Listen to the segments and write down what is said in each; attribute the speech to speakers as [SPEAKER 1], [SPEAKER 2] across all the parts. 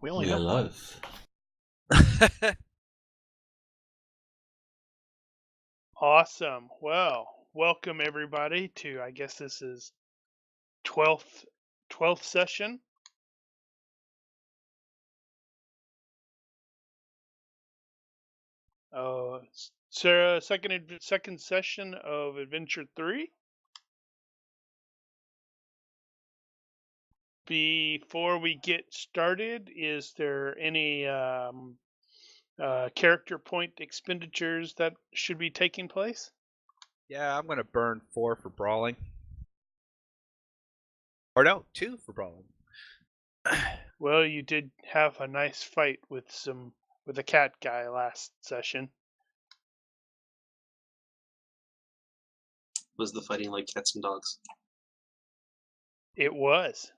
[SPEAKER 1] We only
[SPEAKER 2] We are
[SPEAKER 1] have one.
[SPEAKER 2] live.
[SPEAKER 3] Awesome. Well, welcome everybody to, I guess this is 12th session. Sarah, second session of Adventure 3. Before we get started, is there any character point expenditures that should be taking place?
[SPEAKER 1] Yeah, I'm gonna burn 4 for brawling. Or no, 2 for brawling.
[SPEAKER 3] Well, you did have a nice fight with a cat guy last session.
[SPEAKER 4] Was the fighting like cats and dogs?
[SPEAKER 3] It was.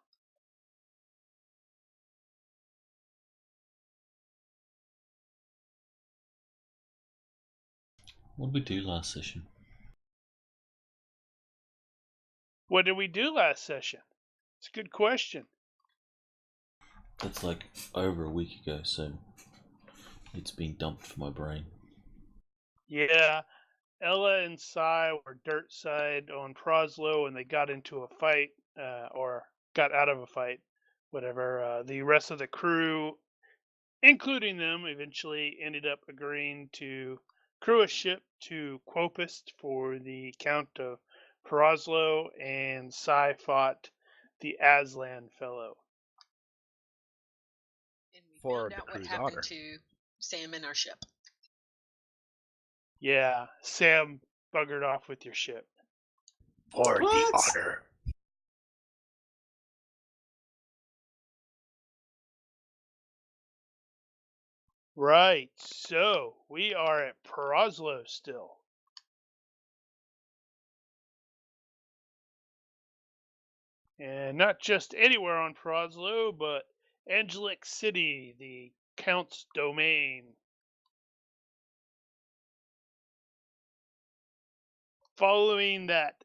[SPEAKER 2] What did we do last session?
[SPEAKER 3] What did we do last session? It's a good question.
[SPEAKER 2] That's like over a week ago, so it's been dumped for my brain.
[SPEAKER 3] Yeah, Ella and Sai were dirt side on Proslo, and they got into a fight, or got out of a fight, whatever. The rest of the crew, including them, eventually ended up agreeing to crew a ship to Quopist for the Count of Proslo, and Sai fought the Aslan fellow.
[SPEAKER 5] And we
[SPEAKER 1] For
[SPEAKER 5] found
[SPEAKER 1] the
[SPEAKER 5] out what
[SPEAKER 1] crew's
[SPEAKER 5] happened
[SPEAKER 1] honor.
[SPEAKER 5] to Sam and our ship.
[SPEAKER 3] Yeah, Sam buggered off with your ship.
[SPEAKER 1] For
[SPEAKER 4] What?
[SPEAKER 1] the honor.
[SPEAKER 3] Right, so we are at Proslo still. And not just anywhere on Proslo, but Angelic City, the Count's domain. Following that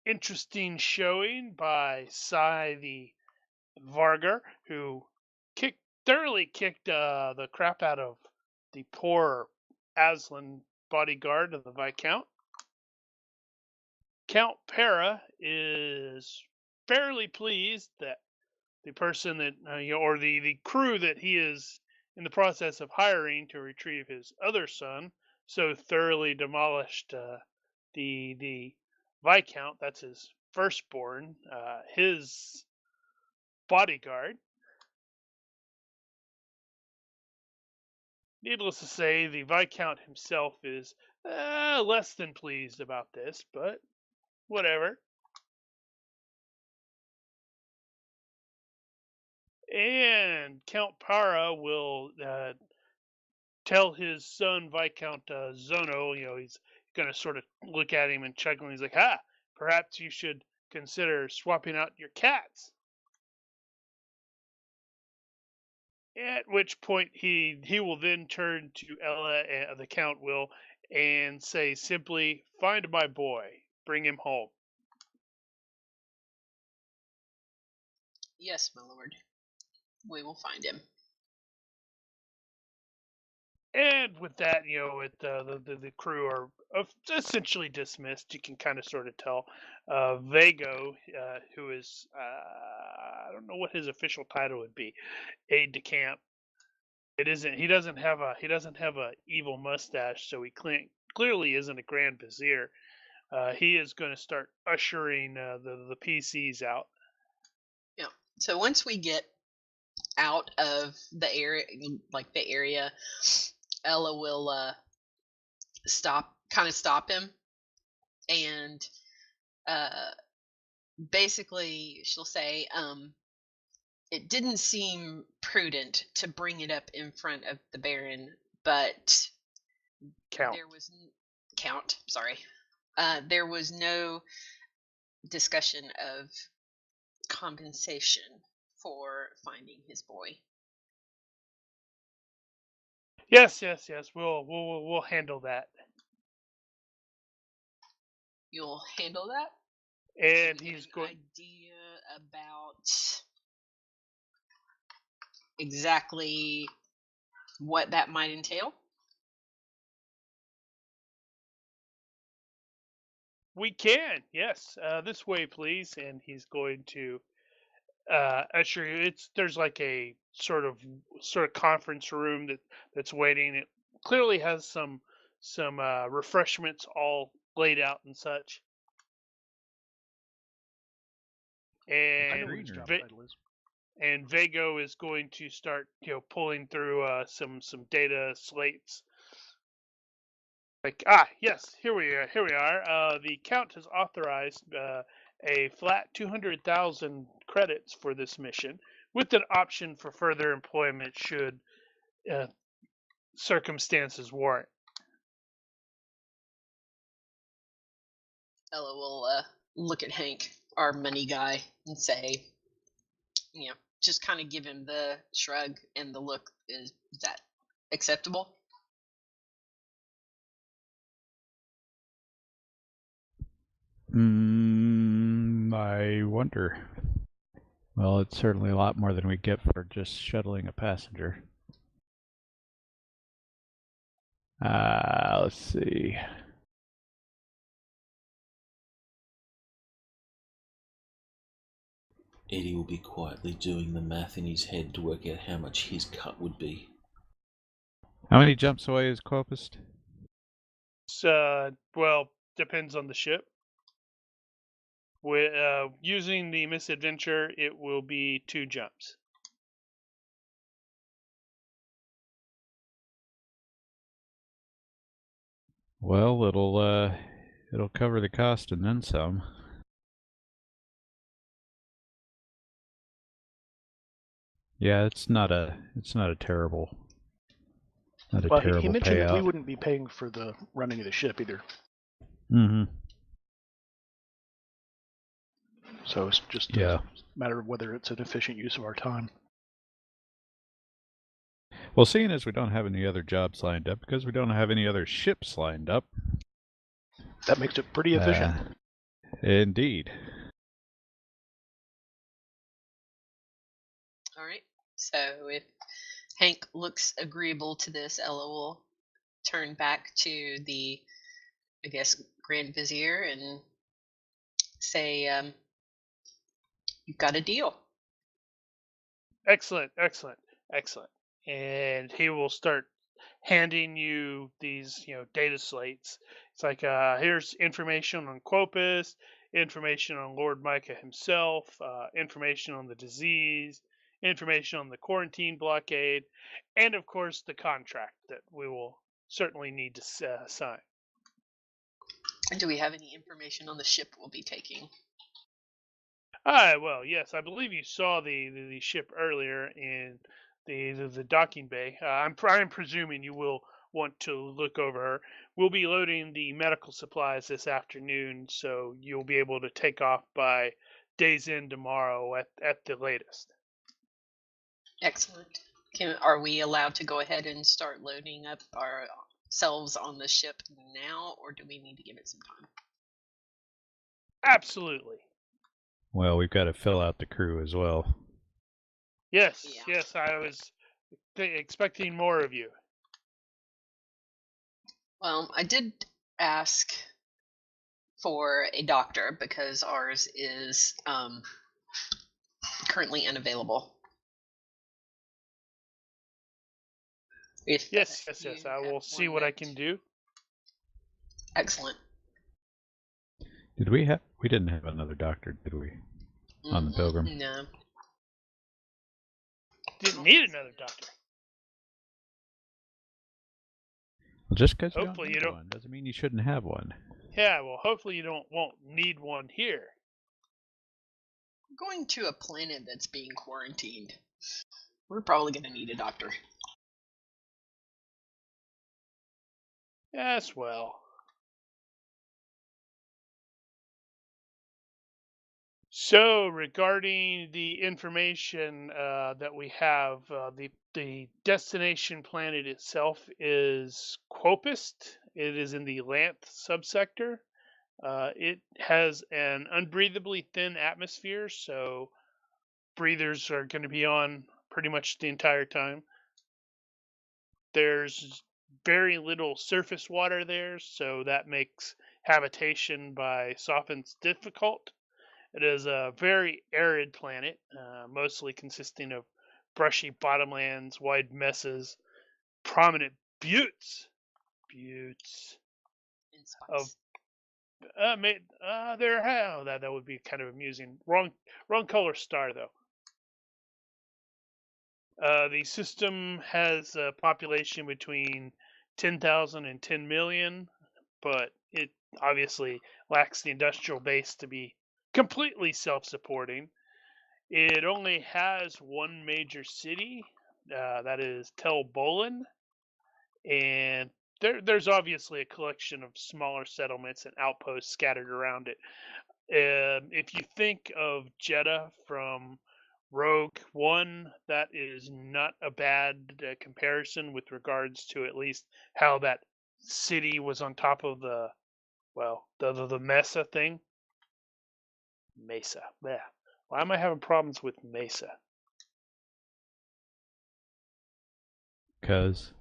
[SPEAKER 3] interesting showing by Sai the Vargar, who thoroughly kicked the crap out of the poor Aslan bodyguard of the Viscount, Count Para is fairly pleased that the person that or the crew that he is in the process of hiring to retrieve his other son so thoroughly demolished the Viscount, that's his firstborn, his bodyguard. Needless to say, the Viscount himself is less than pleased about this, but whatever. And Count Para will tell his son Viscount Zono, he's going to sort of look at him and chuckle. He's like, "Ha! Perhaps you should consider swapping out your cats." At which point he will then turn to Ella, and the Count will, and say simply, "Find my boy, bring him home."
[SPEAKER 5] Yes, my lord. We will find him.
[SPEAKER 3] And with that, the crew are essentially dismissed. You can kind of sort of tell. Vago, who is I don't know what his official title would be, aide de camp. It isn't. He doesn't have a evil mustache, so he clearly isn't a Grand Vizier. He is going to start ushering the PCs out.
[SPEAKER 5] Yeah. So once we get out of the area, Ella will stop him, and basically she'll say, it didn't seem prudent to bring it up in front of the Baron, but
[SPEAKER 3] Count.
[SPEAKER 5] there was no discussion of compensation for finding his boy.
[SPEAKER 3] Yes. We'll handle that.
[SPEAKER 5] You'll handle that?
[SPEAKER 3] And
[SPEAKER 5] Can you
[SPEAKER 3] he's
[SPEAKER 5] give an
[SPEAKER 3] going.
[SPEAKER 5] idea about exactly what that might entail?
[SPEAKER 3] We can, yes. This way, please. And he's going to usher you. There's like a sort of conference room that's waiting. It clearly has some refreshments all laid out and such.
[SPEAKER 6] I know
[SPEAKER 3] And
[SPEAKER 6] what his job
[SPEAKER 3] Va-
[SPEAKER 6] title is.
[SPEAKER 3] and Vago is going to start, pulling through some data slates. Like, yes, here we are. Here we are. The Count has authorized a flat 200,000 credits for this mission, with an option for further employment should uh, circumstances warrant.
[SPEAKER 5] Ella will look at Hank, our money guy, and say, just kind of give him the shrug and the look. Is that acceptable?
[SPEAKER 7] I wonder. Well, it's certainly a lot more than we get for just shuttling a passenger. Let's see.
[SPEAKER 2] Eddie will be quietly doing the math in his head to work out how much his cut would be.
[SPEAKER 7] How many jumps away is Quopist?
[SPEAKER 3] Well, depends on the ship. With using the misadventure, it will be 2 jumps.
[SPEAKER 7] Well, it'll cover the cost and then some. Yeah, it's not a terrible
[SPEAKER 6] Well, he mentioned that we
[SPEAKER 7] payout.
[SPEAKER 6] wouldn't be paying for the running of the ship either.
[SPEAKER 7] Mm-hmm.
[SPEAKER 6] So it's just
[SPEAKER 7] Yeah.
[SPEAKER 6] a matter of whether it's an efficient use of our time.
[SPEAKER 7] Well, seeing as we don't have any other jobs lined up, because we don't have any other ships lined up.
[SPEAKER 6] That makes it pretty efficient.
[SPEAKER 7] Indeed.
[SPEAKER 5] All right. So if Hank looks agreeable to this, Ella will turn back to the, I guess, Grand Vizier and say, you've got a deal.
[SPEAKER 3] Excellent. And he will start handing you these, data slates. It's like, here's information on Quopus, information on Lord Micah himself, information on the disease, information on the quarantine blockade, and of course the contract that we will certainly need to sign.
[SPEAKER 5] And do we have any information on the ship we'll be taking?
[SPEAKER 3] Well, yes, I believe you saw the ship earlier in the docking bay. I'm presuming you will want to look over her. We'll be loading the medical supplies this afternoon, so you'll be able to take off by day's end tomorrow at the latest.
[SPEAKER 5] Excellent. Are we allowed to go ahead and start loading up ourselves on the ship now, or do we need to give it some time?
[SPEAKER 3] Absolutely.
[SPEAKER 7] Well, we've got to fill out the crew as well.
[SPEAKER 3] Yes,
[SPEAKER 5] Yeah.
[SPEAKER 3] yes, I was expecting more of you.
[SPEAKER 5] Well, I did ask for a doctor because ours is currently unavailable. If
[SPEAKER 3] Yes,
[SPEAKER 5] you
[SPEAKER 3] I
[SPEAKER 5] have
[SPEAKER 3] will see
[SPEAKER 5] one
[SPEAKER 3] what I
[SPEAKER 5] that-
[SPEAKER 3] can do.
[SPEAKER 5] Excellent.
[SPEAKER 7] Did we have? We didn't have another doctor, did we? On the Pilgrim.
[SPEAKER 5] No.
[SPEAKER 3] Didn't need another doctor.
[SPEAKER 7] Well, just because you don't
[SPEAKER 3] Hopefully
[SPEAKER 7] need
[SPEAKER 3] you don't-
[SPEAKER 7] one doesn't mean you shouldn't have one.
[SPEAKER 3] Yeah, well, hopefully you won't need one here.
[SPEAKER 5] Going to a planet that's being quarantined. We're probably going to need a doctor.
[SPEAKER 3] Yes, well. So, regarding the information that we have, the destination planet itself is Quopist. It is in the Lanth subsector. It has an unbreathably thin atmosphere, so breathers are going to be on pretty much the entire time. There's very little surface water there, so that makes habitation by softens difficult. It is a very arid planet, mostly consisting of brushy bottomlands, wide mesas, prominent buttes
[SPEAKER 5] In
[SPEAKER 3] of
[SPEAKER 5] spots.
[SPEAKER 3] that would be kind of amusing. Wrong color star though. The system has a population between 10,000 and 10 million, but it obviously lacks the industrial base to be completely self-supporting. It only has one major city, that is Tel Bolin, and there's obviously a collection of smaller settlements and outposts scattered around it. If you think of Jeddah from Rogue One, that is not a bad comparison with regards to at least how that city was on top of the Mesa thing. Mesa. Yeah. Why am I having problems with Mesa?
[SPEAKER 7] Because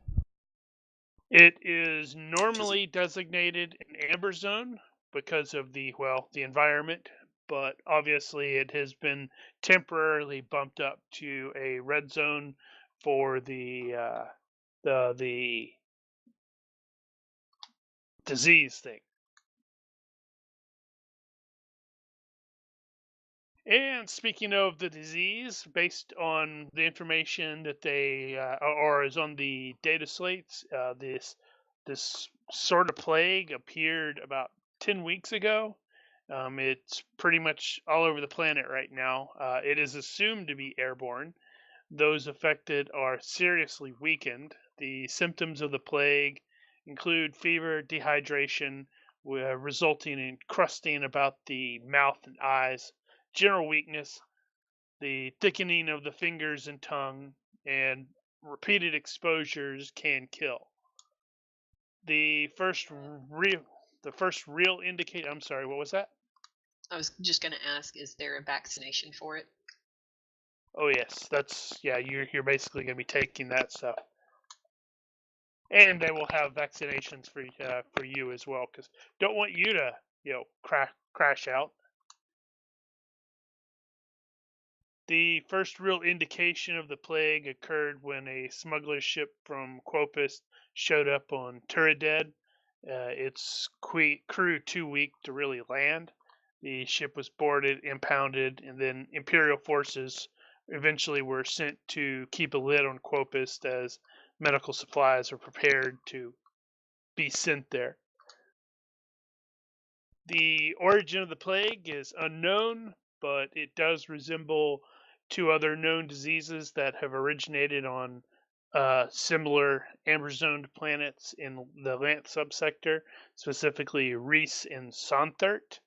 [SPEAKER 3] It is normally designated an amber zone because of the environment, but obviously it has been temporarily bumped up to a red zone for the disease thing. And speaking of the disease, based on the information that they or is on the data slates, this sort of plague appeared about 10 weeks ago. It's pretty much all over the planet right now. It is assumed to be airborne. Those affected are seriously weakened. The symptoms of the plague include fever, dehydration, resulting in crusting about the mouth and eyes, general weakness, the thickening of the fingers and tongue, and repeated exposures can kill. The first real indicate. I'm sorry, what was that?
[SPEAKER 5] I was just going to ask, is there a vaccination for it?
[SPEAKER 3] Oh yes, you're basically going to be taking that stuff, and they will have vaccinations for you as well, because don't want you to crash out. The first real indication of the plague occurred when a smuggler ship from Quopus showed up on Turided. Its crew too weak to really land. The ship was boarded, impounded, and then Imperial forces eventually were sent to keep a lid on Quopus as medical supplies were prepared to be sent there. The origin of the plague is unknown, but it does resemble two other known diseases that have originated on similar amber zoned planets in the Lance subsector, specifically Reese and Sonthert.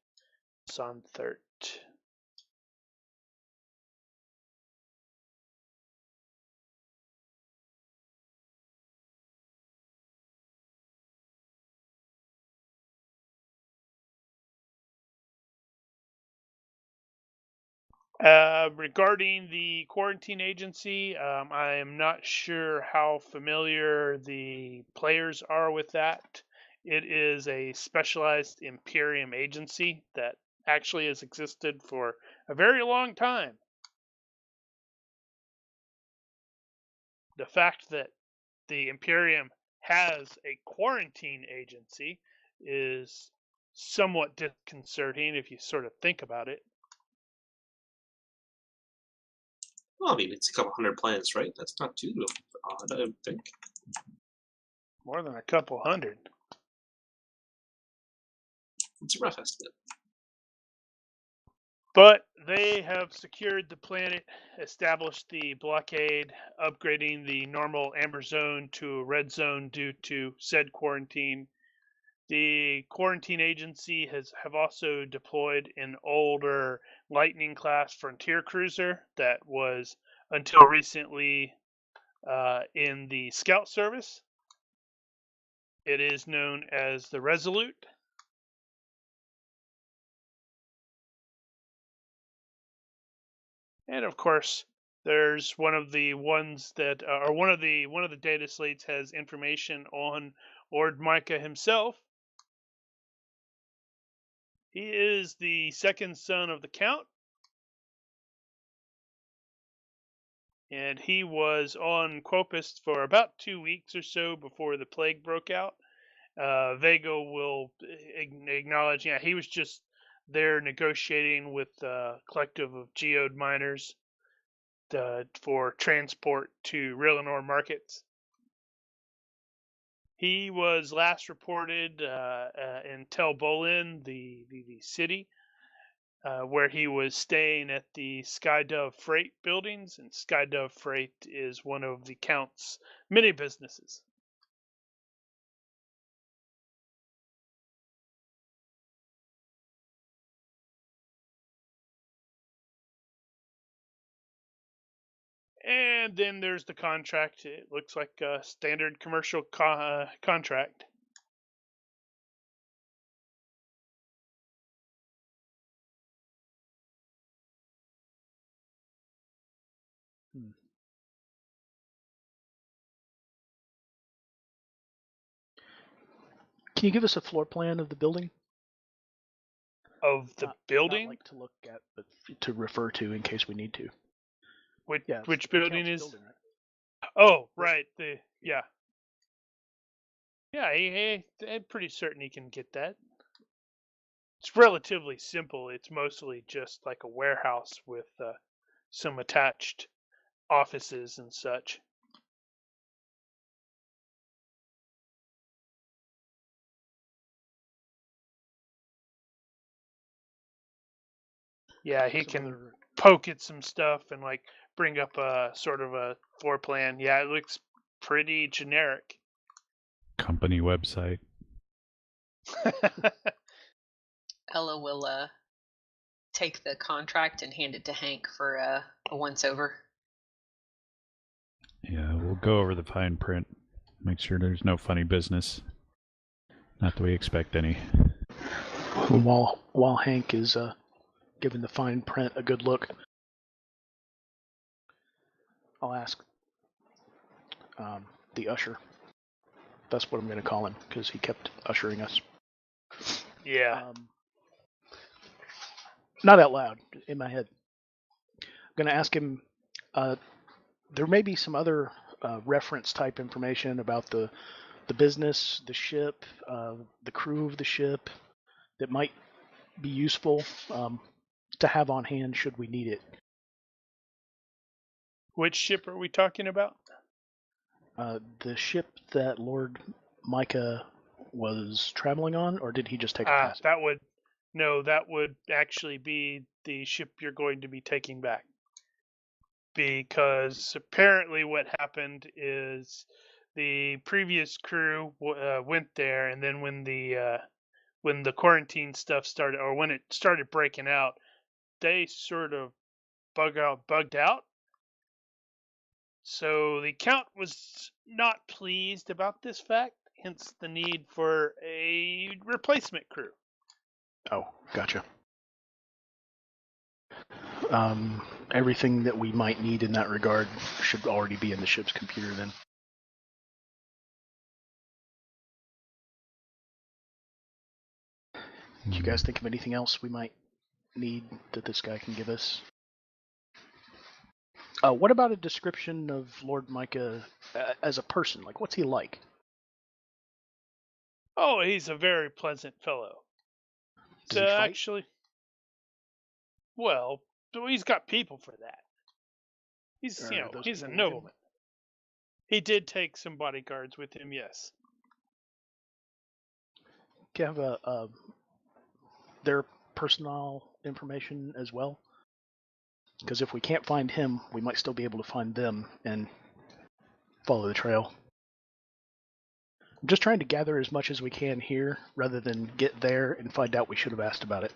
[SPEAKER 3] Regarding the quarantine agency, I am not sure how familiar the players are with that. It is a specialized Imperium agency that actually has existed for a very long time. The fact that the Imperium has a quarantine agency is somewhat disconcerting if you sort of think about it.
[SPEAKER 4] Well, I mean, it's a couple hundred planets, right? That's not too odd, I don't think.
[SPEAKER 3] More than a couple hundred.
[SPEAKER 4] It's a rough estimate.
[SPEAKER 3] But they have secured the planet, established the blockade, upgrading the normal amber zone to a red zone due to said quarantine. The quarantine agency have also deployed an older Lightning class frontier cruiser that was until recently in the scout service. It is known as the Resolute. And of course, There's one of the ones that, or one of the data slates has information on Lord Micah himself. He is the second son of the Count, and he was on Quopus for about 2 weeks or so before the plague broke out. Vago will acknowledge, yeah, he was just there negotiating with a collective of geode miners for transport to Relinor markets. He was last reported in Tel Bolin, the city, where he was staying at the Skydove Freight buildings, and Skydove Freight is one of the Count's many businesses. And then there's the contract. It looks like a standard commercial contract.
[SPEAKER 6] Can you give us a floor plan of the building?
[SPEAKER 3] Of the building?
[SPEAKER 6] Not like to look at, but to refer to in case we need to.
[SPEAKER 3] Which,
[SPEAKER 6] Yeah,
[SPEAKER 3] which
[SPEAKER 6] it's the
[SPEAKER 3] building
[SPEAKER 6] Count's
[SPEAKER 3] is?
[SPEAKER 6] building, right?
[SPEAKER 3] Oh, right. Yeah. I'm pretty certain he can get that. It's relatively simple. It's mostly just like a warehouse with some attached offices and such. Yeah, he can poke at some stuff and like bring up a sort of a floor plan. Yeah, it looks pretty generic.
[SPEAKER 7] Company website.
[SPEAKER 5] Ella will take the contract and hand it to Hank for a once over.
[SPEAKER 7] Yeah, we'll go over the fine print. Make sure there's no funny business. Not that we expect any.
[SPEAKER 6] While Hank is giving the fine print a good look, I'll ask the usher. That's what I'm going to call him because he kept ushering us.
[SPEAKER 3] Yeah.
[SPEAKER 6] Not out loud, in my head. I'm going to ask him. There may be some other reference type information about the business, the ship, the crew of the ship that might be useful to have on hand should we need it.
[SPEAKER 3] Which ship are we talking about?
[SPEAKER 6] The ship that Lord Micah was traveling on, or did he just take a passage?
[SPEAKER 3] That would actually be the ship you're going to be taking back. Because apparently what happened is the previous crew went there, and then when the quarantine stuff started, or when it started breaking out, they sort of bugged out. So the Count was not pleased about this fact, hence the need for a replacement crew.
[SPEAKER 6] Oh, gotcha. Everything that we might need in that regard should already be in the ship's computer then. Do you guys think of anything else we might need that this guy can give us? What about a description of Lord Micah as a person? Like, what's he like?
[SPEAKER 3] Oh, he's a very pleasant fellow.
[SPEAKER 6] Does he fight?
[SPEAKER 3] Actually, well, he's got people for that. He's
[SPEAKER 6] Are those
[SPEAKER 3] he's a
[SPEAKER 6] people with him?
[SPEAKER 3] nobleman. He did take some bodyguards with him, yes.
[SPEAKER 6] Do you have their personal information as well? Because if we can't find him, we might still be able to find them and follow the trail. I'm just trying to gather as much as we can here, rather than get there and find out we should have asked about it.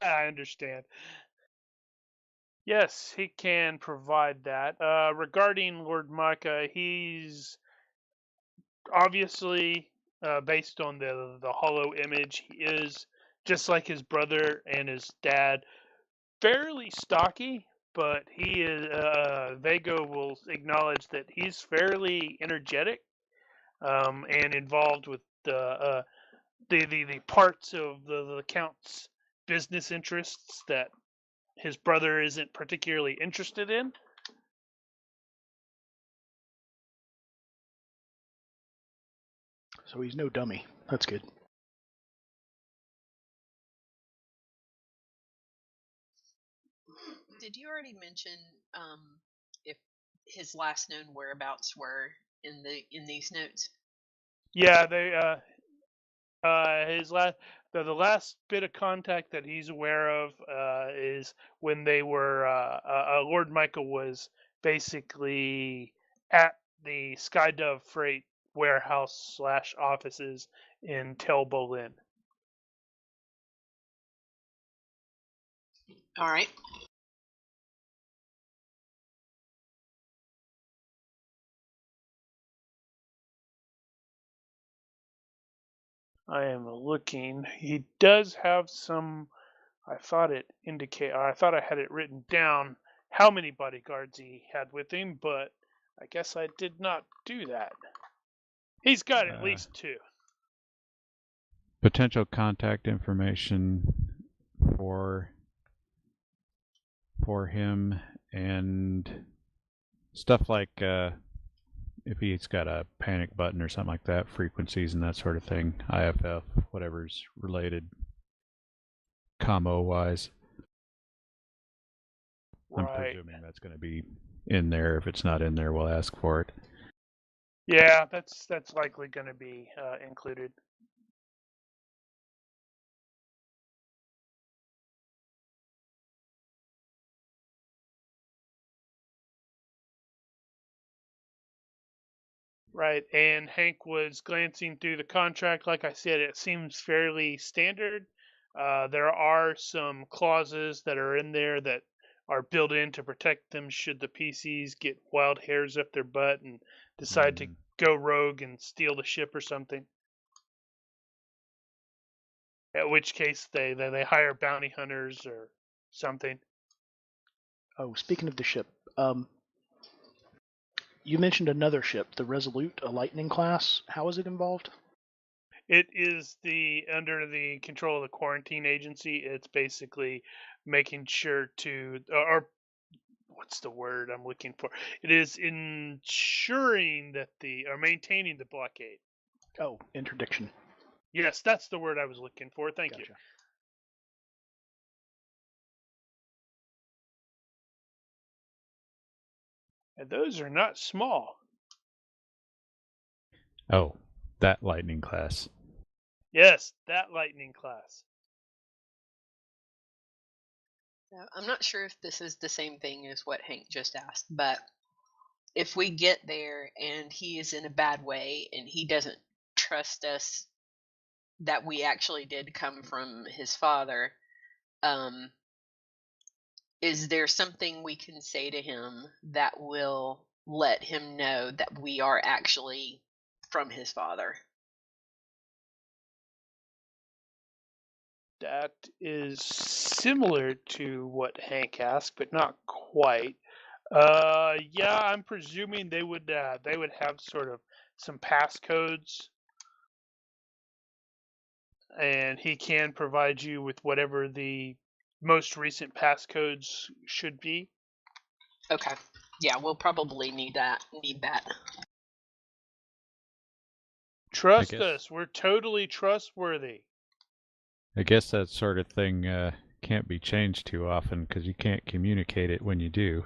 [SPEAKER 3] I understand. Yes, he can provide that. Regarding Lord Micah, he's obviously, based on the hollow image, he is just like his brother and his dad, fairly stocky, but he is. Vago will acknowledge that he's fairly energetic and involved with the parts of the Count's business interests that his brother isn't particularly interested in.
[SPEAKER 6] So he's no dummy. That's good.
[SPEAKER 5] Did you already mention if his last known whereabouts were in these notes?
[SPEAKER 3] Yeah, they his last the last bit of contact that he's aware of is when they were Lord Michael was basically at the Skydove Freight warehouse / offices in Tel Bolin.
[SPEAKER 5] All right.
[SPEAKER 3] I am looking. He does have some. I thought I had it written down how many bodyguards he had with him, but I guess I did not do that. He's got at least 2.
[SPEAKER 7] Potential contact information for him and stuff like if he's got a panic button or something like that, frequencies and that sort of thing, IFF, whatever's related, commo wise. I'm
[SPEAKER 3] Right.
[SPEAKER 7] presuming that's going to be in there. If it's not in there, we'll ask for it.
[SPEAKER 3] Yeah, that's likely going to be included. Right, and Hank was glancing through the contract. Like I said, it seems fairly standard. There are some clauses that are in there that are built in to protect them should the PCs get wild hairs up their butt and decide to go rogue and steal the ship or something. At which case they hire bounty hunters or something.
[SPEAKER 6] Oh, speaking of the ship, you mentioned another ship, the Resolute, a Lightning class. How is it involved?
[SPEAKER 3] It is under the control of the quarantine agency. It's basically making sure or what's the word I'm looking for? It is ensuring that maintaining the blockade.
[SPEAKER 6] Oh, interdiction.
[SPEAKER 3] Yes, that's the word I was looking for. Thank you. And those are not small.
[SPEAKER 7] Oh, that Lightning class.
[SPEAKER 3] Yes, that Lightning class.
[SPEAKER 5] I'm not sure if this is the same thing as what Hank just asked, but if we get there and he is in a bad way and he doesn't trust us that we actually did come from his father, is there something we can say to him that will let him know that we are actually from his father?
[SPEAKER 3] That is similar to what Hank asked, but not quite. Yeah, I'm presuming they would have sort of some passcodes, and he can provide you with whatever the most recent passcodes should be.
[SPEAKER 5] Okay. Yeah, we'll probably need that.
[SPEAKER 3] Trust us, we're totally trustworthy.
[SPEAKER 7] I guess that sort of thing can't be changed too often because you can't communicate it when you do.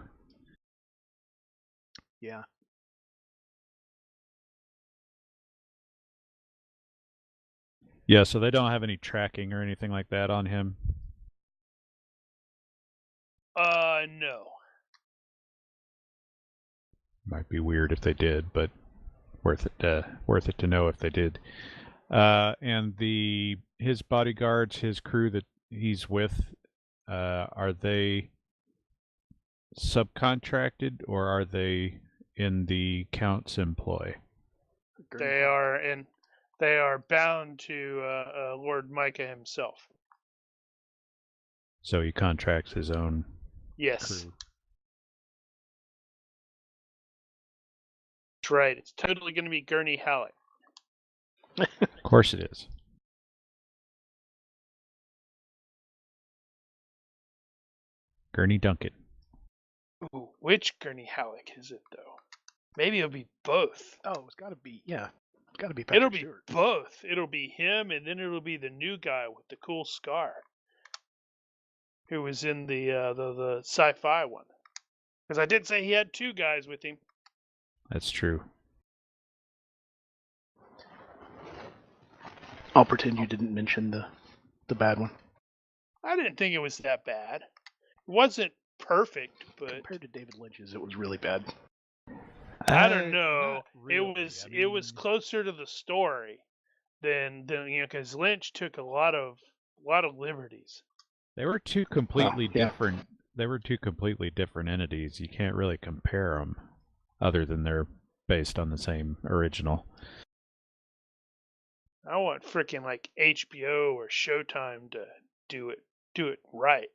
[SPEAKER 6] Yeah.
[SPEAKER 7] Yeah, so they don't have any tracking or anything like that on him?
[SPEAKER 3] No.
[SPEAKER 7] Might be weird if they did, but worth it to know if they did. And his bodyguards, his crew that he's with, are they subcontracted or are they in the Count's employ?
[SPEAKER 3] They are bound to Lord Micah himself.
[SPEAKER 7] So he contracts his own
[SPEAKER 3] Yes.
[SPEAKER 7] crew.
[SPEAKER 3] That's right. It's totally going to be Gurney Halleck.
[SPEAKER 7] Of course it is. Gurney Duncan.
[SPEAKER 3] Ooh, which Gurney Halleck is it, though? Maybe it'll be both.
[SPEAKER 6] Oh, it's got to be. Yeah, it's got to be Patrick
[SPEAKER 3] It'll be
[SPEAKER 6] Stewart.
[SPEAKER 3] both. It'll be him, and then it'll be the new guy with the cool scar, who was in the sci-fi one. Because I did say he had two guys with him.
[SPEAKER 7] That's true.
[SPEAKER 6] I'll pretend you didn't mention the bad one.
[SPEAKER 3] I didn't think it was that bad. It wasn't perfect, but
[SPEAKER 6] Compared to David Lynch's, it was really bad.
[SPEAKER 3] I don't know.
[SPEAKER 7] Not really.
[SPEAKER 3] It was closer to the story than because Lynch took a lot of liberties.
[SPEAKER 7] They were two completely
[SPEAKER 6] yeah.
[SPEAKER 7] different. They were two completely different entities. You can't really compare them, other than they're based on the same original.
[SPEAKER 3] I want freaking like HBO or Showtime to do it right.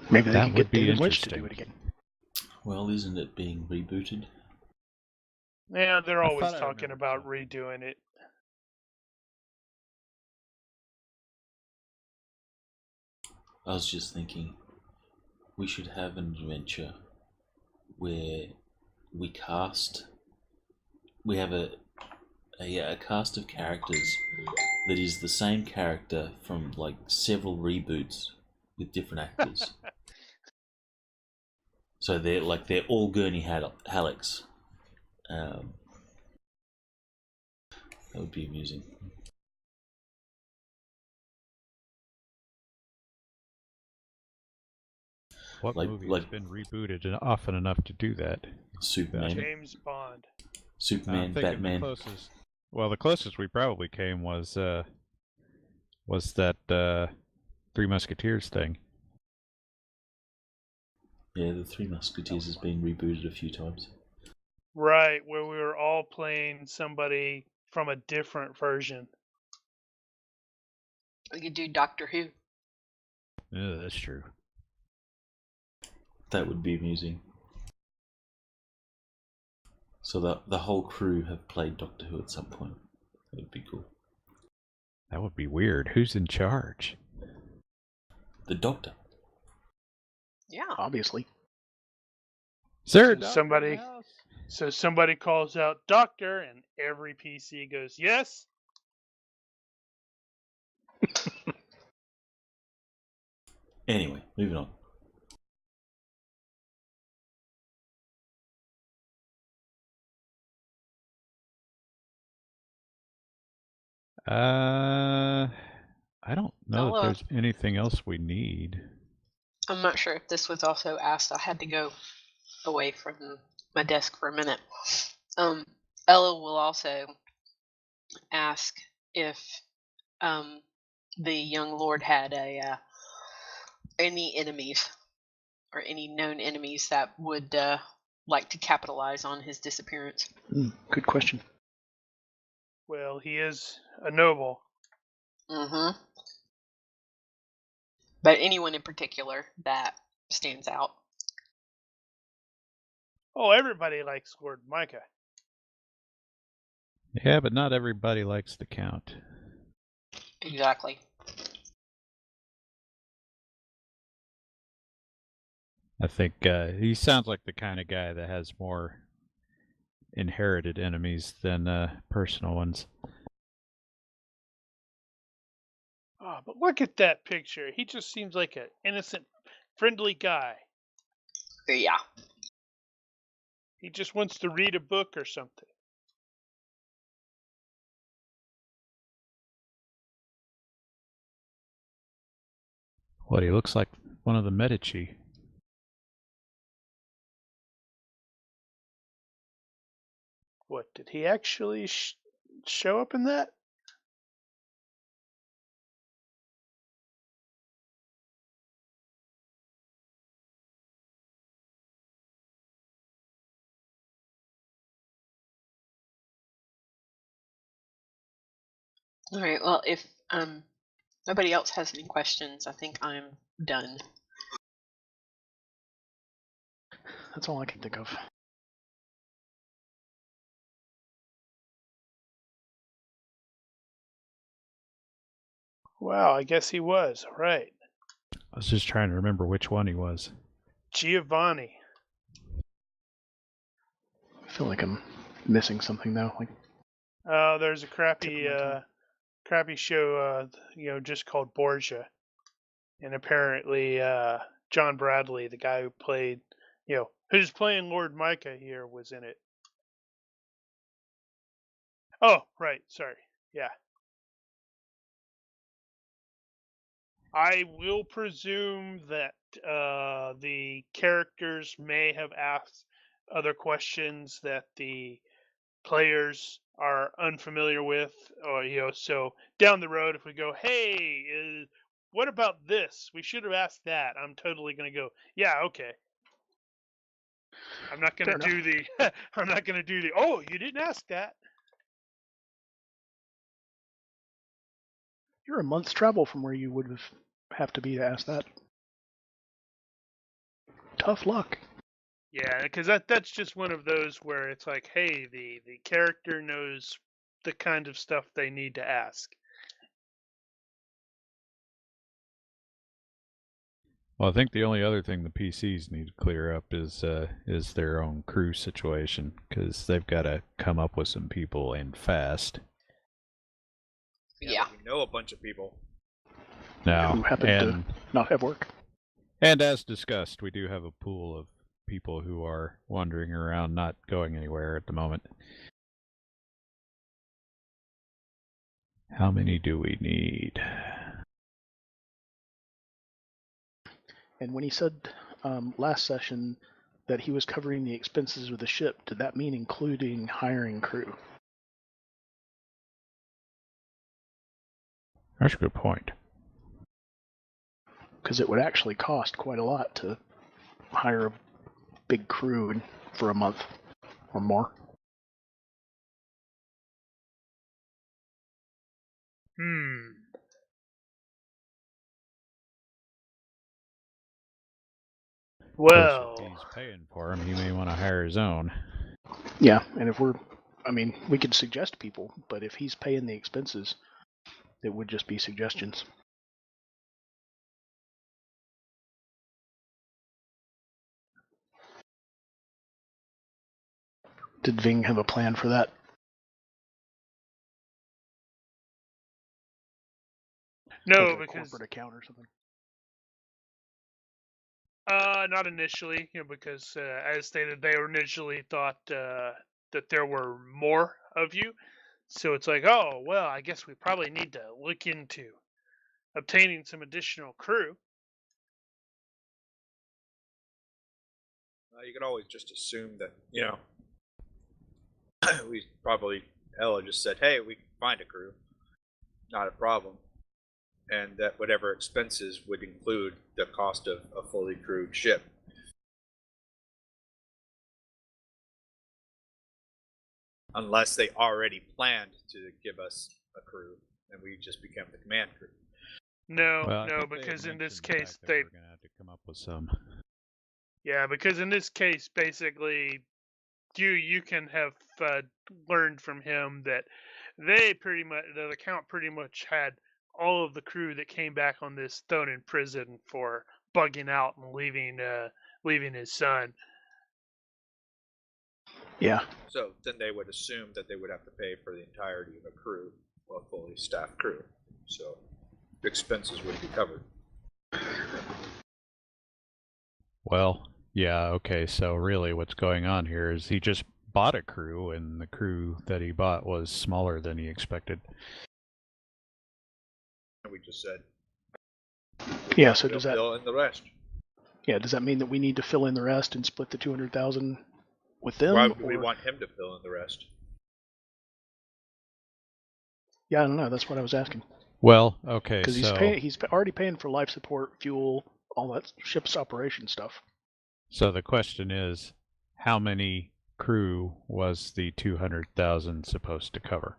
[SPEAKER 6] Maybe they
[SPEAKER 7] That
[SPEAKER 6] can
[SPEAKER 7] would
[SPEAKER 6] get
[SPEAKER 7] be
[SPEAKER 6] David Lynch to do
[SPEAKER 7] interesting.
[SPEAKER 6] it again.
[SPEAKER 2] Well, isn't it being rebooted?
[SPEAKER 3] Yeah, they're
[SPEAKER 7] I
[SPEAKER 3] always
[SPEAKER 7] thought I
[SPEAKER 3] talking
[SPEAKER 7] remembered
[SPEAKER 3] about
[SPEAKER 7] something.
[SPEAKER 3] redoing it.
[SPEAKER 2] I was just thinking, we should have an adventure where we have a cast of characters that is the same character from like several reboots with different actors. So they're all Gurney Hallecks. That would be amusing.
[SPEAKER 7] What movie has been rebooted often enough to do that?
[SPEAKER 2] Superman,
[SPEAKER 3] James Bond.
[SPEAKER 2] Superman,
[SPEAKER 7] I'm thinking
[SPEAKER 2] Batman.
[SPEAKER 7] the closest we probably came was that Three Musketeers thing.
[SPEAKER 2] Yeah, the Three Musketeers has been rebooted a few times.
[SPEAKER 3] Right, where we were all playing somebody from a different version.
[SPEAKER 5] We could do Doctor Who.
[SPEAKER 7] Yeah, that's true.
[SPEAKER 2] That would be amusing. So the whole crew have played Doctor Who at some point. That would be cool.
[SPEAKER 7] That would be weird. Who's in charge?
[SPEAKER 2] The Doctor.
[SPEAKER 5] Yeah.
[SPEAKER 6] Obviously.
[SPEAKER 7] Sir,
[SPEAKER 3] So somebody calls out Doctor, and every PC goes yes.
[SPEAKER 2] Anyway, moving on.
[SPEAKER 7] I don't know that there's anything else we need.
[SPEAKER 5] I'm not sure if this was also asked. I had to go away from my desk for a minute. Ella will also ask if the young lord had any enemies or any known enemies that would like to capitalize on his disappearance.
[SPEAKER 6] Good question.
[SPEAKER 3] Well, he is a noble.
[SPEAKER 5] Mm-hmm. But anyone in particular that stands out.
[SPEAKER 3] Oh, everybody likes Lord Micah.
[SPEAKER 7] Yeah, but not everybody likes the Count.
[SPEAKER 5] Exactly.
[SPEAKER 7] I think he sounds like the kind of guy that has more inherited enemies than personal ones.
[SPEAKER 3] Oh, but look at that picture. He just seems like an innocent, friendly guy.
[SPEAKER 5] Yeah.
[SPEAKER 3] He just wants to read a book or something.
[SPEAKER 7] What, he looks like one of the Medici.
[SPEAKER 3] What, did he actually show up in that?
[SPEAKER 5] All right. Well, if nobody else has any questions, I think I'm done.
[SPEAKER 6] That's all I can think of.
[SPEAKER 3] Wow, I guess he was. Right.
[SPEAKER 7] I was just trying to remember which one he was.
[SPEAKER 3] Giovanni.
[SPEAKER 6] I feel like I'm missing something now. Like,
[SPEAKER 3] There's a crappy
[SPEAKER 6] Tip of my tongue.
[SPEAKER 3] crappy show, just called Borgia. And apparently John Bradley, the guy who played, who's playing Lord Micah here, was in it. Oh, right. Sorry. Yeah. I will presume that the characters may have asked other questions that the players are unfamiliar with, or so down the road, if we go, hey, what about this? We should have asked that. I'm totally going to go, yeah, okay. I'm not going
[SPEAKER 6] Fair
[SPEAKER 3] to do the. I'm not going to do the. Oh, you didn't ask that.
[SPEAKER 6] you're a month's travel from where you would have to be to ask that. Tough luck.
[SPEAKER 3] Yeah, because that's just one of those where it's like, hey, the character knows the kind of stuff they need to ask.
[SPEAKER 7] Well, I think the only other thing the PCs need to clear up is their own crew situation, because they've got to come up with some people and fast.
[SPEAKER 5] Yeah.
[SPEAKER 1] We know a bunch of people.
[SPEAKER 7] Now,
[SPEAKER 6] Who happen to not have work.
[SPEAKER 7] and as discussed, we do have a pool of people who are wandering around, not going anywhere at the moment. How many do we need?
[SPEAKER 6] And when he said last session that he was covering the expenses of the ship, did that mean including hiring crew?
[SPEAKER 7] That's a good point.
[SPEAKER 6] Because it would actually cost quite a lot to hire a big crew for a month or more.
[SPEAKER 3] Well,
[SPEAKER 7] Plus, if he's paying for him, he may want to hire his own.
[SPEAKER 6] Yeah, and if we could suggest people, but if he's paying the expenses, it would just be suggestions. Did Ving have a plan for that?
[SPEAKER 3] no,
[SPEAKER 6] Like a
[SPEAKER 3] because
[SPEAKER 6] corporate account or something.
[SPEAKER 3] not initially, because as stated, they initially thought that there were more of you. So it's like, oh, well, I guess we probably need to look into obtaining some additional crew.
[SPEAKER 1] You can always just assume that, we probably, Ella just said, hey, we can find a crew. Not a problem. And that whatever expenses would include the cost of a fully crewed ship. Unless they already planned to give us a crew and we just became the command crew.
[SPEAKER 3] No,
[SPEAKER 7] Well, I
[SPEAKER 3] no,
[SPEAKER 7] think they
[SPEAKER 3] because
[SPEAKER 7] had
[SPEAKER 3] in this
[SPEAKER 7] mentioned the
[SPEAKER 3] case,
[SPEAKER 7] fact that
[SPEAKER 3] they.
[SPEAKER 7] we're going to have to come up with some.
[SPEAKER 3] Yeah, because in this case, basically, you can have learned from him that the account pretty much had all of the crew that came back on this thrown in prison for bugging out and leaving his son.
[SPEAKER 6] Yeah.
[SPEAKER 1] So then they would assume that they would have to pay for the entirety of a crew, a fully staffed crew. So the expenses would be covered.
[SPEAKER 7] Well, yeah, okay, so really what's going on here is he just bought a crew, and the crew that he bought was smaller than he expected.
[SPEAKER 1] And we just said,
[SPEAKER 6] Yeah, so does that
[SPEAKER 1] fill in the rest?
[SPEAKER 6] Yeah, does that mean that we need to fill in the rest and split the 200,000 with them?
[SPEAKER 1] Why would we
[SPEAKER 6] or-
[SPEAKER 1] want him to fill in the rest?
[SPEAKER 6] Yeah, I don't know. That's what I was asking.
[SPEAKER 7] Well, okay,
[SPEAKER 6] Because
[SPEAKER 7] so
[SPEAKER 6] he's already paying for life support, fuel, all that ship's operation stuff.
[SPEAKER 7] so the question is, how many crew was the 200,000 supposed to cover?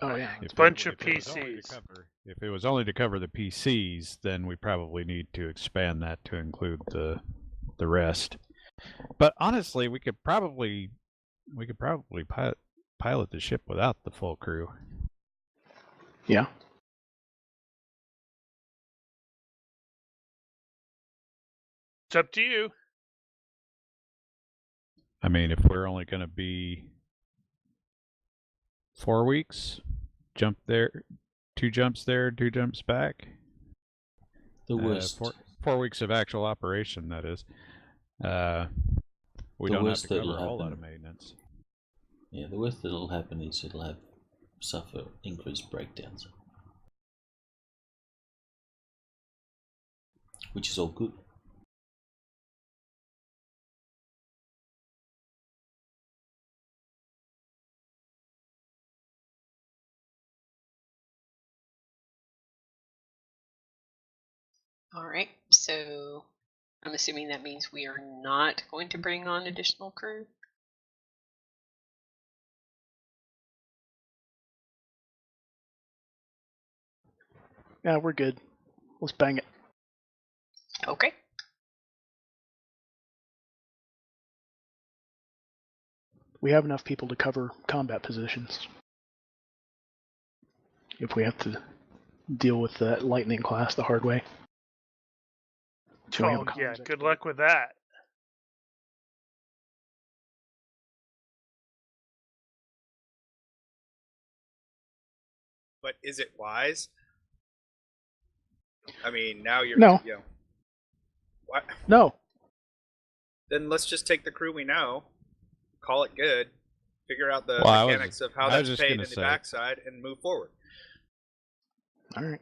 [SPEAKER 6] Oh yeah,
[SPEAKER 7] If
[SPEAKER 3] Bunch
[SPEAKER 7] it-
[SPEAKER 3] of
[SPEAKER 7] if it was only to
[SPEAKER 3] PCs.
[SPEAKER 7] if it was only to cover the PCs, then we probably need to expand that to include the rest. But honestly, we could probably pilot the ship without the full crew.
[SPEAKER 6] Yeah.
[SPEAKER 3] It's up to you.
[SPEAKER 7] I mean, if we're only going to be 4 weeks, jump there, 2 jumps there, 2 jumps back.
[SPEAKER 2] The worst.
[SPEAKER 7] 4 weeks of actual operation, that is. We
[SPEAKER 2] The
[SPEAKER 7] don't have
[SPEAKER 2] worst
[SPEAKER 7] to cover
[SPEAKER 2] that'll
[SPEAKER 7] a whole lot
[SPEAKER 2] happen-
[SPEAKER 7] of maintenance.
[SPEAKER 2] Yeah, the worst that'll happen is it'll suffer increased breakdowns, which is all good.
[SPEAKER 5] All right, so I'm assuming that means we are not going to bring on additional crew.
[SPEAKER 6] Yeah, we're good. Let's bang it.
[SPEAKER 5] Okay.
[SPEAKER 6] We have enough people to cover combat positions. If we have to deal with that lightning class the hard way. Do we have a
[SPEAKER 3] Oh, yeah,
[SPEAKER 6] comms
[SPEAKER 3] good
[SPEAKER 6] expert?
[SPEAKER 3] luck with that.
[SPEAKER 1] But is it wise? I mean, now you're
[SPEAKER 6] No.
[SPEAKER 1] You know, what?
[SPEAKER 6] No.
[SPEAKER 1] Then let's just take the crew we know, call it good, figure out the
[SPEAKER 7] Well,
[SPEAKER 1] mechanics of how
[SPEAKER 7] I was
[SPEAKER 1] that's
[SPEAKER 7] just
[SPEAKER 1] paid in
[SPEAKER 7] gonna
[SPEAKER 1] the
[SPEAKER 7] say-
[SPEAKER 1] backside, and move forward.
[SPEAKER 6] All right.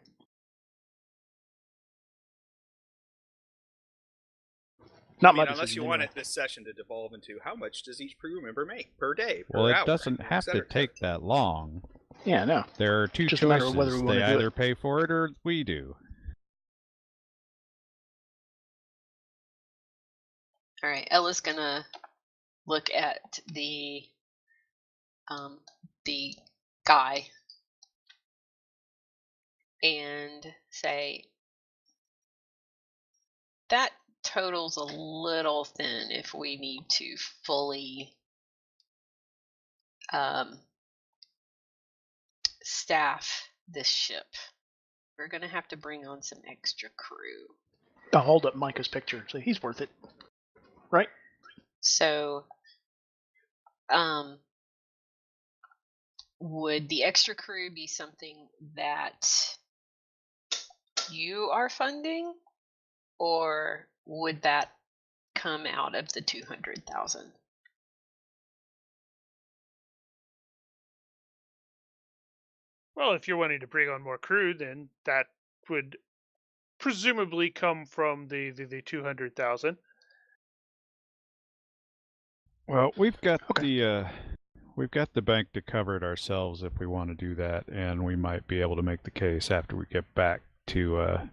[SPEAKER 6] Not
[SPEAKER 1] I
[SPEAKER 6] my
[SPEAKER 1] mean, unless
[SPEAKER 6] decision
[SPEAKER 1] you want
[SPEAKER 6] anyway.
[SPEAKER 1] this session to devolve into how much does each crew member make per day, per
[SPEAKER 7] Well, it
[SPEAKER 1] hour,
[SPEAKER 7] doesn't
[SPEAKER 1] et
[SPEAKER 7] have
[SPEAKER 1] cetera,
[SPEAKER 7] to
[SPEAKER 1] et cetera.
[SPEAKER 7] take that long.
[SPEAKER 6] Yeah, no.
[SPEAKER 7] There are 2
[SPEAKER 6] Just a matter
[SPEAKER 7] choices.
[SPEAKER 6] of whether we wanna
[SPEAKER 7] They
[SPEAKER 6] do it.
[SPEAKER 7] either pay for it or we do.
[SPEAKER 5] All right, Ella's gonna look at the guy and say that totals a little thin if we need to fully staff this ship. We're gonna have to bring on some extra crew.
[SPEAKER 6] I'll hold up Micah's picture. So he's worth it. Right?
[SPEAKER 5] So, would the extra crew be something that you are funding, or would that come out of the 200,000?
[SPEAKER 3] Well, if you're wanting to bring on more crew, then that would presumably come from the 200,000.
[SPEAKER 7] Well, we've got
[SPEAKER 6] Okay.
[SPEAKER 7] the bank to cover it ourselves if we want to do that, and we might be able to make the case after we get back to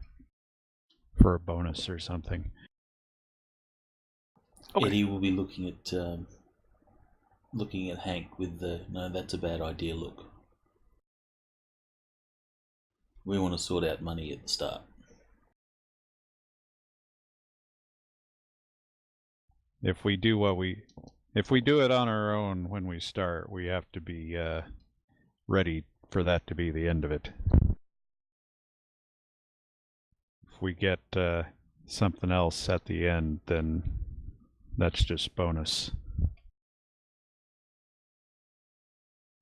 [SPEAKER 7] for a bonus or something.
[SPEAKER 6] Okay.
[SPEAKER 2] Eddie will be looking at Hank with the "no, that's a bad idea" look. We want to sort out money at the start.
[SPEAKER 7] If we do it on our own when we start, we have to be ready for that to be the end of it. If we get something else at the end, then that's just bonus.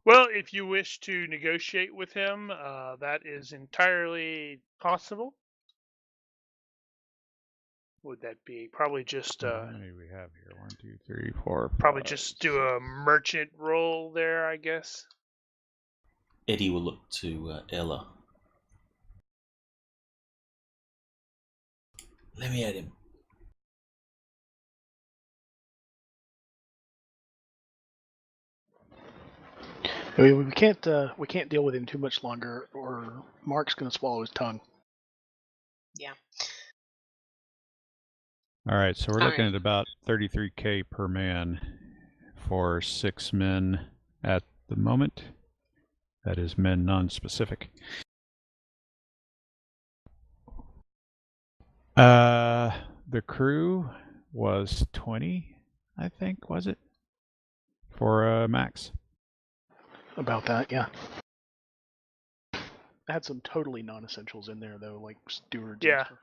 [SPEAKER 3] Well, if you wish to negotiate with him, that is entirely possible. Would that be probably just
[SPEAKER 7] How many do we have here? 1, 2, 3, 4.
[SPEAKER 3] probably
[SPEAKER 7] 5,
[SPEAKER 3] just do a merchant roll there, I guess.
[SPEAKER 2] Eddie will look to Ella. Let me at him.
[SPEAKER 6] We can't deal with him too much longer, or Mark's gonna swallow his tongue.
[SPEAKER 5] Yeah.
[SPEAKER 7] All right, so we're
[SPEAKER 5] All
[SPEAKER 7] looking
[SPEAKER 5] right.
[SPEAKER 7] at about 33K per man for 6 men at the moment. That is men non-specific. The crew was 20, I think, was it? For max.
[SPEAKER 6] About that, yeah. had some totally non-essentials in there though, like stewards.
[SPEAKER 3] Yeah.
[SPEAKER 6] And stuff.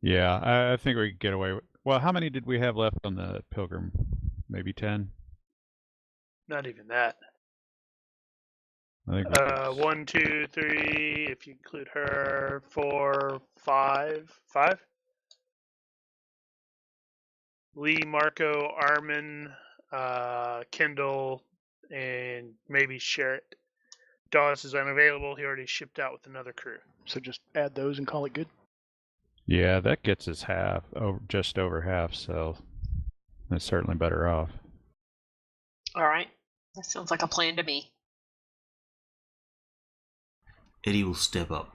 [SPEAKER 7] Yeah, I think we could get away with. Well, how many did we have left on the Pilgrim? Maybe 10.
[SPEAKER 3] Not even that.
[SPEAKER 7] I think. We could...
[SPEAKER 3] 1, 2, 3. If you include her, 4, 5. 5. Lee, Marco, Armin, Kendall, and maybe Sherritt. Dawes is unavailable. He already shipped out with another crew.
[SPEAKER 6] So just add those and call it good.
[SPEAKER 7] Yeah, that gets us half, just over half. So that's certainly better off.
[SPEAKER 5] All right. That sounds like a plan to me.
[SPEAKER 2] Eddie will step up.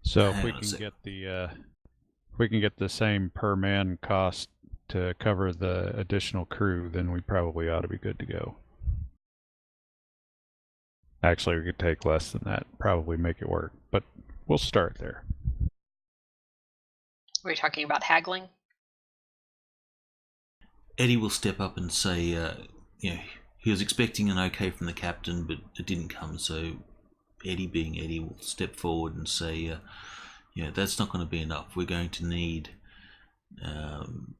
[SPEAKER 7] So if
[SPEAKER 2] Hang
[SPEAKER 7] we
[SPEAKER 2] on a
[SPEAKER 7] can
[SPEAKER 2] sec.
[SPEAKER 7] get the same per man cost to cover the additional crew, then we probably ought to be good to go. Actually, we could take less than that, probably make it work, but we'll start there.
[SPEAKER 5] Are we talking about haggling?
[SPEAKER 2] Eddie will step up and say, he was expecting an okay from the captain, but it didn't come, so Eddie, being Eddie, will step forward and say, that's not going to be enough. We're going to need, and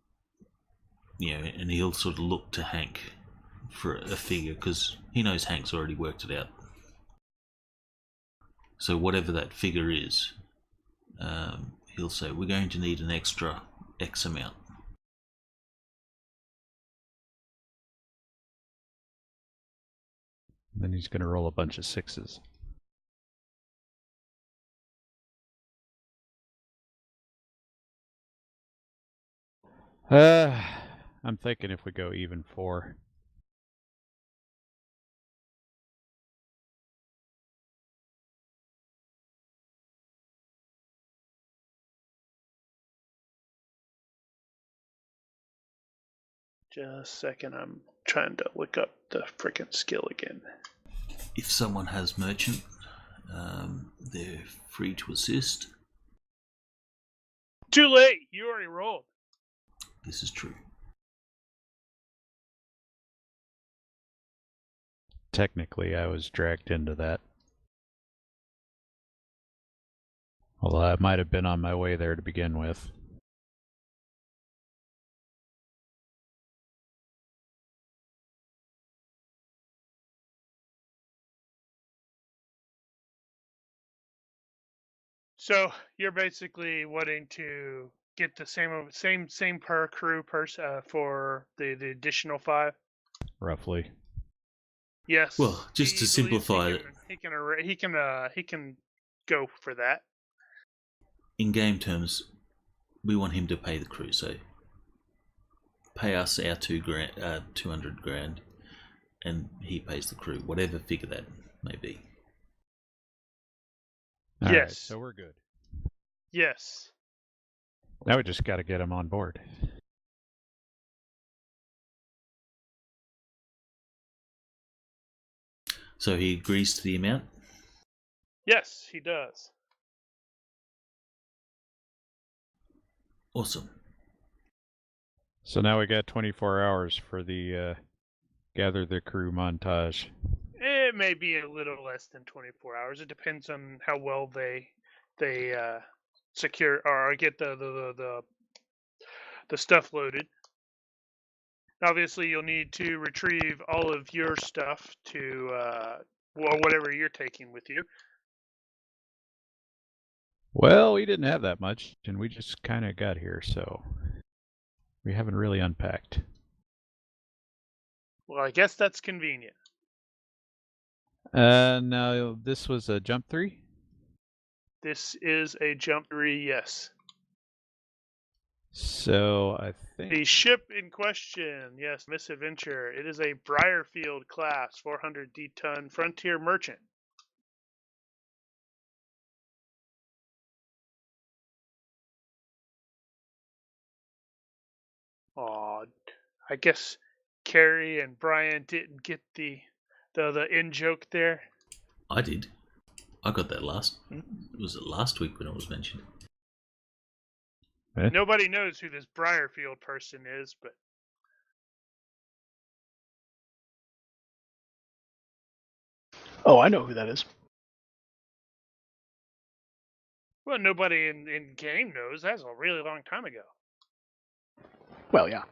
[SPEAKER 2] he'll sort of look to Hank for a figure, because he knows Hank's already worked it out. So whatever that figure is, he'll say, we're going to need an extra X amount.
[SPEAKER 7] Then he's going to roll a bunch of 6s. I'm thinking if we go even 4.
[SPEAKER 3] Just a second. I'm trying to look up the freaking skill again.
[SPEAKER 2] If someone has merchant, they're free to assist.
[SPEAKER 3] Too late. You already rolled.
[SPEAKER 2] This is true.
[SPEAKER 7] Technically, I was dragged into that. Although I might have been on my way there to begin with.
[SPEAKER 3] So you're basically wanting to get the same per crew for the additional 5.
[SPEAKER 7] Roughly.
[SPEAKER 3] Yes.
[SPEAKER 2] Well, just to
[SPEAKER 3] he believes
[SPEAKER 2] simplify it,
[SPEAKER 3] he can go for that.
[SPEAKER 2] in game terms, we want him to pay the crew, so pay us our 200 grand, and he pays the crew, whatever figure that may be.
[SPEAKER 7] All right,
[SPEAKER 3] Yes.
[SPEAKER 7] so we're good.
[SPEAKER 3] Yes.
[SPEAKER 7] Now we just got to get him on board.
[SPEAKER 2] So he agrees to the amount?
[SPEAKER 3] Yes, he does.
[SPEAKER 2] Awesome.
[SPEAKER 7] So now we got 24 hours for the gather the crew montage.
[SPEAKER 3] It may be a little less than 24 hours. It depends on how well they secure or get the stuff loaded. Obviously, you'll need to retrieve all of your stuff to whatever you're taking with you.
[SPEAKER 7] Well, we didn't have that much, and we just kind of got here, so we haven't really unpacked.
[SPEAKER 3] Well, I guess that's convenient.
[SPEAKER 7] No, this was a jump 3?
[SPEAKER 3] This is a jump 3, yes.
[SPEAKER 7] So I think
[SPEAKER 3] The ship in question, yes, Misadventure. It is a Briarfield class, 400 D-ton frontier merchant. Aw, I guess Carrie and Brian didn't get the in joke there.
[SPEAKER 2] I did. I got that was it last week when it was mentioned?
[SPEAKER 3] Nobody knows who this Briarfield person is, but
[SPEAKER 6] Oh, I know who that is.
[SPEAKER 3] Well, nobody in game knows. That's a really long time ago.
[SPEAKER 6] Well, yeah.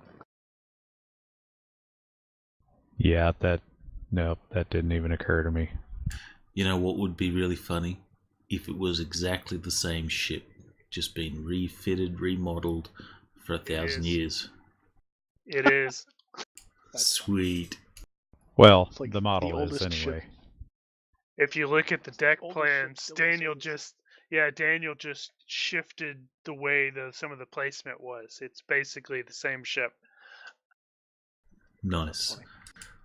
[SPEAKER 7] Yeah, that didn't even occur to me.
[SPEAKER 2] You know what would be really funny? If it was exactly the same ship, just been refitted, remodeled for 1,000
[SPEAKER 3] is.
[SPEAKER 2] years.
[SPEAKER 3] It is.
[SPEAKER 2] Sweet.
[SPEAKER 7] Well,
[SPEAKER 6] It's like
[SPEAKER 7] the model
[SPEAKER 6] the
[SPEAKER 7] is
[SPEAKER 6] oldest ship.
[SPEAKER 7] anyway.
[SPEAKER 3] If you look at the deck
[SPEAKER 6] Oldest ship
[SPEAKER 3] plans,
[SPEAKER 6] still in service.
[SPEAKER 3] Daniel just shifted the way some of the placement was. It's basically the same ship.
[SPEAKER 2] Nice.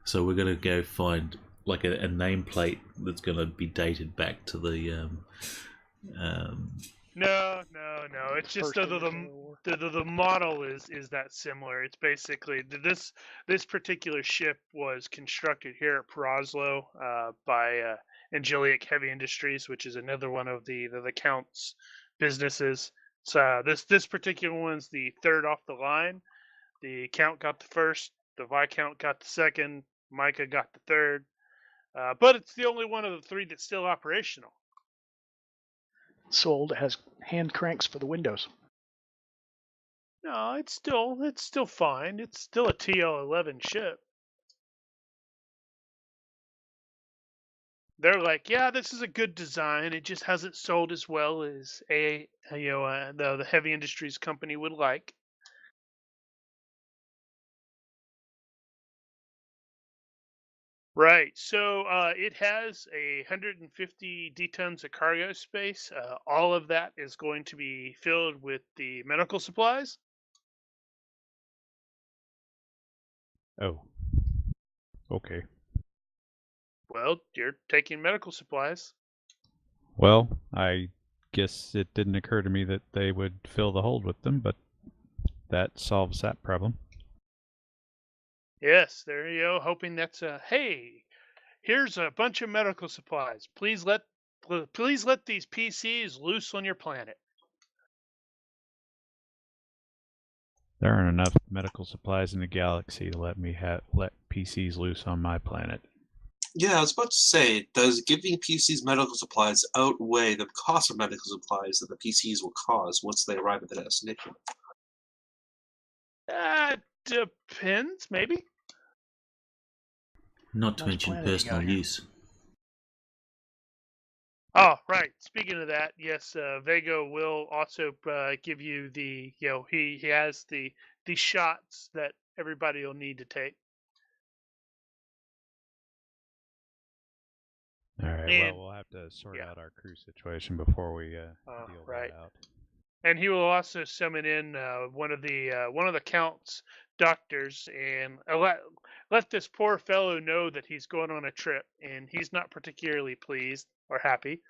[SPEAKER 2] So we're going to go find like a nameplate that's going to be dated back to the
[SPEAKER 3] No. It's just
[SPEAKER 6] First in the Taylor War.
[SPEAKER 3] the model is that similar. It's basically this particular ship was constructed here at Prozlo by Angelic Heavy Industries, which is another one of the Count's businesses. So this particular one's the third off the line. The Count got the first, the Viscount got the second, Micah got the third. But it's the only one of the three that's still operational.
[SPEAKER 6] Sold. It has hand cranks for the windows.
[SPEAKER 3] No, it's still fine. It's still a TL-11 ship. They're like, yeah, this is a good design. It just hasn't sold as well as the heavy industries company would like. Right. So it has 150 detons of cargo space. All of that is going to be filled with the medical supplies.
[SPEAKER 7] Oh. Okay.
[SPEAKER 3] Well, you're taking medical supplies.
[SPEAKER 7] Well, I guess it didn't occur to me that they would fill the hold with them, but that solves that problem.
[SPEAKER 3] Yes, there you go. Hoping that's hey, here's a bunch of medical supplies. Please let these PCs loose on your planet.
[SPEAKER 7] There aren't enough medical supplies in the galaxy to let PCs loose on my planet.
[SPEAKER 4] Yeah, I was about to say, does giving PCs medical supplies outweigh the cost of medical supplies that the PCs will cause once they arrive at the destination?
[SPEAKER 3] Depends, maybe.
[SPEAKER 2] not to
[SPEAKER 6] Nice
[SPEAKER 2] mention
[SPEAKER 6] planet you
[SPEAKER 2] personal
[SPEAKER 6] got here.
[SPEAKER 2] use.
[SPEAKER 3] Oh, right. Speaking of that, yes, Vego will also give you the, he has the shots that everybody will need to take.
[SPEAKER 7] All right.
[SPEAKER 3] And-
[SPEAKER 7] well, we'll have to sort
[SPEAKER 3] yeah.
[SPEAKER 7] out our crew situation before we deal
[SPEAKER 3] right.
[SPEAKER 7] that out.
[SPEAKER 3] And he will also summon in one of the Count's doctors and let this poor fellow know that he's going on a trip, and he's not particularly pleased or happy.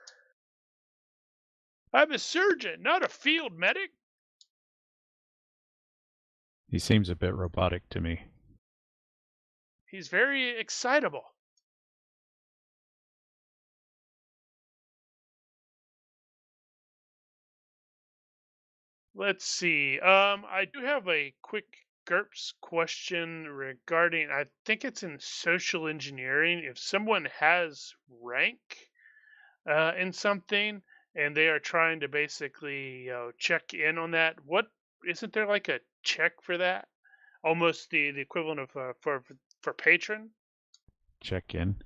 [SPEAKER 3] I'm a surgeon, not a field medic.
[SPEAKER 7] He seems a bit robotic to me.
[SPEAKER 3] He's very excitable. Let's see. I do have a quick GURPS question regarding, I think it's in social engineering. If someone has rank in something and they are trying to basically check in on that, what isn't there like a check for that? Almost the equivalent of for patron.
[SPEAKER 7] Check in.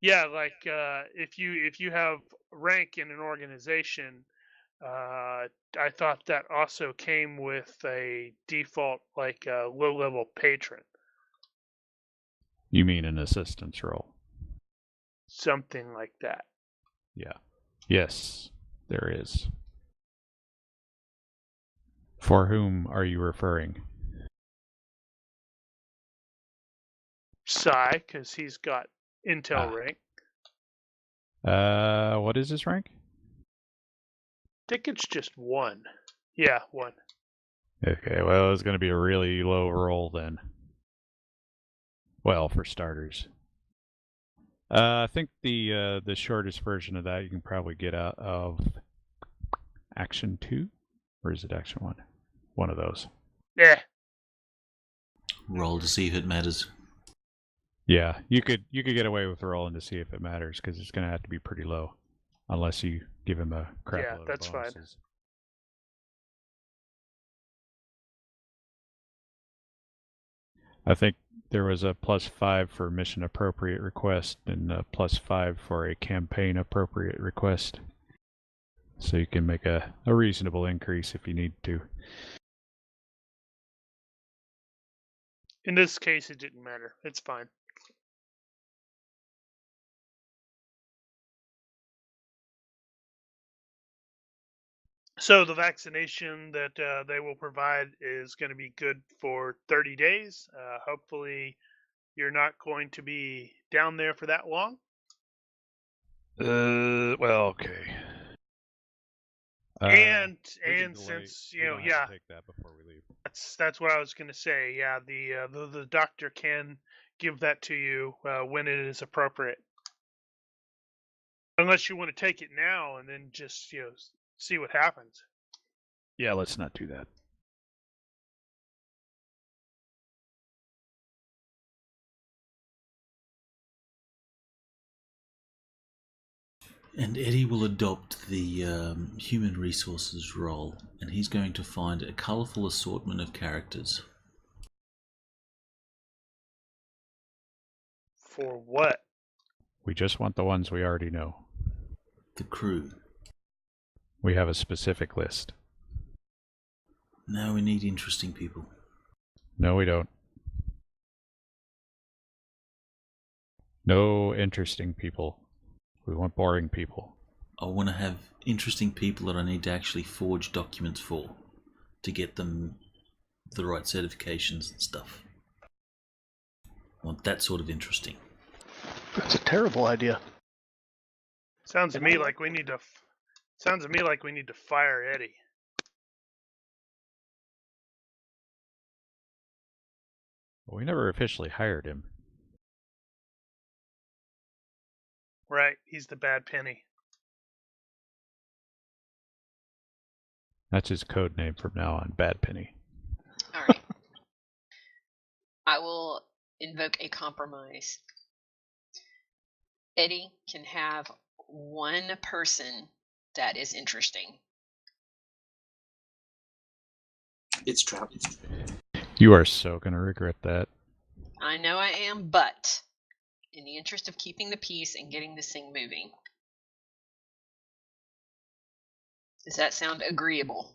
[SPEAKER 3] Yeah, like if you have rank in an organization, I thought that also came with a default like low level patron,
[SPEAKER 7] You mean an assistance role?
[SPEAKER 3] something like that.
[SPEAKER 7] Yeah. Yes, there is. For whom are you referring?
[SPEAKER 3] Psy, because he's got intel rank.
[SPEAKER 7] What is his rank?
[SPEAKER 3] I think it's just one. Yeah, one.
[SPEAKER 7] Okay, well, it's going to be a really low roll then. Well, for starters. I think the shortest version of that you can probably get out of Action 2? Or is it Action 1? One of those.
[SPEAKER 3] Yeah.
[SPEAKER 2] Roll to see if it matters.
[SPEAKER 7] Yeah, you could get away with rolling to see if it matters because it's going to have to be pretty low, unless you give him a crap
[SPEAKER 3] Yeah,
[SPEAKER 7] load
[SPEAKER 3] that's
[SPEAKER 7] of
[SPEAKER 3] fine.
[SPEAKER 7] bonuses. I think there was a +5 for mission appropriate request and a +5 for a campaign appropriate request. So you can make a reasonable increase if you need to.
[SPEAKER 3] In this case, it didn't matter. It's fine. So the vaccination that they will provide is going to be good for 30 days. Hopefully, you're not going to be down there for that long.
[SPEAKER 7] Well, okay.
[SPEAKER 3] And
[SPEAKER 7] we can delay-
[SPEAKER 3] since
[SPEAKER 7] we don't have
[SPEAKER 3] yeah,
[SPEAKER 7] to take that before we leave.
[SPEAKER 3] that's what I was going to say. Yeah, the doctor can give that to you when it is appropriate. Unless you want to take it now and then just see what happens.
[SPEAKER 7] Yeah, let's not do that.
[SPEAKER 2] And Eddie will adopt the human resources role, and he's going to find a colourful assortment of characters.
[SPEAKER 3] For what?
[SPEAKER 7] We just want the ones we already know.
[SPEAKER 2] The crew.
[SPEAKER 7] We have a specific list.
[SPEAKER 2] Now we need interesting people.
[SPEAKER 7] No, we don't. No interesting people. We want boring people.
[SPEAKER 2] I want to have interesting people that I need to actually forge documents for to get them the right certifications and stuff. I want that sort of interesting.
[SPEAKER 6] That's a terrible idea.
[SPEAKER 3] Sounds to me like we need to. Sounds to me like we need to fire Eddie.
[SPEAKER 7] Well, we never officially hired him.
[SPEAKER 3] Right, he's the bad penny.
[SPEAKER 7] That's his code name from now on, Bad Penny.
[SPEAKER 5] All right. I will invoke a compromise. Eddie can have one person that is interesting.
[SPEAKER 4] It's trapped.
[SPEAKER 7] You are so going to regret that.
[SPEAKER 5] I know I am, but in the interest of keeping the peace and getting this thing moving. Does that sound agreeable?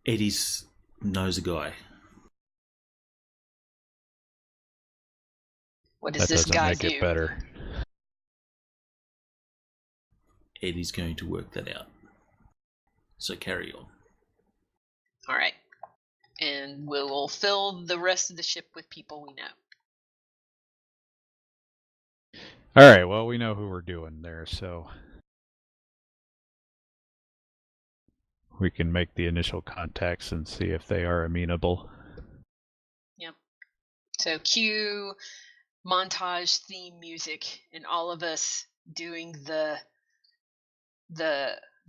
[SPEAKER 2] Eddie's knows a guy.
[SPEAKER 5] What does
[SPEAKER 7] That
[SPEAKER 5] this
[SPEAKER 7] doesn't
[SPEAKER 5] guy
[SPEAKER 7] make
[SPEAKER 5] do?
[SPEAKER 7] it better.
[SPEAKER 2] Eddie's going to work that out. So carry on.
[SPEAKER 5] All right. And we will fill the rest of the ship with people we know.
[SPEAKER 7] All right, well, we know who we're doing there, so we can make the initial contacts and see if they are amenable.
[SPEAKER 5] Yep. So cue montage theme music and all of us doing the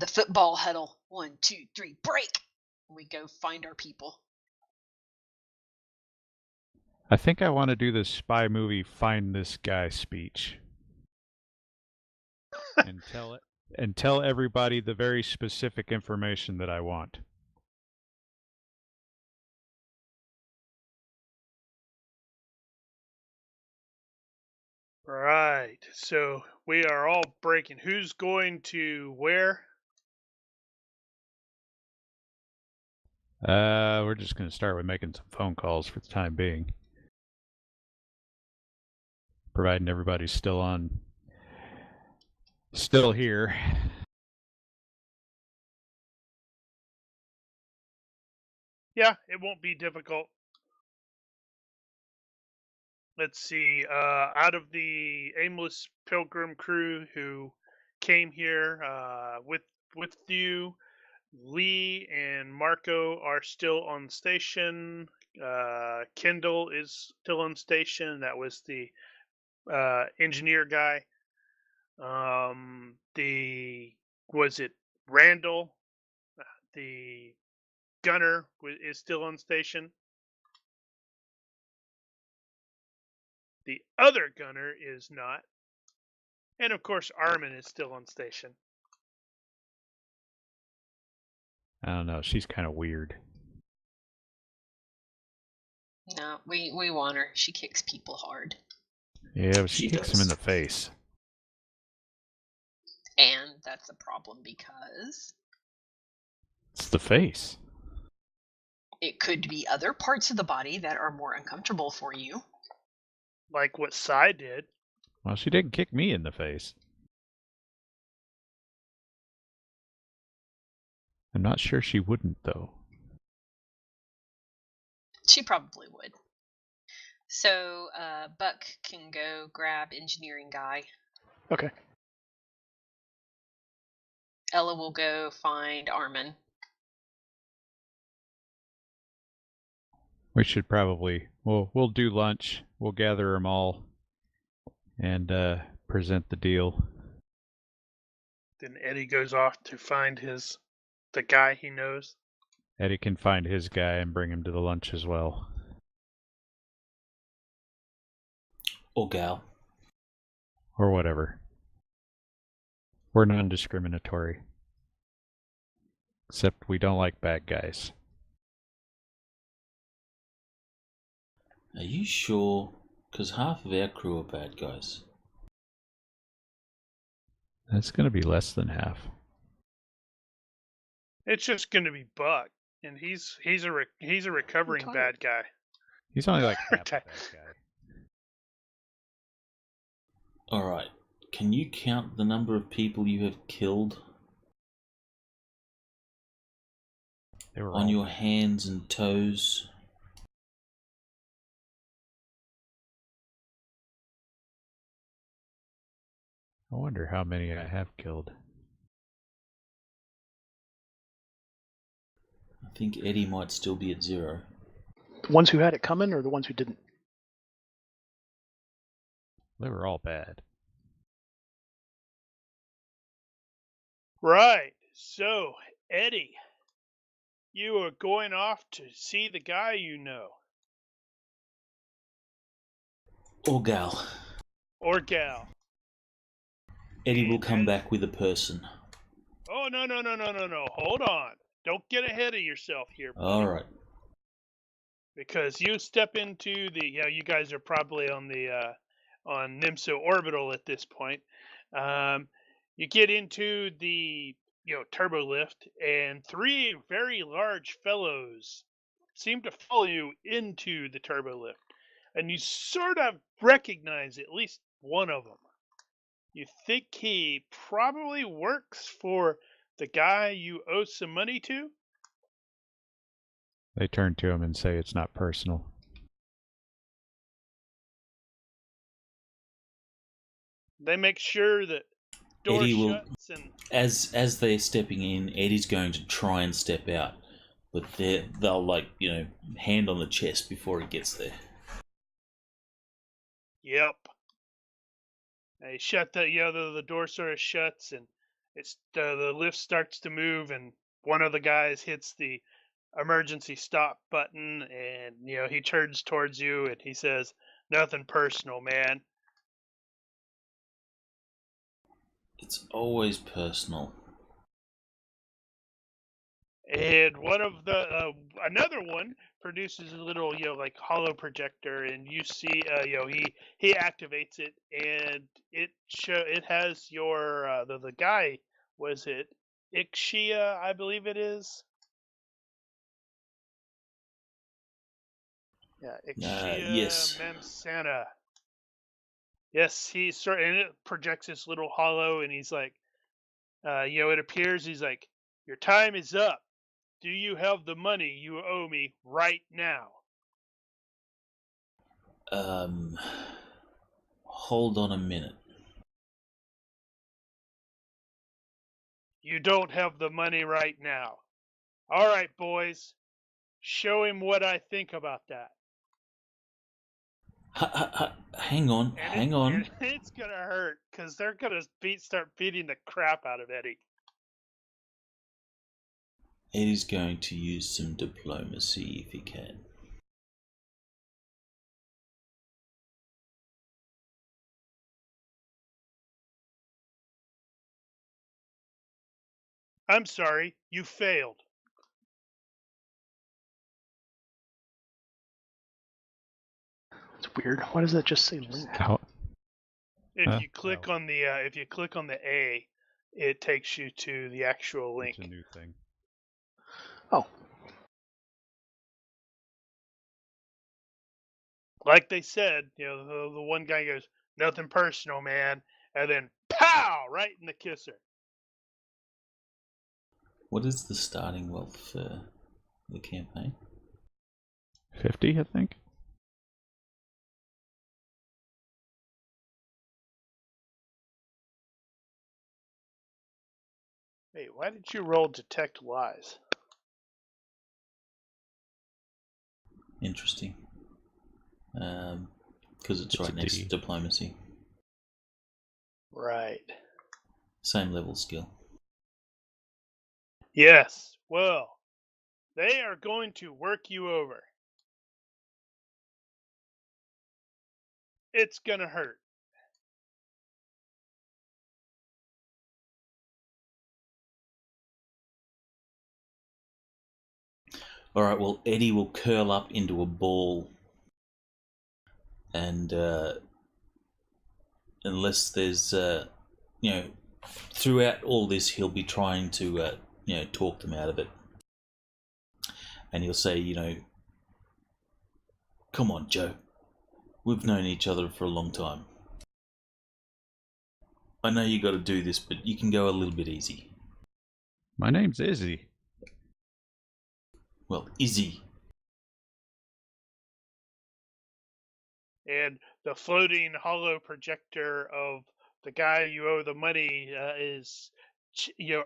[SPEAKER 5] football huddle. 1, 2, 3, break. And we go find our people.
[SPEAKER 7] I think I want to do the spy movie Find This Guy speech. and tell everybody the very specific information that I want.
[SPEAKER 3] Right. So we are all breaking. Who's going to where?
[SPEAKER 7] We're just going to start with making some phone calls for the time being. Providing everybody's still here.
[SPEAKER 3] Yeah, it won't be difficult. Let's see. Out of the aimless pilgrim crew who came here with you, Lee and Marco are still on station. Kendall is still on station. That was the engineer guy. Was it Randall? The gunner is still on station. The other gunner is not. And of course, Armin is still on station.
[SPEAKER 7] I don't know. She's kind of weird.
[SPEAKER 5] No, we want her. She kicks people hard.
[SPEAKER 7] Yeah, but she
[SPEAKER 4] She
[SPEAKER 7] kicks him in
[SPEAKER 4] does.
[SPEAKER 7] the face.
[SPEAKER 5] And that's a problem because
[SPEAKER 7] It's the face.
[SPEAKER 5] it could be other parts of the body that are more uncomfortable for you.
[SPEAKER 3] Like what Sai did.
[SPEAKER 7] Well, she didn't kick me in the face. I'm not sure she wouldn't, though.
[SPEAKER 5] She probably would. So Buck can go grab engineering guy.
[SPEAKER 6] Okay.
[SPEAKER 5] Ella will go find Armin.
[SPEAKER 7] We should probably we'll do lunch. We'll gather them all and present the deal.
[SPEAKER 3] Then Eddie goes off to find the guy he knows.
[SPEAKER 7] Eddie can find his guy and bring him to the lunch as well.
[SPEAKER 2] Or gal.
[SPEAKER 7] Or whatever. We're non-discriminatory. Except we don't like bad guys.
[SPEAKER 2] Are you sure? Because half of our crew are bad guys.
[SPEAKER 7] That's going to be less than half.
[SPEAKER 3] It's just going to be Buck, and he's a recovering
[SPEAKER 6] Retired.
[SPEAKER 3] bad guy.
[SPEAKER 7] He's only like half a bad guy.
[SPEAKER 2] Alright, can you count the number of people you have killed
[SPEAKER 7] They were
[SPEAKER 2] on
[SPEAKER 7] all
[SPEAKER 2] your hands and toes?
[SPEAKER 7] I wonder how many I have killed.
[SPEAKER 2] I think Eddie might still be at 0.
[SPEAKER 6] The ones who had it coming or the ones who didn't?
[SPEAKER 7] They were all bad.
[SPEAKER 3] Right. So, Eddie, you are going off to see the guy you know.
[SPEAKER 2] Or gal.
[SPEAKER 3] Or gal.
[SPEAKER 2] Eddie will come back with a person.
[SPEAKER 3] Oh, no. Hold on. Don't get ahead of yourself here, buddy.
[SPEAKER 2] Alright.
[SPEAKER 3] Because you step into you guys are probably on the on Nimso Orbital at this point. You get into the turbo lift, and 3 very large fellows seem to follow you into the turbo lift, and you sort of recognize at least one of them. You think he probably works for the guy you owe some money to?
[SPEAKER 7] They turn to him and say it's not personal.
[SPEAKER 3] They make sure that door
[SPEAKER 2] Eddie will,
[SPEAKER 3] shuts and
[SPEAKER 2] as they're stepping in, Eddie's going to try and step out, but they'll hand on the chest before he gets there.
[SPEAKER 3] yep. They shut the door sort of shuts, and it's the lift starts to move, and one of the guys hits the emergency stop button, and he turns towards you and he says, "Nothing personal, man."
[SPEAKER 2] It's always personal.
[SPEAKER 3] And one of the another one produces a little hollow projector, and you see he activates it, and it has your the guy, was it Ixia, I believe it is. Yeah, Ixia
[SPEAKER 2] yes.
[SPEAKER 3] Mamsana. Yes, and it projects this little hollow, and he's like, it appears, he's like, "Your time is up. Do you have the money you owe me right now?"
[SPEAKER 2] Hold on a minute.
[SPEAKER 3] You don't have the money right now. All right, boys. Show him what I think about that.
[SPEAKER 2] Hang on.
[SPEAKER 3] And it's going to hurt, because they're going to start beating the crap out of Eddie.
[SPEAKER 2] Eddie's going to use some diplomacy if he can.
[SPEAKER 3] I'm sorry, you failed.
[SPEAKER 6] It's weird. Why does that just say link?
[SPEAKER 7] How?
[SPEAKER 3] If you click on the A, it takes you to the actual link.
[SPEAKER 7] It's a new thing.
[SPEAKER 6] Oh,
[SPEAKER 3] Like they said, the one guy goes, "Nothing personal, man," and then pow, right in the kisser.
[SPEAKER 2] What is the starting wealth for the campaign?
[SPEAKER 7] 50, I think.
[SPEAKER 3] Hey, why did you roll detect lies?
[SPEAKER 2] Interesting. Because it's
[SPEAKER 7] It's
[SPEAKER 2] right
[SPEAKER 7] a
[SPEAKER 2] next
[SPEAKER 7] D.
[SPEAKER 2] to diplomacy.
[SPEAKER 3] Right.
[SPEAKER 2] Same level skill.
[SPEAKER 3] Yes. Well, they are going to work you over. It's gonna hurt.
[SPEAKER 2] Alright, well, Eddie will curl up into a ball. And unless there's, throughout all this, he'll be trying to, talk them out of it. And he'll say, come on, Joe. We've known each other for a long time. I know you got to do this, but you can go a little bit easy.
[SPEAKER 7] My name's Izzy.
[SPEAKER 2] Well, Izzy.
[SPEAKER 3] And the floating hollow projector of the guy you owe the money is,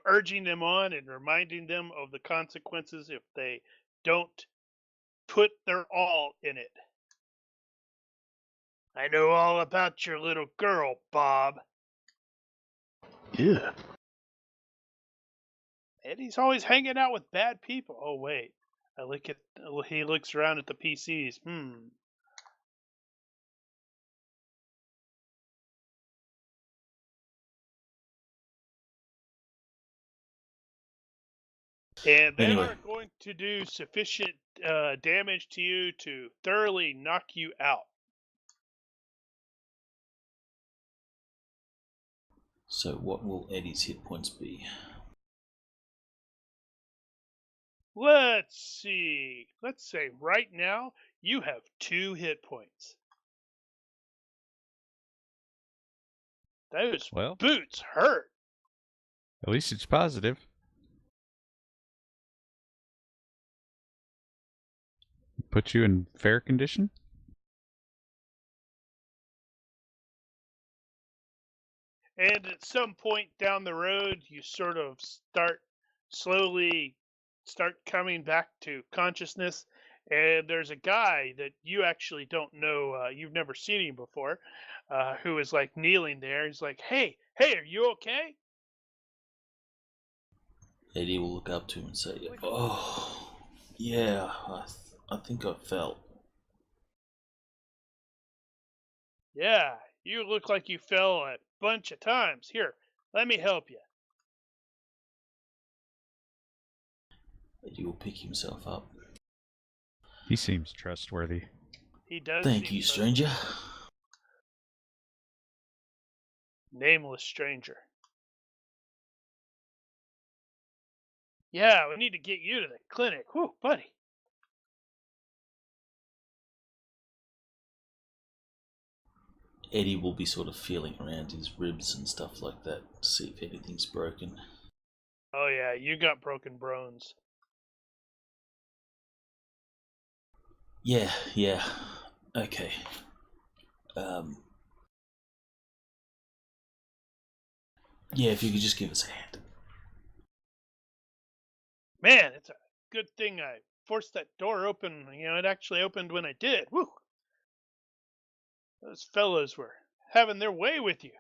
[SPEAKER 3] urging them on and reminding them of the consequences if they don't put their all in it. I know all about your little girl, Bob.
[SPEAKER 6] yeah.
[SPEAKER 3] And he's always hanging out with bad people. Oh wait, he looks around at the PCs. And they
[SPEAKER 2] Anyway.
[SPEAKER 3] are going to do sufficient damage to you to thoroughly knock you out.
[SPEAKER 2] So what will Eddie's hit points be?
[SPEAKER 3] Let's see. Let's say right now you have 2 hit points. Those
[SPEAKER 7] Well,
[SPEAKER 3] boots hurt.
[SPEAKER 7] at least it's positive. Put you in fair condition?
[SPEAKER 3] And at some point down the road, you sort of slowly start coming back to consciousness. And there's a guy that you actually don't know, you've never seen him before, who is like kneeling there. He's like, hey, are you okay?
[SPEAKER 2] Eddie will look up to him and say, "Oh, yeah, I think I fell."
[SPEAKER 3] Yeah, you look like you fell a bunch of times. Here, let me help you.
[SPEAKER 2] Eddie will pick himself up.
[SPEAKER 7] He seems trustworthy.
[SPEAKER 3] He does.
[SPEAKER 2] Thank you, stranger.
[SPEAKER 3] Nameless stranger. Yeah, we need to get you to the clinic. Whew, buddy.
[SPEAKER 2] Eddie will be sort of feeling around his ribs and stuff like that to see if anything's broken.
[SPEAKER 3] Oh yeah, you got broken bones.
[SPEAKER 2] Yeah. Okay. Yeah, if you could just give us a hand.
[SPEAKER 3] Man, it's a good thing I forced that door open. It actually opened when I did. Woo! Those fellows were having their way with you.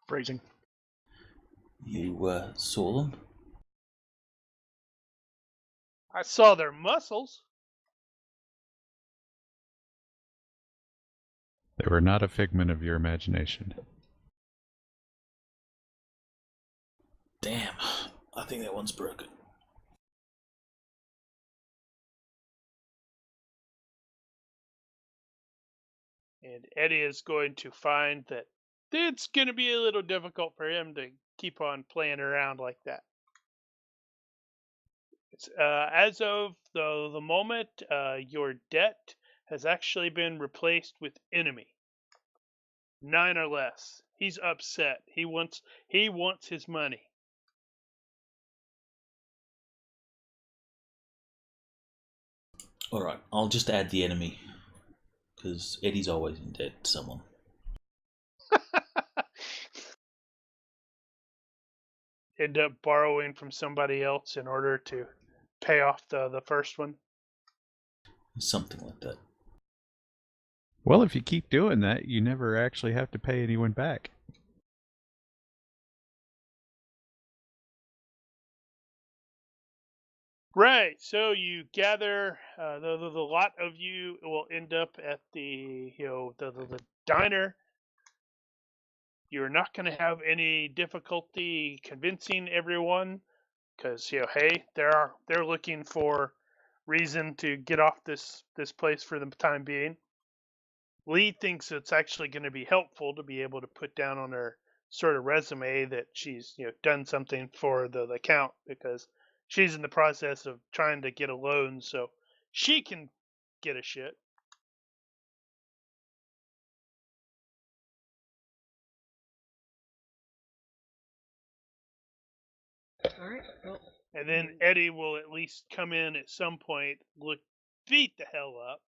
[SPEAKER 6] Phrasing.
[SPEAKER 2] You saw them?
[SPEAKER 3] I saw their muscles.
[SPEAKER 7] They were not a figment of your imagination.
[SPEAKER 2] Damn, I think that one's broken.
[SPEAKER 3] And Eddie is going to find that it's going to be a little difficult for him to keep on playing around like that. As of the moment, your debt has actually been replaced with enemy. 9 or less. He's upset. He wants his money.
[SPEAKER 2] Alright, I'll just add the enemy. Because Eddie's always in debt to someone.
[SPEAKER 3] End up borrowing from somebody else in order to pay off the first one.
[SPEAKER 2] Something like that.
[SPEAKER 7] Well, if you keep doing that, you never actually have to pay anyone back.
[SPEAKER 3] Right. So you gather. The lot of you will end up at the the diner. You're not going to have any difficulty convincing everyone, because hey, they're looking for reason to get off this place for the time being. Lee thinks it's actually going to be helpful to be able to put down on her sort of resume that she's done something for the account, because she's in the process of trying to get a loan so she can get a shit.
[SPEAKER 5] All right. Well,
[SPEAKER 3] And then Eddie will at least come in at some point, beat the hell up.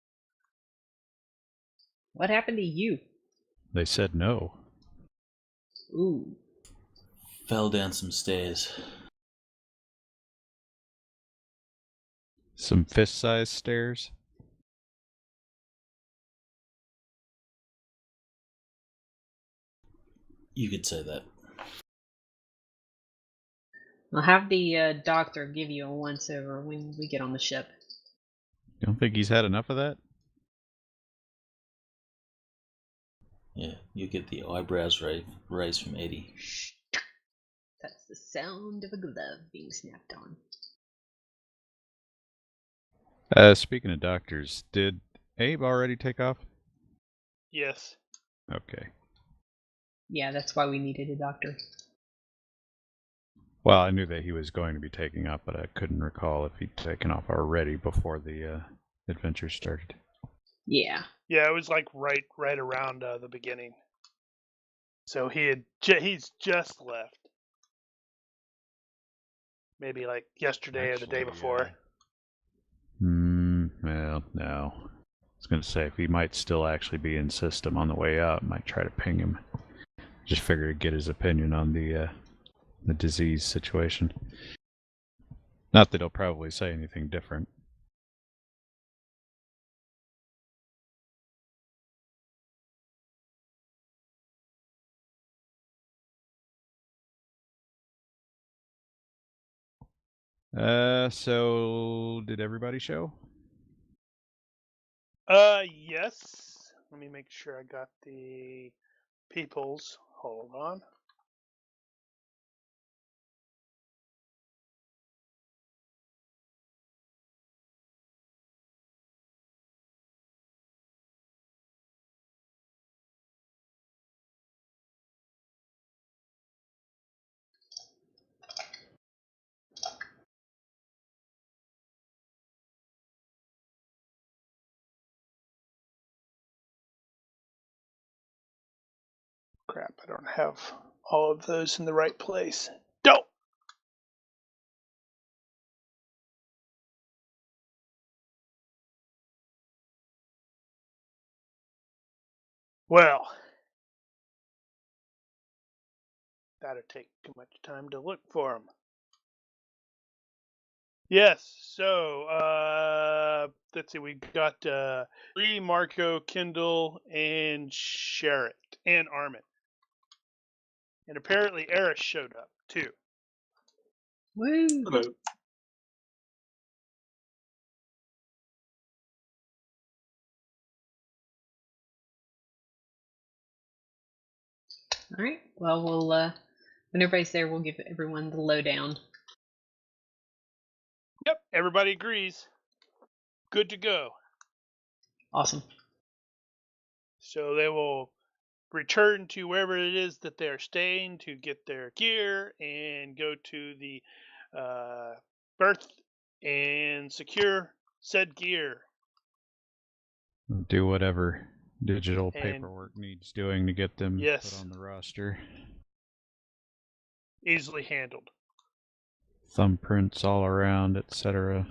[SPEAKER 5] what happened to you?
[SPEAKER 7] They said no.
[SPEAKER 5] Ooh.
[SPEAKER 2] Fell down some stairs.
[SPEAKER 7] Some fist-sized stairs.
[SPEAKER 2] You could say that.
[SPEAKER 5] I'll have the doctor give you a once-over when we get on the ship.
[SPEAKER 7] You don't think he's had enough of that?
[SPEAKER 2] Yeah, you get the eyebrows raised from Eddie.
[SPEAKER 5] That's the sound of a glove being snapped on.
[SPEAKER 7] Speaking of doctors, did Abe already take off?
[SPEAKER 3] Yes.
[SPEAKER 7] Okay.
[SPEAKER 5] Yeah, that's why we needed a doctor.
[SPEAKER 7] Well, I knew that he was going to be taking off, but I couldn't recall if he'd taken off already before the adventure started.
[SPEAKER 5] Yeah.
[SPEAKER 3] Yeah, it was like right around the beginning. So he's just left. Maybe like yesterday or the day before.
[SPEAKER 7] Well, no. I was going to say, if he might still actually be in system on the way out, I might try to ping him. Just figured to get his opinion on the disease situation. Not that he'll probably say anything different. So did everybody show?
[SPEAKER 3] Yes. Let me make sure I got the peoples. Hold on. Crap, I don't have all of those in the right place. Don't! Well, that'll take too much time to look for them. Yes, so, let's see, we got Lee, Marco, Kendall, and Sherritt, and Armin. And apparently Eris showed up, too.
[SPEAKER 5] Woo!
[SPEAKER 4] Hello.
[SPEAKER 5] All right. Well, we'll When everybody's there, we'll give everyone the lowdown.
[SPEAKER 3] Yep, everybody agrees. Good to go.
[SPEAKER 5] Awesome.
[SPEAKER 3] So they will return to wherever it is that they're staying to get their gear and go to the berth and secure said gear.
[SPEAKER 7] Do whatever digital
[SPEAKER 3] And-
[SPEAKER 7] paperwork needs doing to get them
[SPEAKER 3] Yes.
[SPEAKER 7] put on the roster.
[SPEAKER 3] Easily handled.
[SPEAKER 7] Thumbprints all around, etc.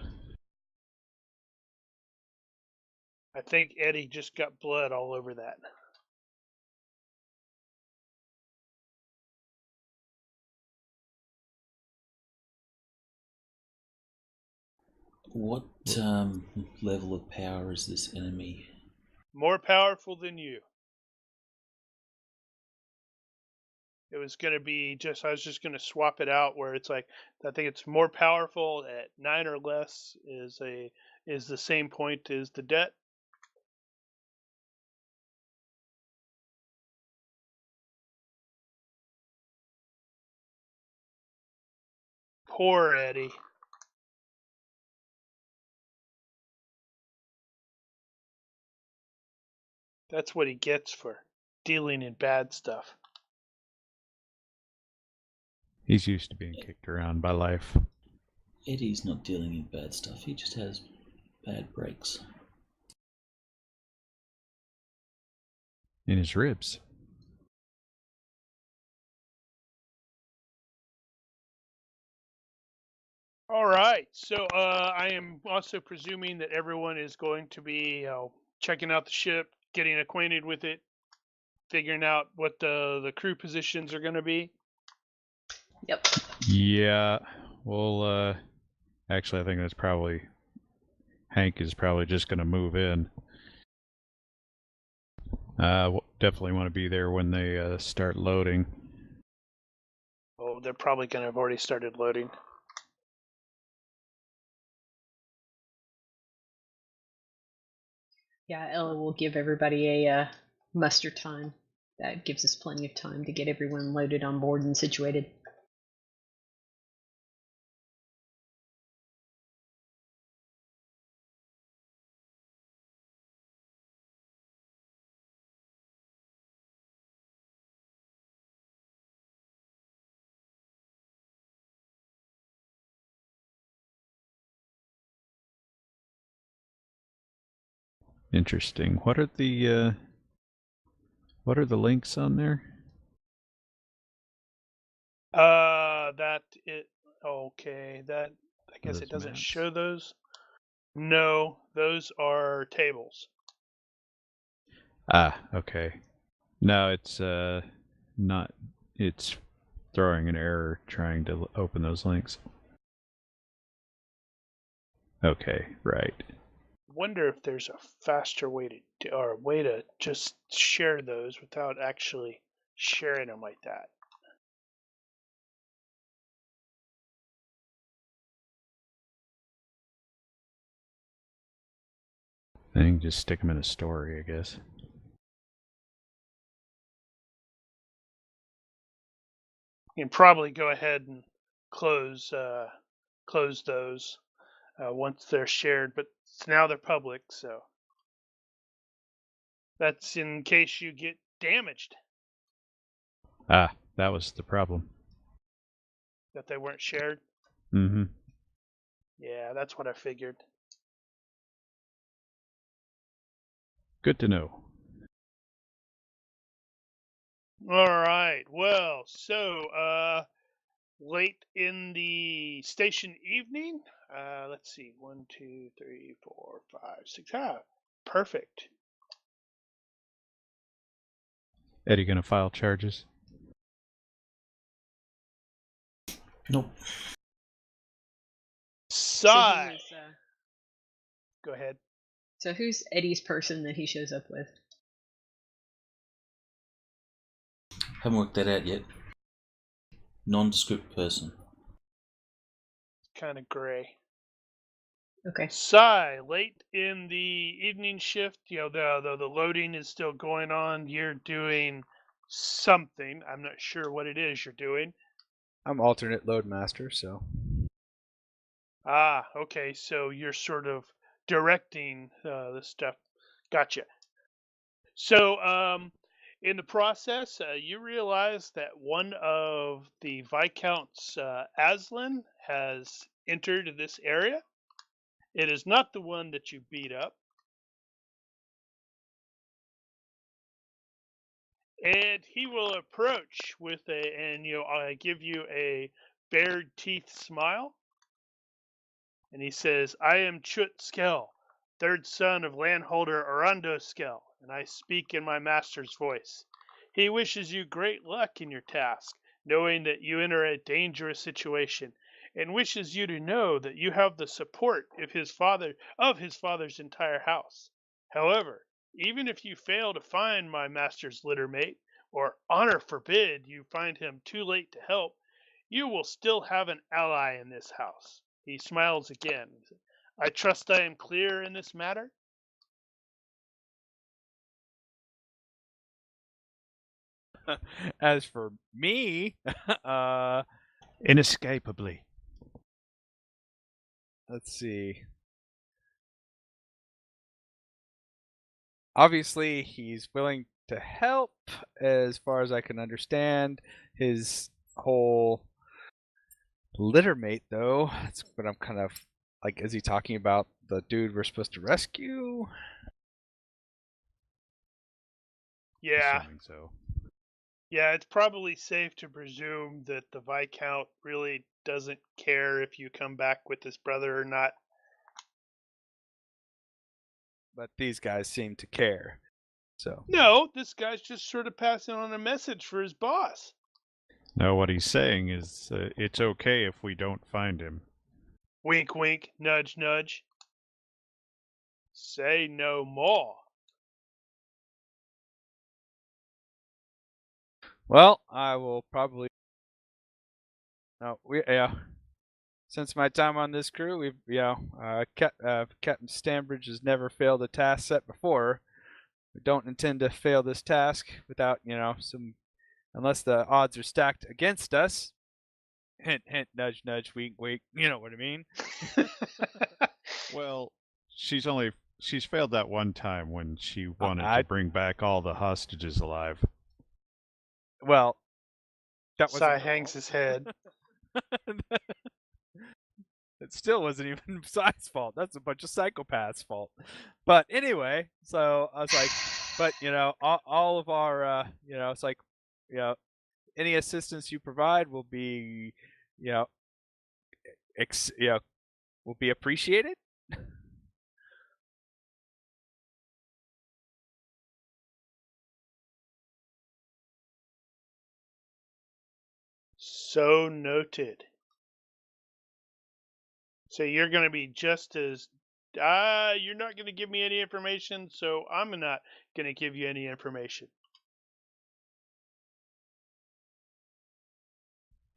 [SPEAKER 3] I think Eddie just got blood all over that.
[SPEAKER 2] What level of power is this enemy?
[SPEAKER 3] More powerful than you. It was going to be I was just going to swap it out where it's like, I think it's more powerful at 9 or less is the same point as the debt. Poor Eddie. That's what he gets for dealing in bad stuff.
[SPEAKER 7] He's used to being kicked around by life.
[SPEAKER 2] Eddie's not dealing in bad stuff, he just has bad breaks.
[SPEAKER 7] In his ribs.
[SPEAKER 3] All right. So I am also presuming that everyone is going to be checking out the ship, getting acquainted with it, figuring out what the crew positions are going to be.
[SPEAKER 5] Yep.
[SPEAKER 7] Yeah. Well, actually, I think that's probably... Hank is probably just going to move in. Definitely want to be there when they start loading.
[SPEAKER 3] Oh, they're probably going to have already started loading.
[SPEAKER 5] Yeah, Ella will give everybody a muster time. That gives us plenty of time to get everyone loaded on board and situated.
[SPEAKER 7] Interesting. What are the links on there?
[SPEAKER 3] Okay. That I guess
[SPEAKER 7] Those
[SPEAKER 3] it doesn't
[SPEAKER 7] maps?
[SPEAKER 3] show those. No, those are tables.
[SPEAKER 7] Ah, okay. No, it's not. It's throwing an error trying to open those links. Okay, right.
[SPEAKER 3] Wonder if there's a faster way or a way to just share those without actually sharing them like that.
[SPEAKER 7] I think just stick them in a story, I guess.
[SPEAKER 3] You can probably go ahead and close those once they're shared, but now they're public, so that's in case you get damaged
[SPEAKER 7] Ah, that was the problem.
[SPEAKER 3] that they weren't shared.
[SPEAKER 7] Mm-hmm.
[SPEAKER 3] Yeah, that's what I figured.
[SPEAKER 7] Good to know.
[SPEAKER 3] All right. Well, so late in the station evening. Let's see. 1, 2, 3, 4, 5, 6. Ah, perfect.
[SPEAKER 7] Eddie gonna file charges?
[SPEAKER 2] Nope.
[SPEAKER 3] Sigh. Go ahead.
[SPEAKER 5] So who's Eddie's person that he shows up with?
[SPEAKER 2] Haven't worked that out yet. Nondescript person.
[SPEAKER 3] Kind of gray.
[SPEAKER 5] Okay.
[SPEAKER 3] Sigh. Late in the evening shift, the loading is still going on. You're doing something. I'm not sure what it is you're doing.
[SPEAKER 8] I'm alternate load master, so.
[SPEAKER 3] Ah, okay. So you're sort of directing this stuff. Gotcha. So, in the process, you realize that one of the Viscounts, Aslan, has entered this area. It is not the one that you beat up. And he will approach with give you a bared teeth smile. And he says, I am Chut Skell, third son of landholder Arando Skell, and I speak in my master's voice. He wishes you great luck in your task, knowing that you enter a dangerous situation, and wishes you to know that you have the support of his father's entire house. However, even if you fail to find my master's litter mate, or honor forbid you find him too late to help, you will still have an ally in this house. He smiles again. I trust I am clear in this matter?
[SPEAKER 8] As for me,
[SPEAKER 7] Inescapably.
[SPEAKER 8] let's see. Obviously, he's willing to help, as far as I can understand. His whole litter mate, though, that's what I'm kind of like. Is he talking about the dude we're supposed to rescue?
[SPEAKER 3] Yeah.
[SPEAKER 7] Assuming so.
[SPEAKER 3] Yeah, it's probably safe to presume that the Viscount really doesn't care if you come back with his brother or not.
[SPEAKER 8] But these guys seem to care. So
[SPEAKER 3] No, this guy's just sort of passing on a message for his boss.
[SPEAKER 7] No, what he's saying is it's okay if we don't find him.
[SPEAKER 3] Wink, wink, nudge, nudge. Say no more.
[SPEAKER 8] well, I will probably. No, since my time on this crew, Captain Stambridge has never failed a task set before. We don't intend to fail this task without, unless the odds are stacked against us. Hint, hint, nudge, nudge, wink, wink. You know what I mean?
[SPEAKER 7] Well, she's failed that one time when she wanted
[SPEAKER 8] I-
[SPEAKER 7] to bring back all the hostages alive.
[SPEAKER 8] Well, that was.
[SPEAKER 3] Sai hangs his head.
[SPEAKER 8] It still wasn't even Sai's fault. That's a bunch of psychopaths' fault. But anyway, so I was like, but all of our, it's like, any assistance you provide will be, will be appreciated.
[SPEAKER 3] So noted. So you're going to be just as you're not going to give me any information, so I'm not going to give you any information.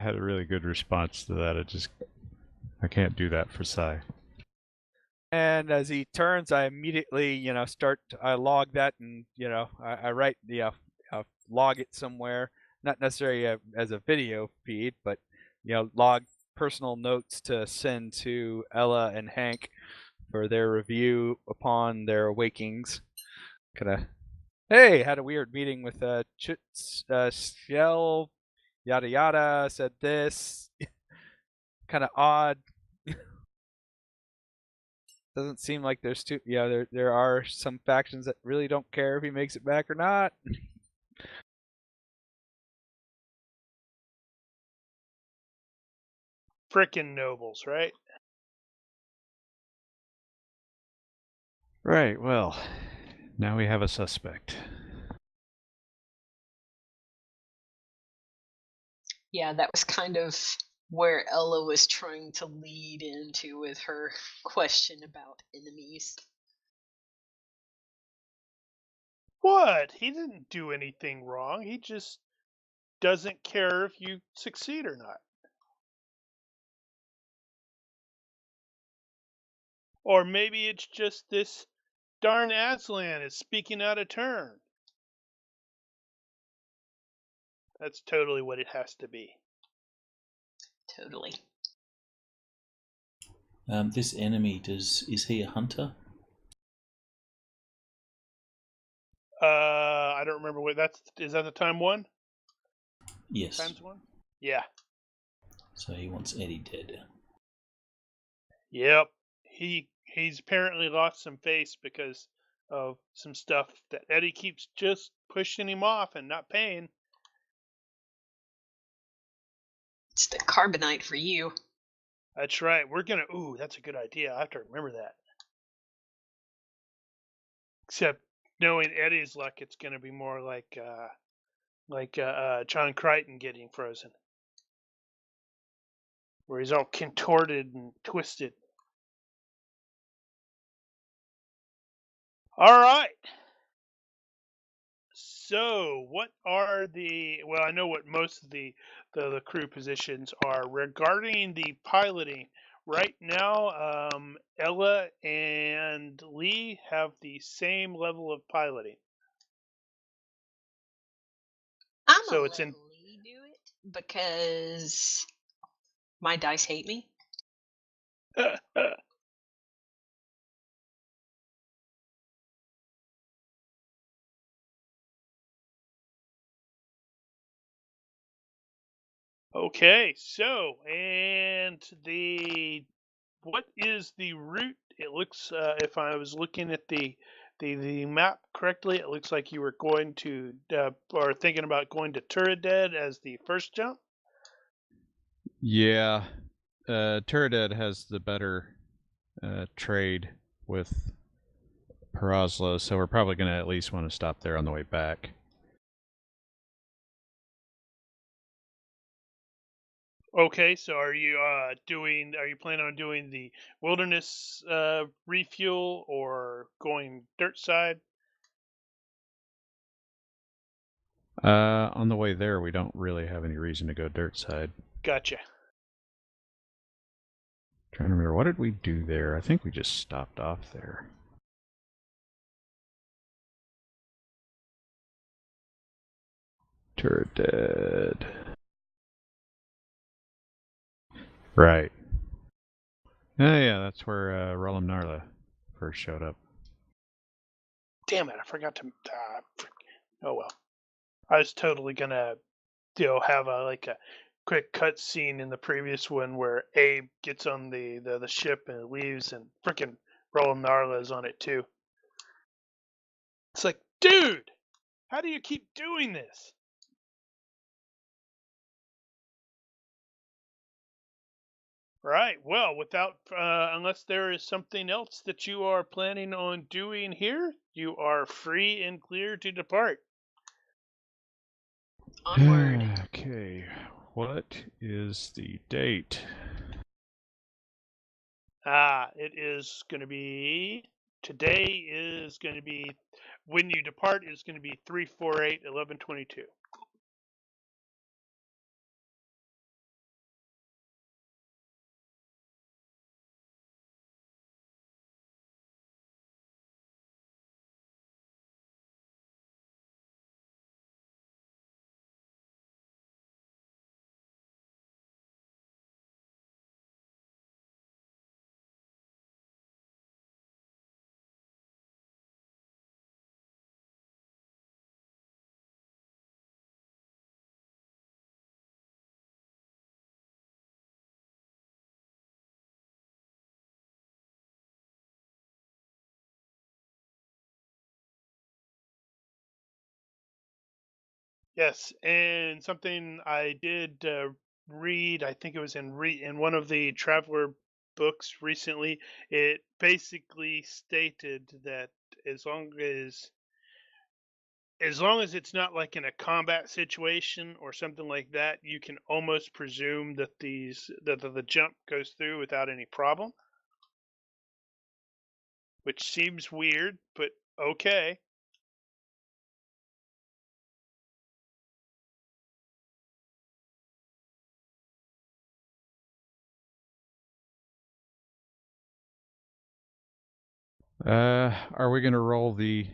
[SPEAKER 7] I had a really good response to that. I can't do that for Sai.
[SPEAKER 8] And as he turns, I immediately, I log that, and I write log it somewhere, not necessarily as a video feed, but log personal notes to send to Ella and Hank for their review upon their wakings. Kind of, hey, had a weird meeting with Shell, yada yada, said this, kind of odd. Doesn't seem like there's too. Yeah, there are some factions that really don't care if he makes it back or not.
[SPEAKER 3] Frickin' nobles, right?
[SPEAKER 7] Right, well, now we have a suspect.
[SPEAKER 5] Yeah, that was kind of where Ella was trying to lead into with her question about enemies.
[SPEAKER 3] What? He didn't do anything wrong. He just doesn't care if you succeed or not. Or maybe it's just this darn Aslan is speaking out of turn. That's totally what it has to be.
[SPEAKER 5] Totally.
[SPEAKER 2] This enemy, is he a hunter?
[SPEAKER 3] I don't remember what is that the time one?
[SPEAKER 2] Yes.
[SPEAKER 3] Times one? Yeah.
[SPEAKER 2] So he wants Eddie dead.
[SPEAKER 3] Yep. He's apparently lost some face because of some stuff that Eddie keeps just pushing him off and not paying.
[SPEAKER 5] It's the carbonite for you.
[SPEAKER 3] That's right. That's a good idea. I have to remember that. Except knowing Eddie's luck, it's gonna be more like John Crichton getting frozen, where he's all contorted and twisted. All right. So, what are well, I know what most of the crew positions are. Regarding the piloting, right now, Ella and Lee have the same level of piloting.
[SPEAKER 5] I'm
[SPEAKER 3] So
[SPEAKER 5] gonna
[SPEAKER 3] it's
[SPEAKER 5] let Lee do it because my dice hate me.
[SPEAKER 3] Okay, so what is the route? It looks, if I was looking at the map correctly, it looks like you were going to or thinking about going to Turaded as the first jump.
[SPEAKER 7] Yeah, Turaded has the better trade with Perazlo, so we're probably going to at least want to stop there on the way back.
[SPEAKER 3] Okay, so are you planning on doing the wilderness refuel or going dirt side?
[SPEAKER 7] On the way there, we don't really have any reason to go dirt side.
[SPEAKER 3] Gotcha.
[SPEAKER 7] Trying to remember, what did we do there? I think we just stopped off there. Turaded. Right. Yeah, that's where Rolam Narla first showed up.
[SPEAKER 3] Damn it! I forgot to. Oh well. I was totally gonna, have a quick cut scene in the previous one where Abe gets on the ship and leaves, and freaking Roland Narla is on it too. It's like, dude, how do you keep doing this? Right. Well, without unless there is something else that you are planning on doing here, you are free and clear to depart.
[SPEAKER 5] Onward.
[SPEAKER 7] Okay, what is the date?
[SPEAKER 3] It is going to be today. Is going to be when you depart. Is going to be 3/4/8/11/22. Yes, and something I did read, I think it was in one of the Traveller books recently. It basically stated that as long as it's not like in a combat situation or something like that, you can almost presume that the jump goes through without any problem, which seems weird, but okay.
[SPEAKER 7] Are we going to roll the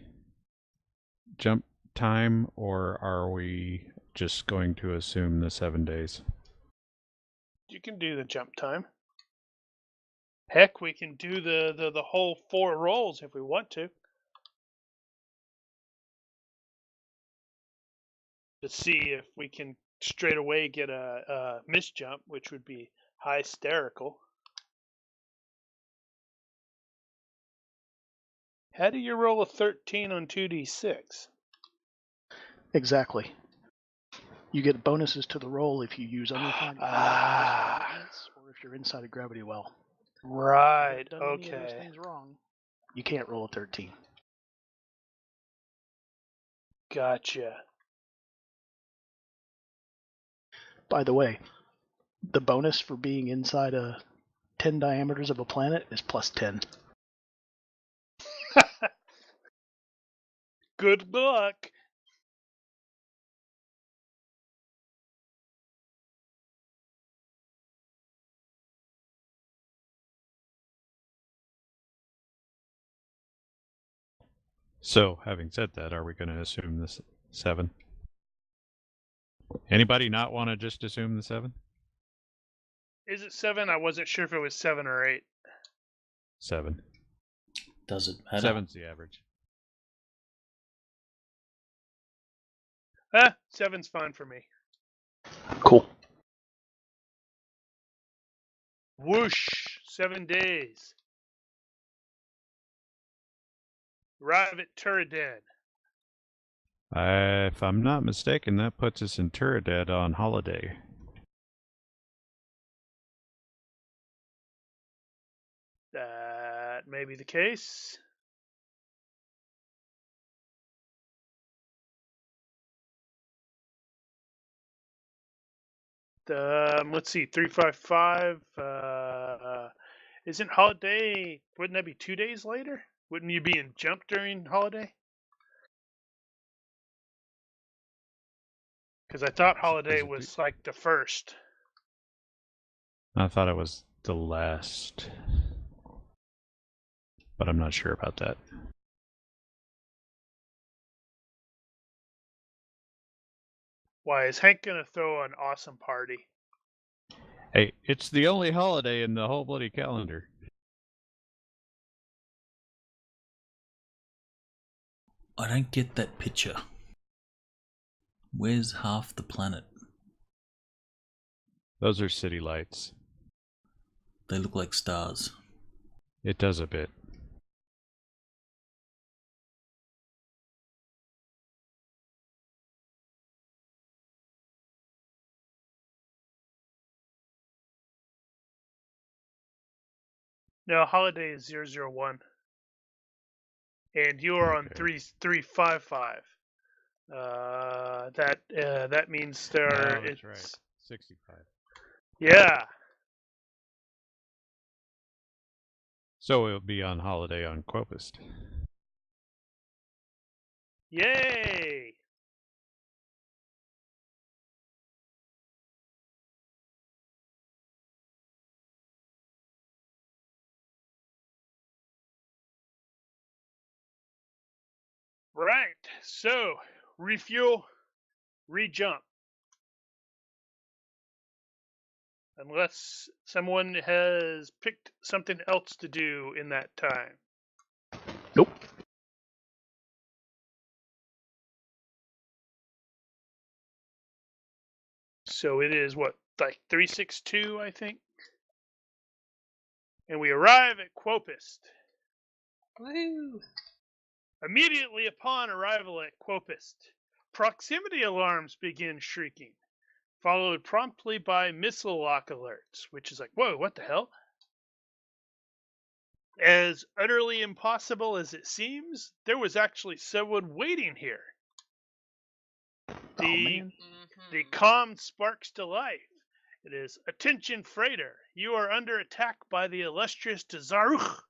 [SPEAKER 7] jump time, or are we just going to assume the 7 days?
[SPEAKER 3] You can do the jump time. Heck, we can do the whole 4 rolls if we want to. To see if we can straight away get a miss jump, which would be hysterical. How do you roll a 13 on 2d6?
[SPEAKER 6] Exactly. You get bonuses to the roll if you use unrefined elements or if you're inside a gravity well.
[SPEAKER 3] Right.
[SPEAKER 6] If you've done any of those
[SPEAKER 3] Okay.
[SPEAKER 6] things wrong, you can't roll a 13.
[SPEAKER 3] Gotcha.
[SPEAKER 6] By the way, the bonus for being inside a 10 diameters of a planet is plus 10.
[SPEAKER 3] Good luck.
[SPEAKER 7] So, having said that, are we going to assume this 7? Anybody not want to just assume the 7?
[SPEAKER 3] Is it 7? I wasn't sure if it was 7 or 8.
[SPEAKER 7] 7.
[SPEAKER 2] Does it matter?
[SPEAKER 7] 7's the average.
[SPEAKER 3] 7's fine for me.
[SPEAKER 6] Cool.
[SPEAKER 3] Whoosh! 7 days. Arrive at Turadad.
[SPEAKER 7] If I'm not mistaken, that puts us in Turadad on holiday.
[SPEAKER 3] That may be the case. Let's see, 355. Isn't holiday? Wouldn't that be 2 days later? Wouldn't you be in jump during holiday? Because I thought holiday was like the 1st.
[SPEAKER 7] I thought it was the last, but I'm not sure about that.
[SPEAKER 3] Why, is Hank gonna throw an awesome party?
[SPEAKER 7] Hey, it's the only holiday in the whole bloody calendar.
[SPEAKER 2] I don't get that picture. Where's half the planet?
[SPEAKER 7] Those are city lights.
[SPEAKER 2] They look like stars.
[SPEAKER 7] It does a bit.
[SPEAKER 3] No, holiday is 001. And you are on 355. That means there.
[SPEAKER 7] Oh, that's
[SPEAKER 3] it's
[SPEAKER 7] right. 65.
[SPEAKER 3] Yeah.
[SPEAKER 7] So it'll be on holiday on Quopist.
[SPEAKER 3] Yay! Right. So, refuel, rejump. Unless someone has picked something else to do in that time.
[SPEAKER 6] Nope.
[SPEAKER 3] So it is what, like 362, I think? And we arrive at Quopist.
[SPEAKER 5] Woo!
[SPEAKER 3] Immediately upon arrival at Quopist, proximity alarms begin shrieking, followed promptly by missile lock alerts, which is like, whoa, what the hell? As utterly impossible as it seems, there was actually someone waiting here. The comm sparks to life. It is, attention freighter, you are under attack by the illustrious Tzaruch.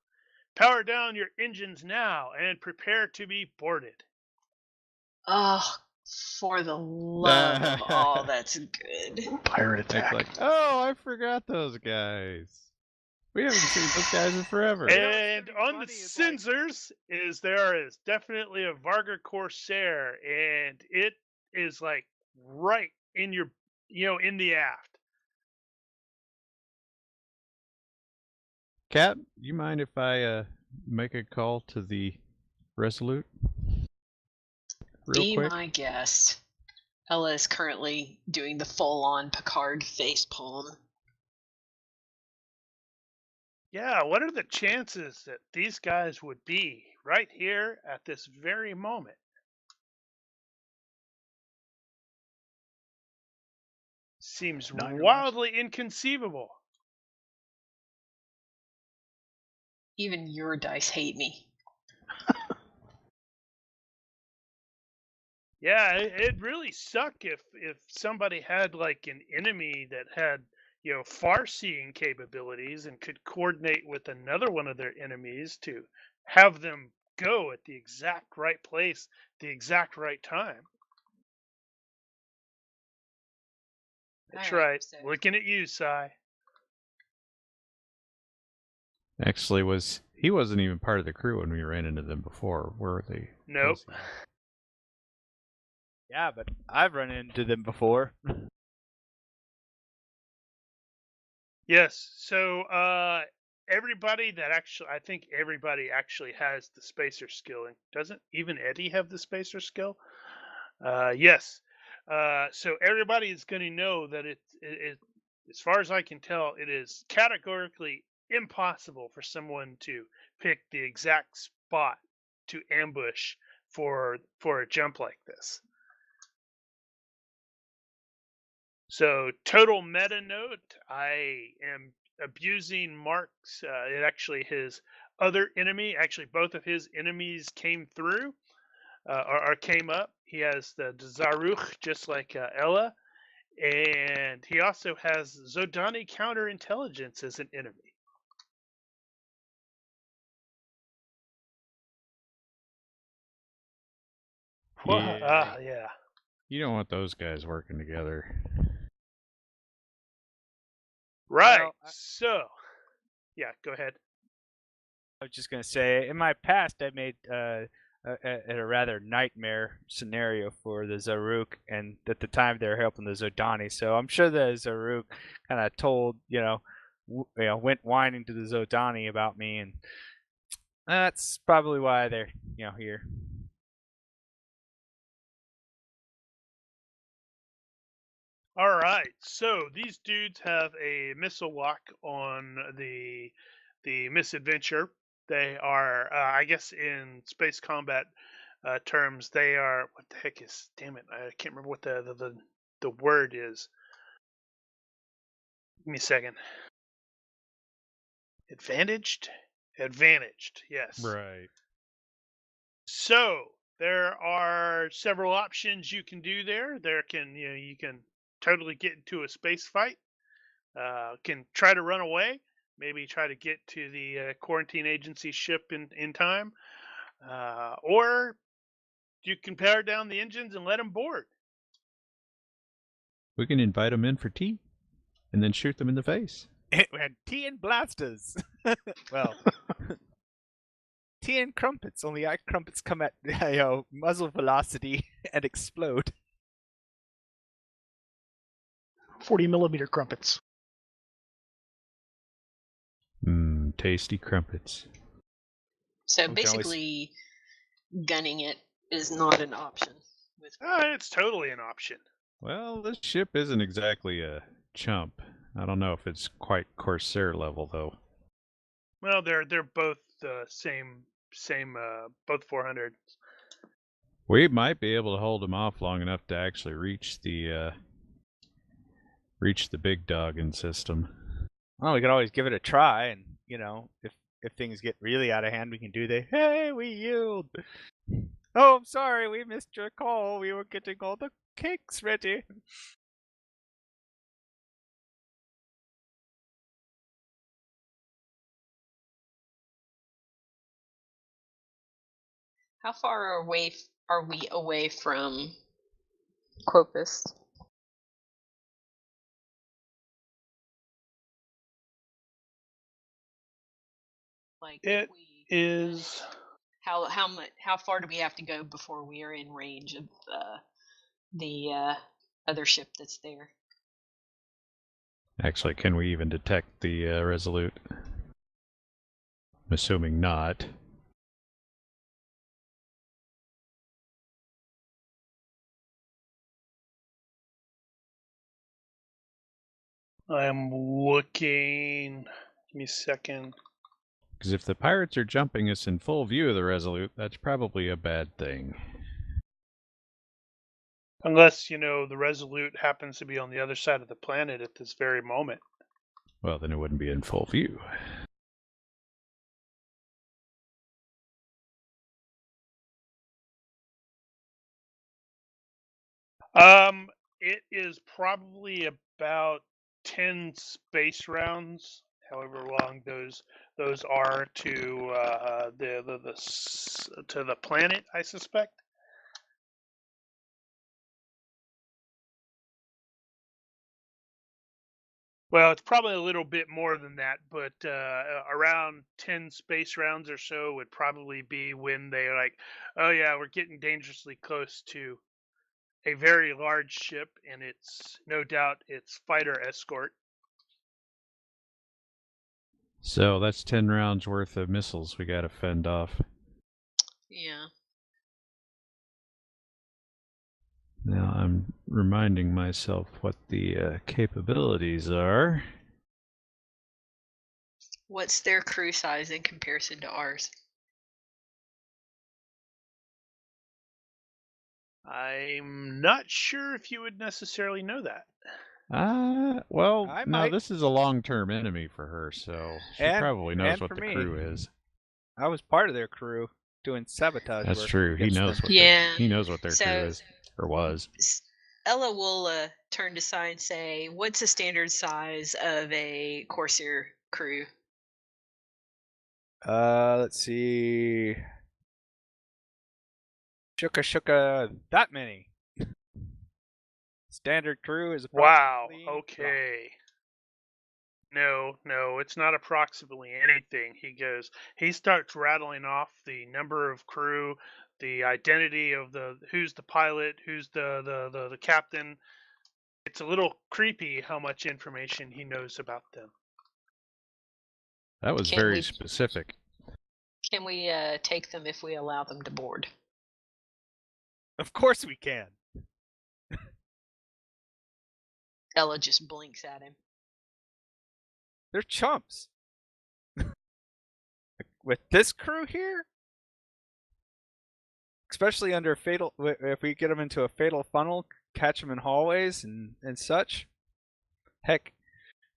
[SPEAKER 3] Power down your engines now and prepare to be boarded.
[SPEAKER 5] Oh, for the love of all that's good.
[SPEAKER 6] Pirate attack.
[SPEAKER 7] Like, oh, I forgot those guys. We haven't seen those guys in forever.
[SPEAKER 3] And on the sensors there is definitely a Varga Corsair, and it is like right in your, in the aft.
[SPEAKER 7] Cat, you mind if I make a call to the Resolute? Real
[SPEAKER 5] Be
[SPEAKER 7] quick?
[SPEAKER 5] my guest. Ella is currently doing the full-on Picard facepalm.
[SPEAKER 3] Yeah, what are the chances that these guys would be right here at this very moment? Seems
[SPEAKER 6] Nine or less.
[SPEAKER 3] wildly inconceivable.
[SPEAKER 5] Even your dice hate me.
[SPEAKER 3] Yeah, it'd really suck if somebody had like an enemy that had, far-seeing capabilities and could coordinate with another one of their enemies to have them go at the exact right place, the exact right time. That's
[SPEAKER 5] All right,
[SPEAKER 3] right.
[SPEAKER 5] so
[SPEAKER 3] Looking at you, Sai.
[SPEAKER 7] Actually, he wasn't even part of the crew when we ran into them before, were they?
[SPEAKER 3] Nope.
[SPEAKER 7] Was he?
[SPEAKER 8] Yeah, but I've run into them before.
[SPEAKER 3] Yes. So everybody that actually, I think everybody actually has the spacer skill. And doesn't even Eddie have the spacer skill? Yes. So everybody is going to know that it, as far as I can tell, it is categorically impossible for someone to pick the exact spot to ambush for a jump like this. So total meta note, I am abusing Mark's, his other enemy, actually both of his enemies came through, or came up. He has the Zaruch, just like Ella, and he also has Zodani counterintelligence as an enemy.
[SPEAKER 7] Yeah.
[SPEAKER 3] Yeah.
[SPEAKER 7] You don't want those guys working together.
[SPEAKER 3] Right.
[SPEAKER 8] Well,
[SPEAKER 3] So, yeah, go ahead.
[SPEAKER 8] I was just gonna say, in my past, I made a rather nightmare scenario for the Zaruk, and at the time they were helping the Zodani. So I'm sure the Zaruk kind of told, went whining to the Zodani about me, and that's probably why they're, here.
[SPEAKER 3] All right, so these dudes have a missile lock on the misadventure. They are, I guess, in space combat terms, they are. What the heck is? Damn it! I can't remember what the word is. Give me a second. Advantaged. Advantaged. Yes.
[SPEAKER 7] Right.
[SPEAKER 3] So there are several options you can do there. You can totally get into a space fight. Can try to run away. Maybe try to get to the quarantine agency ship in time. Or you can power down the engines and let them board.
[SPEAKER 7] We can invite them in for tea, and then shoot them in the face.
[SPEAKER 8] We had tea and blasters. Well, tea and crumpets. Only our crumpets come at muzzle velocity and explode.
[SPEAKER 6] 40mm crumpets.
[SPEAKER 7] Tasty crumpets.
[SPEAKER 5] So
[SPEAKER 8] We can always-
[SPEAKER 5] basically, gunning it is not an option.
[SPEAKER 3] It's totally an option.
[SPEAKER 7] Well, this ship isn't exactly a chump. I don't know if it's quite Corsair level though.
[SPEAKER 3] Well, they're both the same both 400.
[SPEAKER 7] We might be able to hold them off long enough to actually reach the big dogging system.
[SPEAKER 8] Well, we could always give it a try, and if things get really out of hand, we can do the hey, we yield. Oh, I'm sorry, we missed your call. We were getting all the cakes ready.
[SPEAKER 5] How far away are we away from Quopus? Like
[SPEAKER 3] It is.
[SPEAKER 5] How far do we have to go before we are in range of the other ship that's there?
[SPEAKER 7] Actually, can we even detect the Resolute? I'm assuming not.
[SPEAKER 3] I'm looking. Give me a second.
[SPEAKER 7] Because if the pirates are jumping us in full view of the Resolute, that's probably a bad thing.
[SPEAKER 3] Unless, the Resolute happens to be on the other side of the planet at this very moment.
[SPEAKER 7] Well, then it wouldn't be in full view.
[SPEAKER 3] It is probably about 10 space rounds, however long those are to to the planet, I suspect. Well, it's probably a little bit more than that, but around 10 space rounds or so would probably be when they're like, oh yeah, we're getting dangerously close to a very large ship, and it's no doubt its fighter escort.
[SPEAKER 7] So that's 10 rounds worth of missiles we gotta fend off.
[SPEAKER 5] Yeah.
[SPEAKER 7] Now I'm reminding myself what the capabilities are.
[SPEAKER 5] What's their crew size in comparison to ours?
[SPEAKER 3] I'm not sure if you would necessarily know that.
[SPEAKER 7] Well,
[SPEAKER 8] I
[SPEAKER 7] no,
[SPEAKER 8] might.
[SPEAKER 7] this is a long-term enemy for her, so she
[SPEAKER 8] And-
[SPEAKER 7] probably knows
[SPEAKER 8] and
[SPEAKER 7] what
[SPEAKER 8] for
[SPEAKER 7] the
[SPEAKER 8] me.
[SPEAKER 7] crew is.
[SPEAKER 8] I was part of their crew doing sabotage
[SPEAKER 7] That's
[SPEAKER 8] work
[SPEAKER 7] true. He
[SPEAKER 8] against
[SPEAKER 7] knows
[SPEAKER 8] them.
[SPEAKER 7] what
[SPEAKER 5] Yeah.
[SPEAKER 7] he knows what their
[SPEAKER 5] So-
[SPEAKER 7] crew is or was.
[SPEAKER 5] Ella will turn to Sai and say, "What's the standard size of a Corsair crew?"
[SPEAKER 8] Let's see. Shuka, that many. Standard crew is
[SPEAKER 3] Wow.
[SPEAKER 8] approximately.
[SPEAKER 3] Okay. No, it's not approximately anything. He starts rattling off the number of crew, the identity of who's the pilot, who's the captain. It's a little creepy how much information he knows about them.
[SPEAKER 7] That was
[SPEAKER 5] Can
[SPEAKER 7] very
[SPEAKER 5] we-
[SPEAKER 7] specific.
[SPEAKER 5] Can we take them if we allow them to board?
[SPEAKER 8] Of course we can.
[SPEAKER 5] Ella just blinks at him.
[SPEAKER 8] They're chumps. With this crew here, especially under fatal, if we get them into a fatal funnel, catch them in hallways and such. Heck,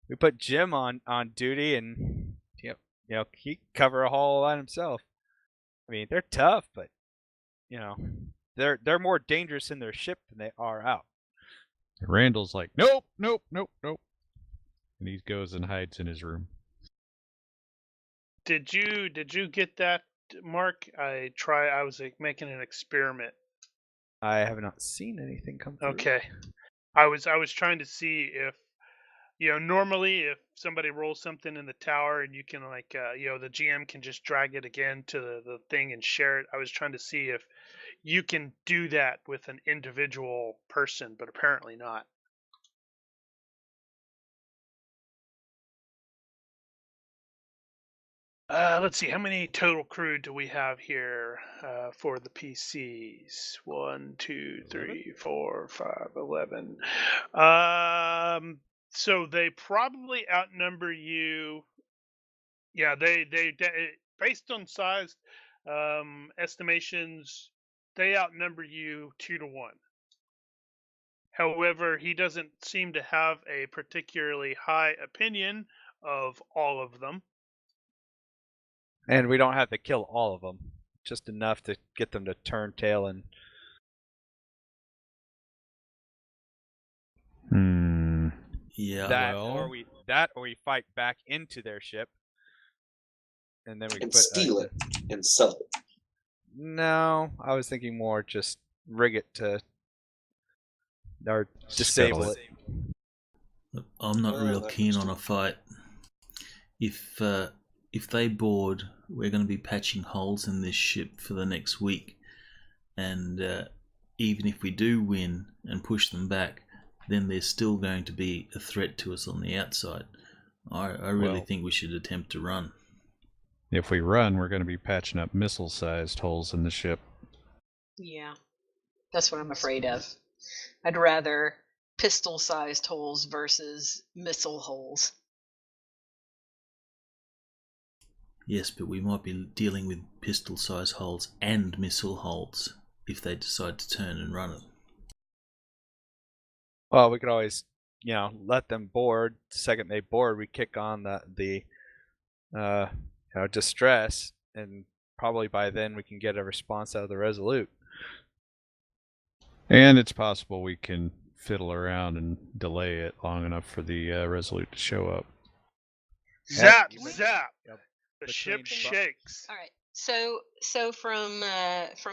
[SPEAKER 8] we put Jim on duty, and he can cover a hall on himself. I mean, they're tough, but they're more dangerous in their ship than they are out.
[SPEAKER 7] Randall's like, nope. And he goes and hides in his room.
[SPEAKER 3] Did you get that, Mark? I was making an experiment.
[SPEAKER 8] I have not seen anything come through.
[SPEAKER 3] Okay. I was trying to see if normally if somebody rolls something in the tower and you can the GM can just drag it again to the thing and share it. I was trying to see if you can do that with an individual person, but apparently not. Let's see, how many total crew do we have here for the PCs? 1, 2, 3, 4, 5, 11. So they probably outnumber you. Yeah, they based on size estimations, they outnumber you 2-1. However, he doesn't seem to have a particularly high opinion of all of them.
[SPEAKER 8] And we don't have to kill all of them, just enough to get them to turn tail and.
[SPEAKER 2] Yeah,
[SPEAKER 8] That
[SPEAKER 2] well,
[SPEAKER 8] or we fight back into their ship, and then we
[SPEAKER 4] And
[SPEAKER 8] put
[SPEAKER 4] steal it and sell it.
[SPEAKER 8] No, I was thinking more just rig it to or disable
[SPEAKER 7] Scuttle
[SPEAKER 8] it.
[SPEAKER 2] I'm not
[SPEAKER 4] Well,
[SPEAKER 2] real
[SPEAKER 4] that
[SPEAKER 2] keen
[SPEAKER 4] makes
[SPEAKER 2] on a fight. If they board, we're going to be patching holes in this ship for the next week, and even if we do win and push them back, then there's still going to be a threat to us on the outside. I really
[SPEAKER 7] Well-
[SPEAKER 2] think we should attempt to run.
[SPEAKER 7] If we run, we're going to be patching up missile-sized holes in the ship.
[SPEAKER 5] Yeah, that's what I'm afraid of. I'd rather pistol-sized holes versus missile holes.
[SPEAKER 2] Yes, but we might be dealing with pistol-sized holes and missile holes if they decide to turn and run it.
[SPEAKER 8] Well, we could always, let them board. The second they board, we kick on the distress, and probably by then we can get a response out of the Resolute.
[SPEAKER 7] And it's possible we can fiddle around and delay it long enough for the Resolute to show up.
[SPEAKER 3] Zap,
[SPEAKER 8] you mentioned-
[SPEAKER 3] zap.
[SPEAKER 8] Yep.
[SPEAKER 3] The ship
[SPEAKER 8] Between-
[SPEAKER 3] shakes.
[SPEAKER 5] All right. So from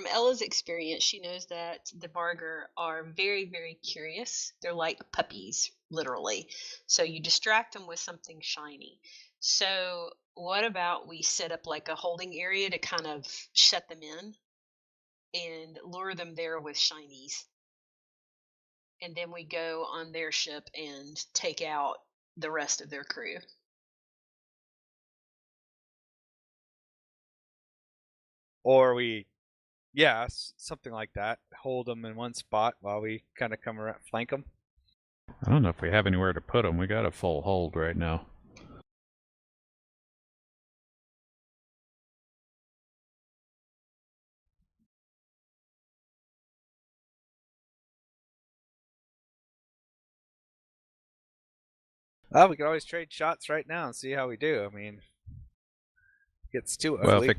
[SPEAKER 5] Ella's experience, she knows that the Vargur are very, very curious. They're like puppies, literally. So you distract them with something shiny. So what about we set up like a holding area to kind of shut them in and lure them there with shinies, and then we go on their ship and take out the rest of their crew.
[SPEAKER 8] Or we, something like that. Hold them in one spot while we kind of come around, flank them.
[SPEAKER 7] I don't know if we have anywhere to put them. We got a full hold right now.
[SPEAKER 8] Well, we could always trade shots right now and see how we do. I mean, it gets too ugly.
[SPEAKER 7] Well, if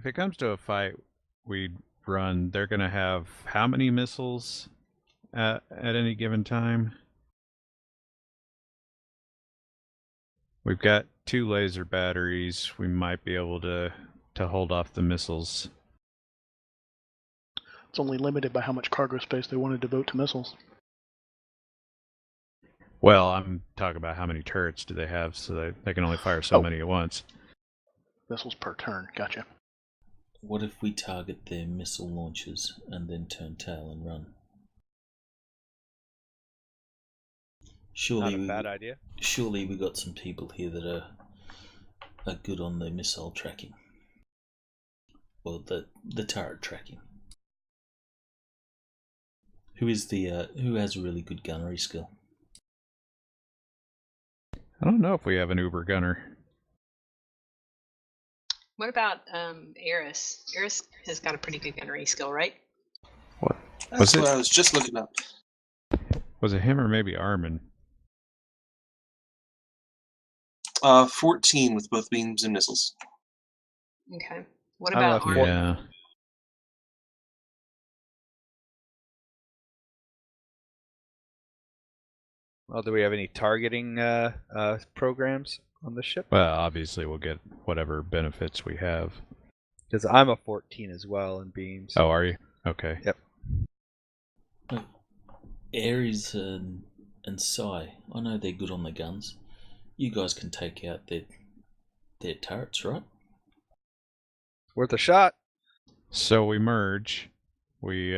[SPEAKER 7] it comes to a fight, we'd run. They're going to have how many missiles at any given time? We've got 2 laser batteries. We might be able to hold off the missiles.
[SPEAKER 6] It's only limited by how much cargo space they want to devote to missiles.
[SPEAKER 7] Well, I'm talking about how many turrets do they have, so they can only fire so many at once.
[SPEAKER 6] Missiles per turn. Gotcha.
[SPEAKER 2] What if we target their missile launchers and then turn tail and run?
[SPEAKER 8] Not a bad idea.
[SPEAKER 2] Surely we got some people here that are good on the missile tracking. Well, the turret tracking. Who has a really good gunnery skill?
[SPEAKER 7] I don't know if we have an Uber gunner.
[SPEAKER 5] What about Eris? Eris has got a pretty good gunnery skill, right?
[SPEAKER 7] What?
[SPEAKER 4] That's what I was just looking up.
[SPEAKER 7] Was it him or maybe Armin?
[SPEAKER 4] 14 with both beams and missiles.
[SPEAKER 5] Okay. What
[SPEAKER 8] I don't know
[SPEAKER 5] about
[SPEAKER 8] if
[SPEAKER 5] Armin?
[SPEAKER 7] Yeah.
[SPEAKER 8] Well, do we have any targeting programs on the ship?
[SPEAKER 7] Well, obviously we'll get whatever benefits we have.
[SPEAKER 8] Because I'm a 14 as well in beams.
[SPEAKER 7] Oh, are you? Okay.
[SPEAKER 8] Yep.
[SPEAKER 2] Ares and Psy, I know they're good on the guns. You guys can take out their turrets, right?
[SPEAKER 8] Worth a shot.
[SPEAKER 7] So we merge. We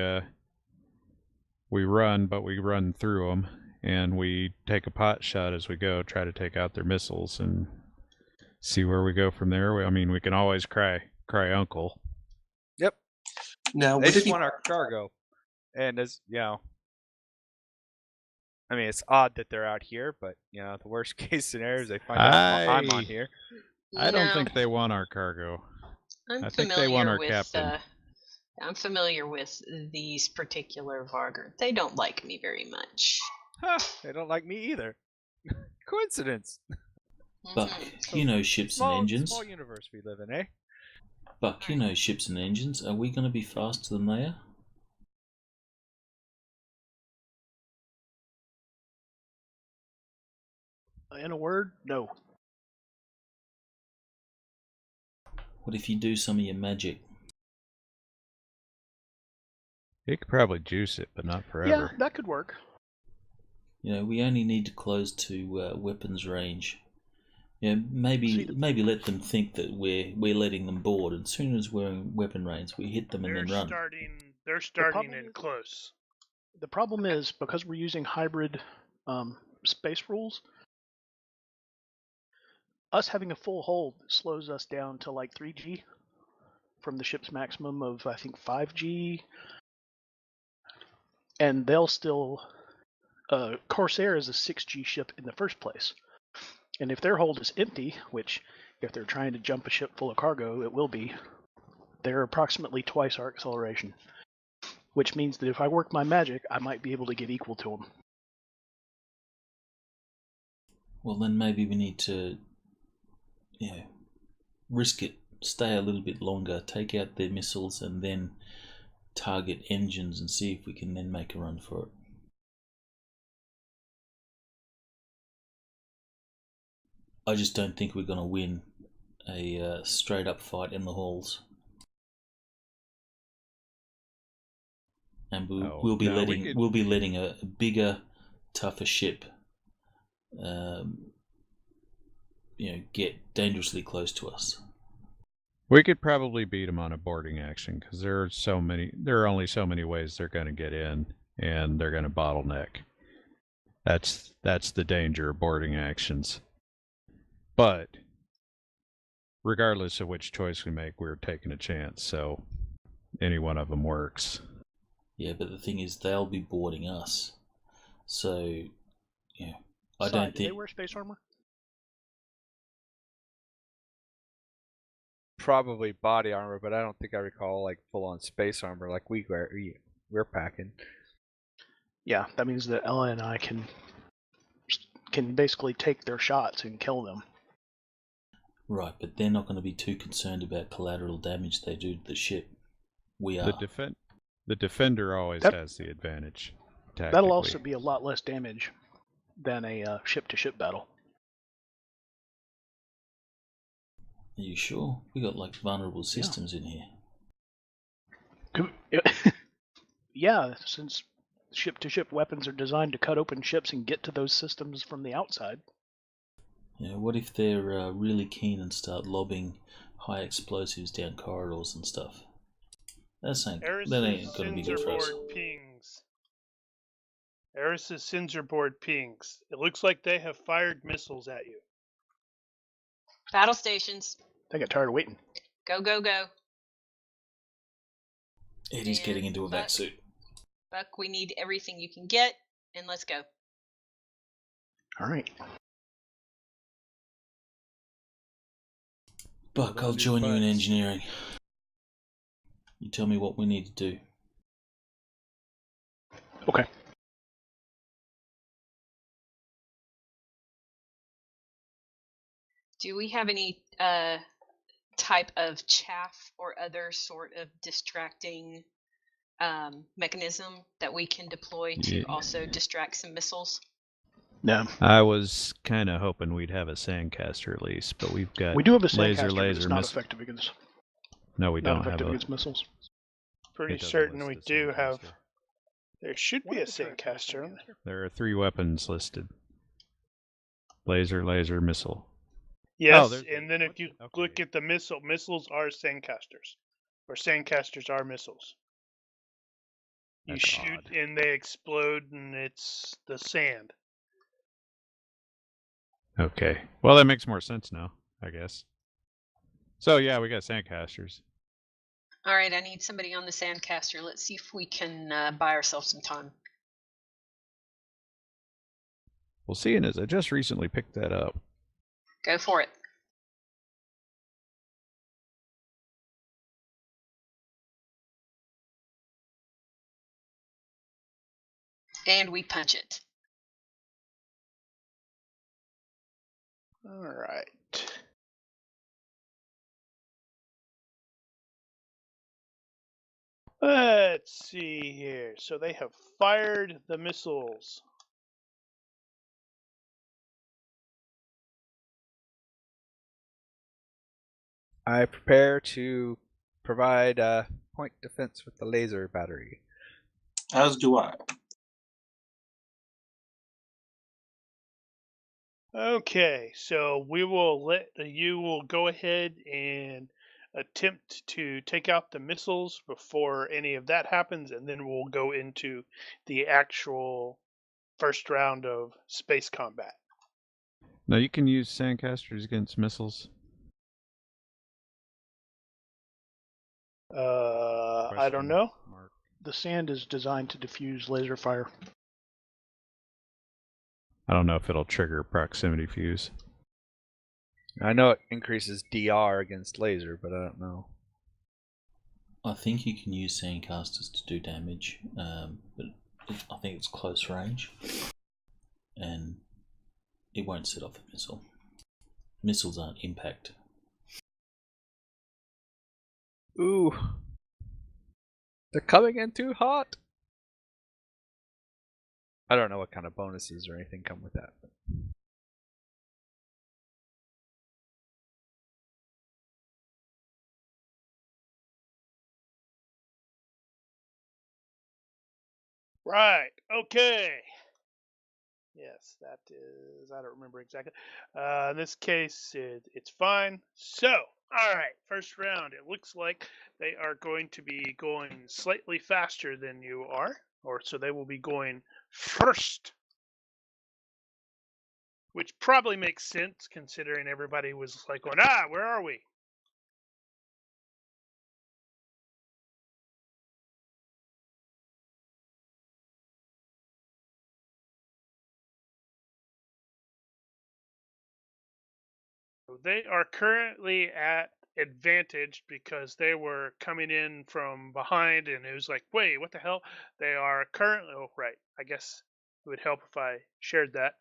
[SPEAKER 7] run, but we run through them, and we take a pot shot as we go, try to take out their missiles, and see where we go from there. I mean, we can always cry uncle.
[SPEAKER 8] Yep.
[SPEAKER 4] Now,
[SPEAKER 8] They
[SPEAKER 4] would it
[SPEAKER 8] just
[SPEAKER 4] be
[SPEAKER 8] want our cargo. And as I mean, it's odd that they're out here, but the worst case scenario is they find out I'm on here.
[SPEAKER 7] I don't
[SPEAKER 5] No,
[SPEAKER 7] think they want our cargo.
[SPEAKER 5] I'm
[SPEAKER 7] I think they want
[SPEAKER 5] familiar
[SPEAKER 7] our
[SPEAKER 5] with,
[SPEAKER 7] captain.
[SPEAKER 5] I'm familiar with these particular Vargur. They don't like me very much.
[SPEAKER 8] Huh, they don't like me either. Coincidence.
[SPEAKER 2] Buck,
[SPEAKER 5] Mhm.
[SPEAKER 2] you know ships and engines.
[SPEAKER 8] Small universe we live in, eh?
[SPEAKER 2] Buck, you know ships and engines. Are we going to be faster than they are?
[SPEAKER 6] In a word, no.
[SPEAKER 2] What if you do some of your magic?
[SPEAKER 7] You could probably juice it, but not
[SPEAKER 6] Yeah,
[SPEAKER 7] forever.
[SPEAKER 6] that could work.
[SPEAKER 2] You know, we only need to close to weapons range. You know,
[SPEAKER 6] See,
[SPEAKER 2] maybe let them think that we're letting them board, and as soon as we're in weapon range, we hit them and
[SPEAKER 3] They're
[SPEAKER 2] then run.
[SPEAKER 3] They're starting
[SPEAKER 6] problem
[SPEAKER 3] in
[SPEAKER 6] is-
[SPEAKER 3] close.
[SPEAKER 6] The problem is, because we're using hybrid space rules, us having a full hold slows us down to like 3G from the ship's maximum of, I think, 5G. And they'll still... Corsair is a 6G ship in the first place. And if their hold is empty, which if they're trying to jump a ship full of cargo, it will be, they're approximately twice our acceleration. Which means that if I work my magic, I might be able to get equal to them.
[SPEAKER 2] Well, then maybe we need to, risk it, stay a little bit longer, take out their missiles, and then target engines and see if we can then make a run for it. I just don't think we're going to win a straight up fight in the halls. And we'll be letting a bigger, tougher ship, get dangerously close to us.
[SPEAKER 7] We could probably beat them on a boarding action because there are only so many ways they're going to get in, and they're going to bottleneck. That's the danger of boarding actions. But regardless of which choice we make, we're taking a chance. So any one of them works.
[SPEAKER 2] Yeah, but the thing is, they'll be boarding us. So, I don't think...
[SPEAKER 6] Do they wear space armor?
[SPEAKER 8] Probably body armor, but I don't think I recall like full-on space armor like we're packing.
[SPEAKER 6] Yeah, that means that Ella and I can basically take their shots and kill them.
[SPEAKER 2] Right, but they're not going to be too concerned about collateral damage they do to the ship. We are.
[SPEAKER 7] The defender always has the advantage.
[SPEAKER 6] That'll also be a lot less damage than a ship-to-ship battle.
[SPEAKER 2] Are you sure? We got like vulnerable systems in here.
[SPEAKER 6] Yeah, since ship-to-ship weapons are designed to cut open ships and get to those systems from the outside.
[SPEAKER 2] What if they're really keen and start lobbing high explosives down corridors and stuff? That ain't going to be good for us.
[SPEAKER 3] Eris's Cinderboard pings. It looks like they have fired missiles at you.
[SPEAKER 5] Battle stations.
[SPEAKER 6] They got tired of waiting.
[SPEAKER 5] Go, go, go.
[SPEAKER 2] Eddie's getting into a vac suit.
[SPEAKER 5] Buck, we need everything you can get, and let's go.
[SPEAKER 6] All right.
[SPEAKER 2] Buck, I'll join you in engineering. You tell me what we need to do.
[SPEAKER 6] Okay.
[SPEAKER 5] Do we have any type of chaff or other sort of distracting mechanism that we can deploy to also distract some missiles?
[SPEAKER 6] No.
[SPEAKER 7] I was kind of hoping we'd have a sandcaster at least, but we do have a sandcaster,
[SPEAKER 6] but it's not effective against.
[SPEAKER 7] No, we don't have
[SPEAKER 6] effective against missiles.
[SPEAKER 3] Pretty certain we do have. There should be a sandcaster.
[SPEAKER 7] There are 3 weapons listed. Laser, missile.
[SPEAKER 3] Yes, and then if you look at the missiles are sandcasters, or sandcasters are missiles. You shoot and they explode, and it's the sand.
[SPEAKER 7] Okay. Well, that makes more sense now, I guess. So yeah, we got sandcasters.
[SPEAKER 5] All right, I need somebody on the sandcaster. Let's see if we can buy ourselves some time.
[SPEAKER 7] Well, seeing as I just recently picked that up.
[SPEAKER 5] Go for it. And we punch it.
[SPEAKER 3] All right. Let's see here. So they have fired the missiles.
[SPEAKER 8] I prepare to provide point defense with the laser battery.
[SPEAKER 4] As do I.
[SPEAKER 3] Okay, so you will go ahead and attempt to take out the missiles before any of that happens, and then we'll go into the actual first round of space combat.
[SPEAKER 7] No, you can use sandcasters against missiles.
[SPEAKER 3] I don't know.
[SPEAKER 7] Mark.
[SPEAKER 6] The sand is designed to diffuse laser fire.
[SPEAKER 7] I don't know if it'll trigger proximity fuse.
[SPEAKER 8] I know it increases DR against laser, but I don't know.
[SPEAKER 2] I think you can use sandcasters to do damage, but I think it's close range, and it won't set off a missile. Missiles aren't impact.
[SPEAKER 8] Ooh. They're coming in too hot. I don't know what kind of bonuses or anything come with that. But...
[SPEAKER 3] Right. Okay. Yes, that is. I don't remember exactly. In this case, it's fine. So, all right. First round. It looks like they are going to be going slightly faster than you are, or so they will be going first. Which probably makes sense considering everybody was like going, where are we? They are currently at advantage because they were coming in from behind and it was like, wait, what the hell? They are currently, oh, right. I guess it would help if I shared that.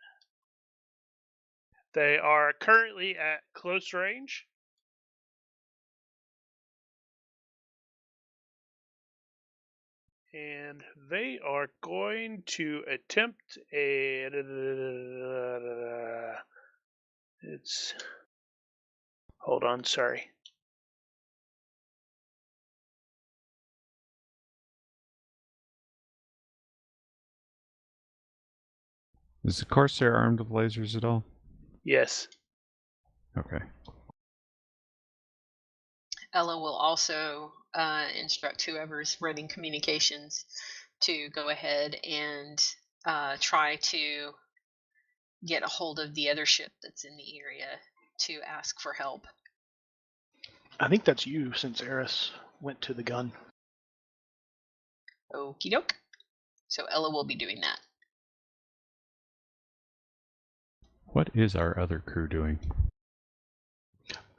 [SPEAKER 3] They are currently at close range. And they are going to attempt a. It's. Hold on, sorry.
[SPEAKER 7] Is the Corsair armed with lasers at all?
[SPEAKER 3] Yes.
[SPEAKER 7] Okay.
[SPEAKER 5] Ella will also instruct whoever's running communications to go ahead and try to get a hold of the other ship that's in the area to ask for help.
[SPEAKER 6] I think that's you, since Eris went to the gun.
[SPEAKER 5] Okie doke. So Ella will be doing that.
[SPEAKER 7] What is our other crew doing?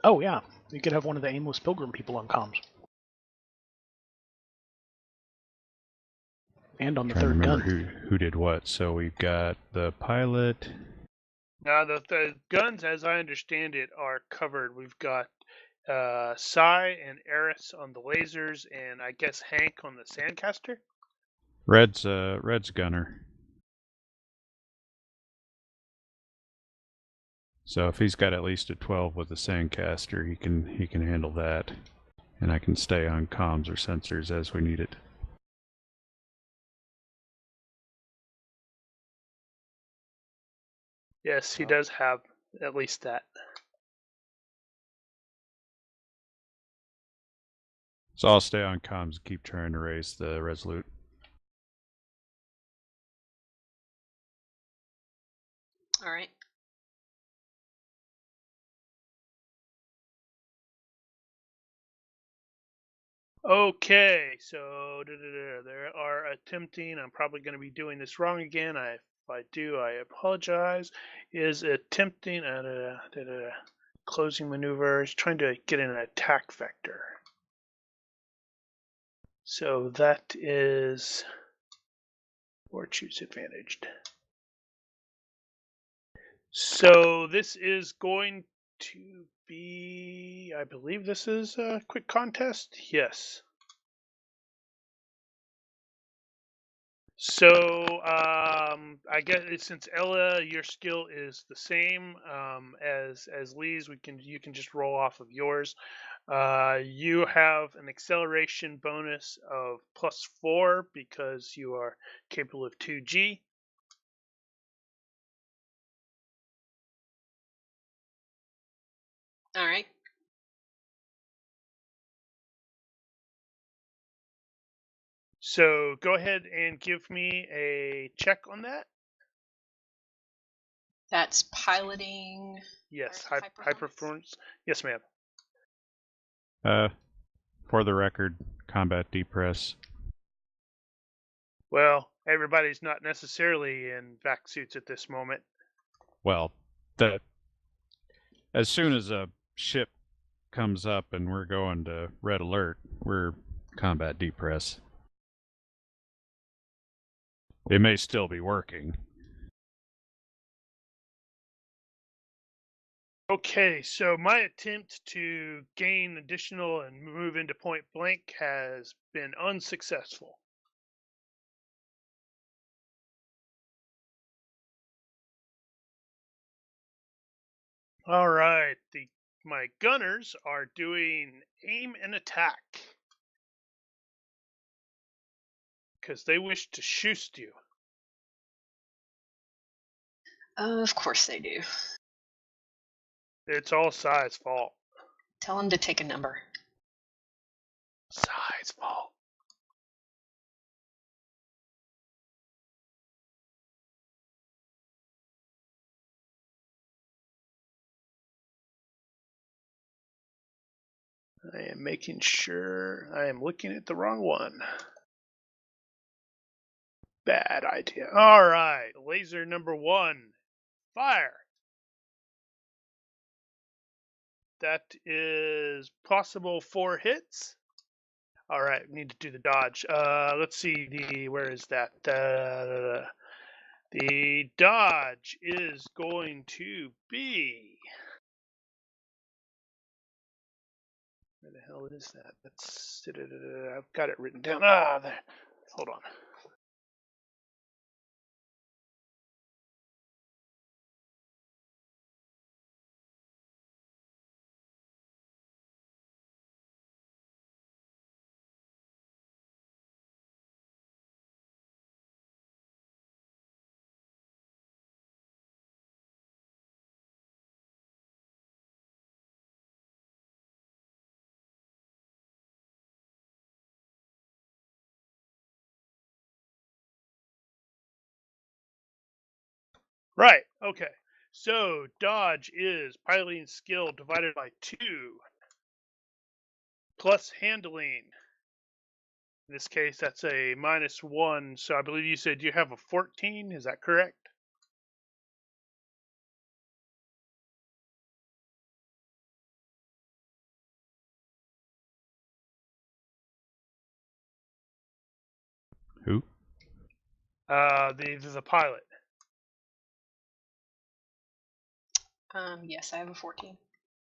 [SPEAKER 6] Oh, yeah. You could have one of the aimless pilgrim people on comms. And on the
[SPEAKER 7] Trying to
[SPEAKER 6] third
[SPEAKER 7] remember
[SPEAKER 6] gun.
[SPEAKER 7] who did what. So we've got the pilot.
[SPEAKER 3] Now, the guns, as I understand it, are covered. We've got Sai and Eris on the lasers, and I guess Hank on the Sandcaster.
[SPEAKER 7] Red's gunner. So if he's got at least a 12 with the sandcaster, he can handle that, and I can stay on comms or sensors as we need it.
[SPEAKER 3] Yes, he does have at least that.
[SPEAKER 7] So I'll stay on comms and keep trying to raise the Resolute.
[SPEAKER 5] All right.
[SPEAKER 3] Okay, so they are attempting. I'm probably going to be doing this wrong again. If I do, I apologize. Is attempting closing maneuvers, trying to get in an attack vector. So that is or choose advantaged. So this is going to be, I believe this is a quick contest. Yes. So I guess since Ella, your skill is the same as Lee's, you can just roll off of yours. You have an acceleration bonus of +4 because you are capable of 2G.
[SPEAKER 5] All right.
[SPEAKER 3] So go ahead and give me a check on that.
[SPEAKER 5] That's piloting.
[SPEAKER 3] Yes,
[SPEAKER 5] High
[SPEAKER 3] high performance. Yes, ma'am.
[SPEAKER 7] For the record, combat depress.
[SPEAKER 3] Well, everybody's not necessarily in vac suits at this moment.
[SPEAKER 7] Well, that as soon as a ship comes up and we're going to red alert, we're combat depress. It may still be working.
[SPEAKER 3] Okay, so my attempt to gain additional and move into point blank has been unsuccessful. All right, my gunners are doing aim and attack because they wish to shoot you.
[SPEAKER 5] Of course they do.
[SPEAKER 3] It's all Psy's fault.
[SPEAKER 5] Tell them to take a number.
[SPEAKER 3] Psy's fault. I am making sure I am looking at the wrong one. Bad idea. All right, laser number 1, fire. That is possible 4 hits. All right, we need to do the dodge. Let's see where is that? The dodge is going to be. Where the hell is that? That's. I've got it written down. There. Hold on. Right. Okay. So dodge is piloting skill divided by 2 plus handling. In this case, that's a -1. So I believe you said you have a 14. Is that correct?
[SPEAKER 7] Who?
[SPEAKER 3] The pilot.
[SPEAKER 5] Yes, I have a 14.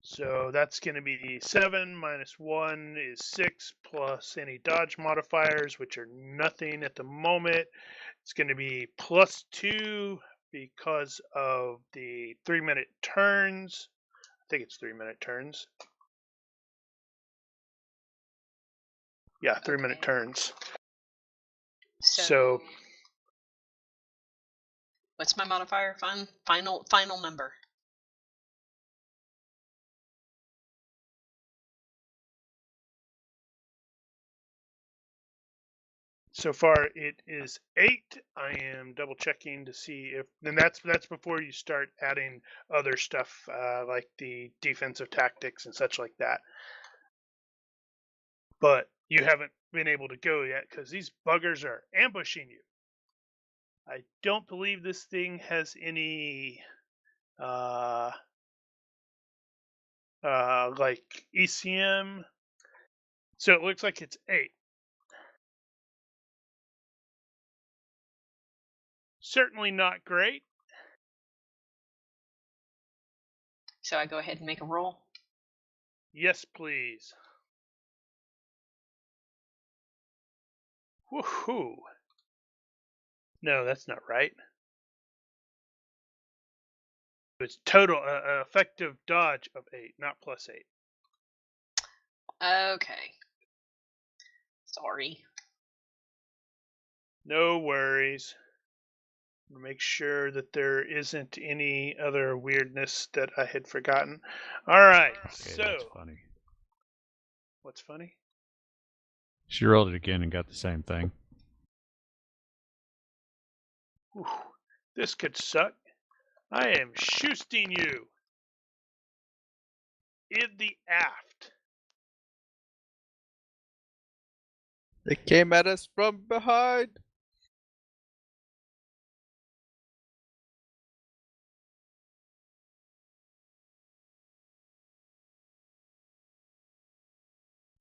[SPEAKER 3] So that's going to be 7 minus 1 is 6 plus any dodge modifiers, which are nothing at the moment. It's going to be +2 because of the 3-minute turns. I think it's 3-minute turns. Yeah, 3-minute
[SPEAKER 5] Okay.
[SPEAKER 3] turns.
[SPEAKER 5] So what's my modifier? Final number.
[SPEAKER 3] So far it is 8. I am double checking to see if, and that's before you start adding other stuff like the defensive tactics and such like that. But you haven't been able to go yet because these buggers are ambushing you. I don't believe this thing has any like ECM. So it looks like it's 8. Certainly not great.
[SPEAKER 5] So I go ahead and make a roll.
[SPEAKER 3] Yes, please. Woohoo! No, that's not right. It's total effective dodge of 8, not +8.
[SPEAKER 5] Okay. Sorry.
[SPEAKER 3] No worries. Make sure that there isn't any other weirdness that I had forgotten. All right.
[SPEAKER 7] Okay,
[SPEAKER 3] So,
[SPEAKER 7] that's funny.
[SPEAKER 3] what's funny?
[SPEAKER 7] She rolled it again and got the same thing.
[SPEAKER 3] Whew, this could suck. I am shooting you in the aft.
[SPEAKER 8] They came at us from behind.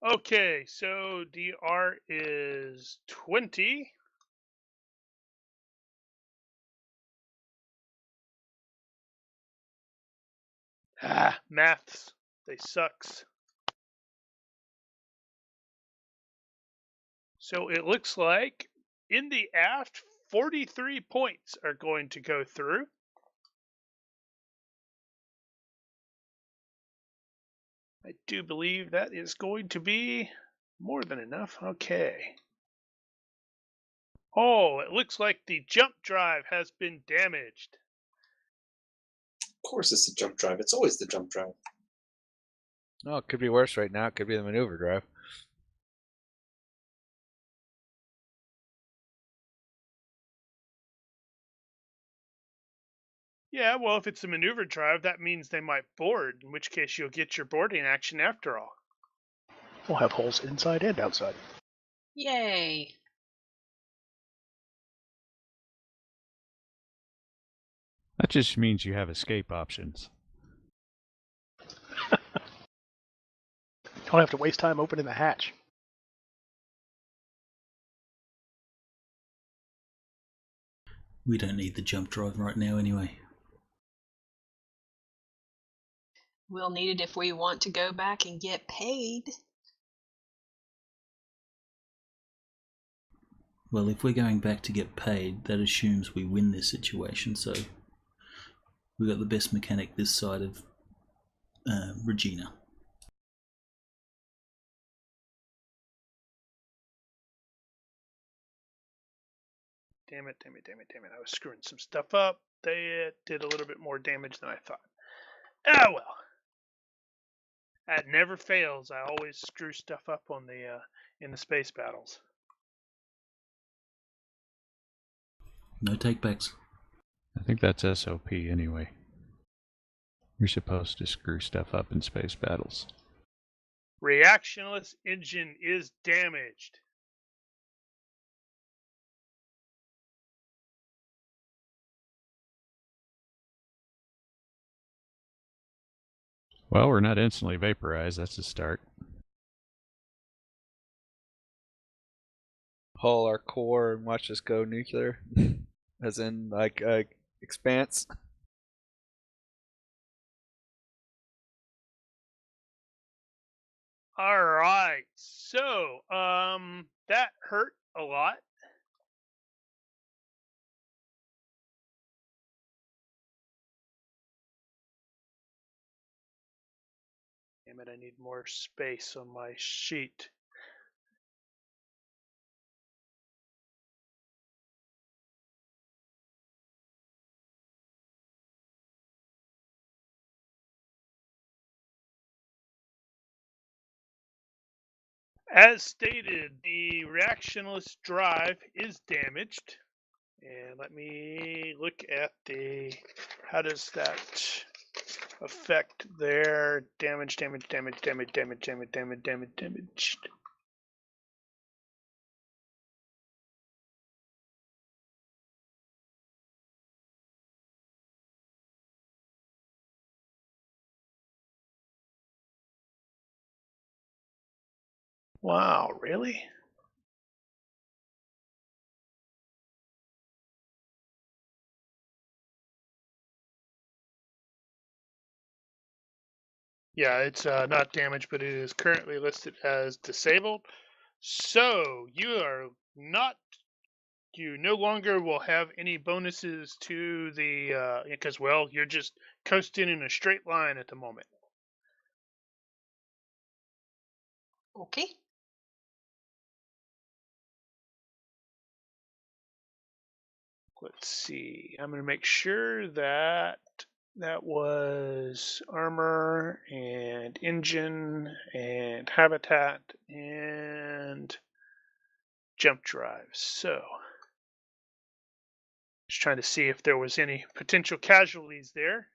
[SPEAKER 3] Okay, so DR is 20. Maths. They sucks. So it looks like in the aft, 43 points are going to go through. I do believe that is going to be more than enough. Okay. Oh, it looks like the jump drive has been damaged.
[SPEAKER 4] Of course, it's the jump drive. It's always the jump drive.
[SPEAKER 8] Oh, it could be worse right now. It could be the maneuver drive.
[SPEAKER 3] Yeah, well, if it's a maneuver drive, that means they might board, in which case you'll get your boarding action after all.
[SPEAKER 6] We'll have holes inside and outside.
[SPEAKER 5] Yay.
[SPEAKER 7] That just means you have escape options.
[SPEAKER 6] Don't have to waste time opening the hatch.
[SPEAKER 2] We don't need the jump drive right now anyway.
[SPEAKER 5] We'll need it if we want to go back and get paid.
[SPEAKER 2] Well, if we're going back to get paid, that assumes we win this situation, so we got the best mechanic this side of Regina.
[SPEAKER 3] Damn it, damn it, damn it, damn it. I was screwing some stuff up. They did a little bit more damage than I thought. Ah, well. That never fails. I always screw stuff up on the in the space battles.
[SPEAKER 2] No takebacks.
[SPEAKER 7] I think that's SOP anyway. You're supposed to screw stuff up in space battles.
[SPEAKER 3] Reactionless engine is damaged.
[SPEAKER 7] Well, we're not instantly vaporized. That's a start.
[SPEAKER 8] Hull our core and watch us go nuclear. As in, like, expanse.
[SPEAKER 3] All right. So, that hurt a lot. Damn it, I need more space on my sheet. As stated, the reactionless drive is damaged. And let me look at how does that affect their damage. Wow, really? Yeah, it's not damaged, but it is currently listed as disabled. So you no longer will have any bonuses to the because well, you're just coasting in a straight line at the moment.
[SPEAKER 5] Okay.
[SPEAKER 3] Let's see. I'm going to make sure that that was armor and engine and habitat and jump drive. So just trying to see if there was any potential casualties there,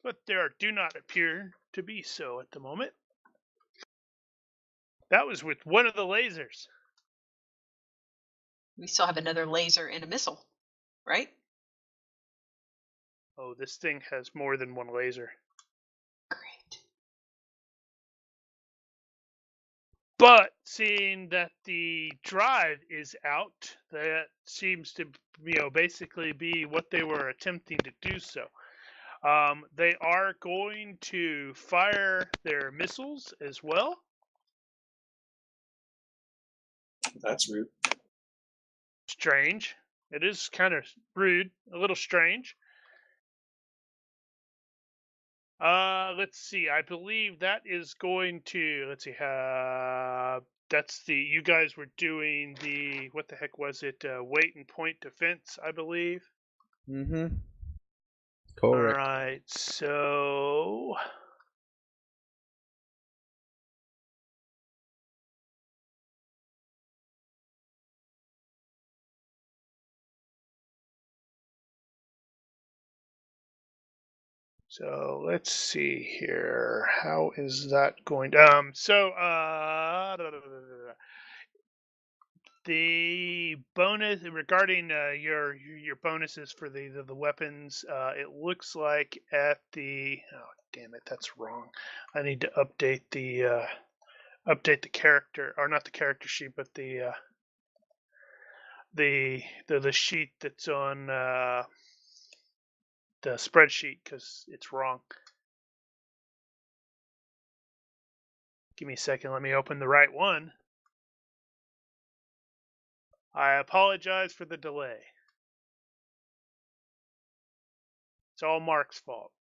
[SPEAKER 3] but there do not appear to be so at the moment. That was with one of the lasers.
[SPEAKER 5] We still have another laser and a missile, right?
[SPEAKER 3] Oh, this thing has more than one laser.
[SPEAKER 5] Great.
[SPEAKER 3] But seeing that the drive is out, that seems to, basically be what they were attempting to do so. They are going to fire their missiles as well.
[SPEAKER 4] That's rude.
[SPEAKER 3] Strange. It is kind of rude, a little strange. Let's see. I believe that is going to. Let's see. That's the. You guys were doing the. What the heck was it? Wait and point defense, I believe.
[SPEAKER 8] Mm-hmm.
[SPEAKER 3] All
[SPEAKER 8] Correct.
[SPEAKER 3] right. So. So let's see here. How is that going? The bonus regarding your bonuses for the weapons, it looks like at the damn it, that's wrong. I need to update the character, or not the character sheet, but the sheet that's on the spreadsheet, because it's wrong. Give me a second. Let me open the right one. I apologize for the delay. It's all Mark's fault.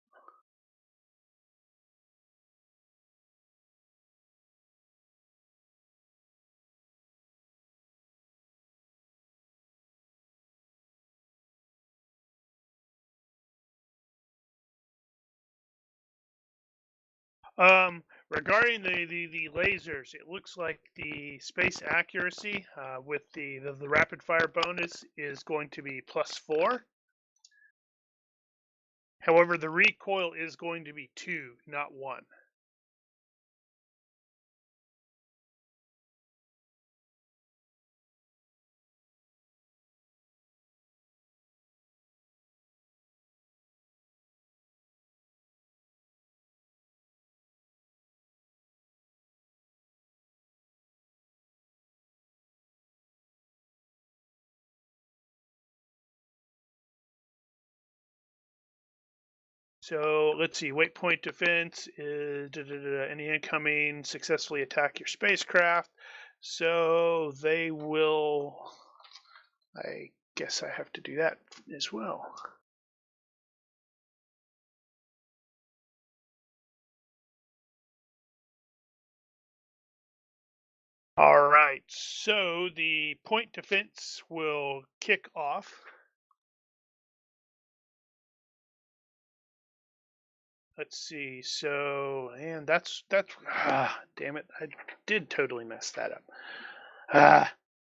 [SPEAKER 3] Regarding the lasers, it looks like the space accuracy with the rapid fire bonus is going to be +4. However, the recoil is going to be 2, not 1. So let's see. Waypoint defense is any incoming successfully attack your spacecraft. So they will. I guess I have to do that as well. All right. So the point defense will kick off. Let's see. So, and that's damn it. I did totally mess that up.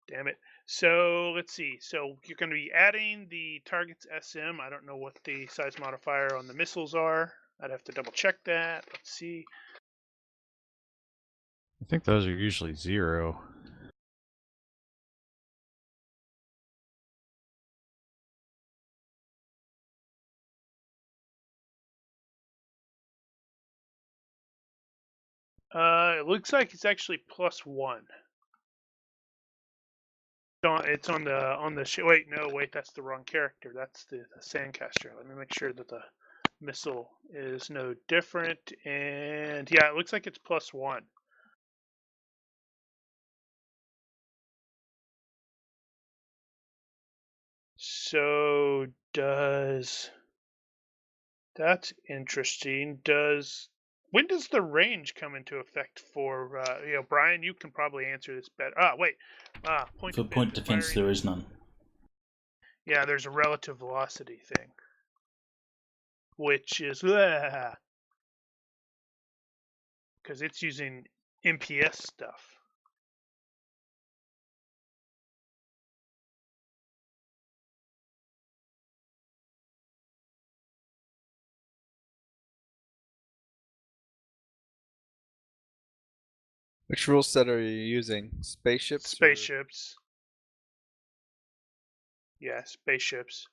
[SPEAKER 3] Damn it. So let's see. So you're going to be adding the target's SM. I don't know what the size modifier on the missiles are. I'd have to double check that. Let's see.
[SPEAKER 7] I think those are usually 0.
[SPEAKER 3] It looks like it's actually +1. It's on the wait, no, wait, that's the wrong character. That's the Sandcaster. Let me make sure that the missile is no different. And yeah, it looks like it's +1. So that's interesting. When does the range come into effect for Brian? You can probably answer this better. Wait.
[SPEAKER 9] For point defense, there is none.
[SPEAKER 3] Yeah, there's a relative velocity thing, which is because it's using MPS stuff.
[SPEAKER 8] Which rule set are you using? Spaceships? or-
[SPEAKER 3] Spaceships. Yeah, spaceships.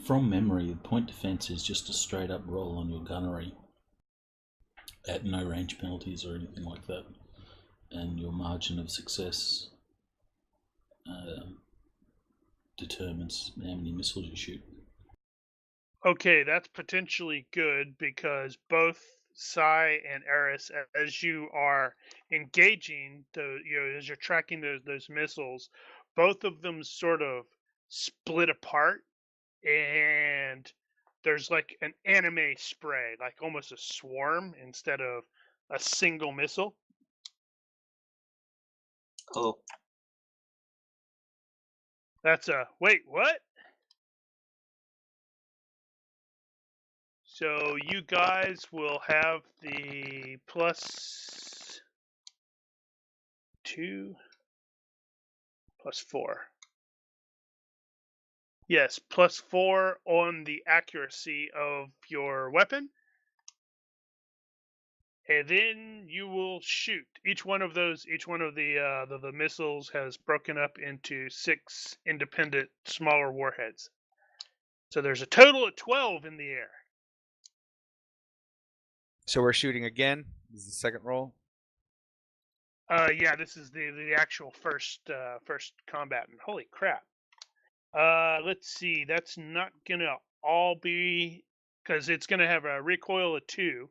[SPEAKER 9] From memory, the point defense is just a straight up roll on your gunnery at no range penalties or anything like that, and your margin of success determines how many missiles you shoot.
[SPEAKER 3] Okay, that's potentially good because both Psy and Eris, as you are engaging as you're tracking those missiles, both of them sort of split apart, and there's like an anime spray, like almost a swarm instead of a single missile.
[SPEAKER 4] Oh,
[SPEAKER 3] That's a wait, what? So you guys will have the +2, +4. Yes, +4 on the accuracy of your weapon. And then you will shoot. Each one of the missiles has broken up into 6 independent smaller warheads. So there's a total of 12 in the air.
[SPEAKER 8] So we're shooting again? This is the second roll?
[SPEAKER 3] Yeah, this is the actual first combatant. Holy crap. Let's see. That's not gonna all be because it's gonna have a recoil of 2.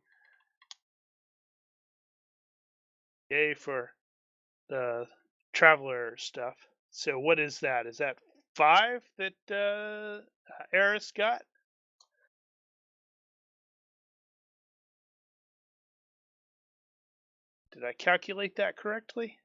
[SPEAKER 3] Yay for the Traveller stuff. So what is that? Is that 5 that Eris got? Did I calculate that correctly?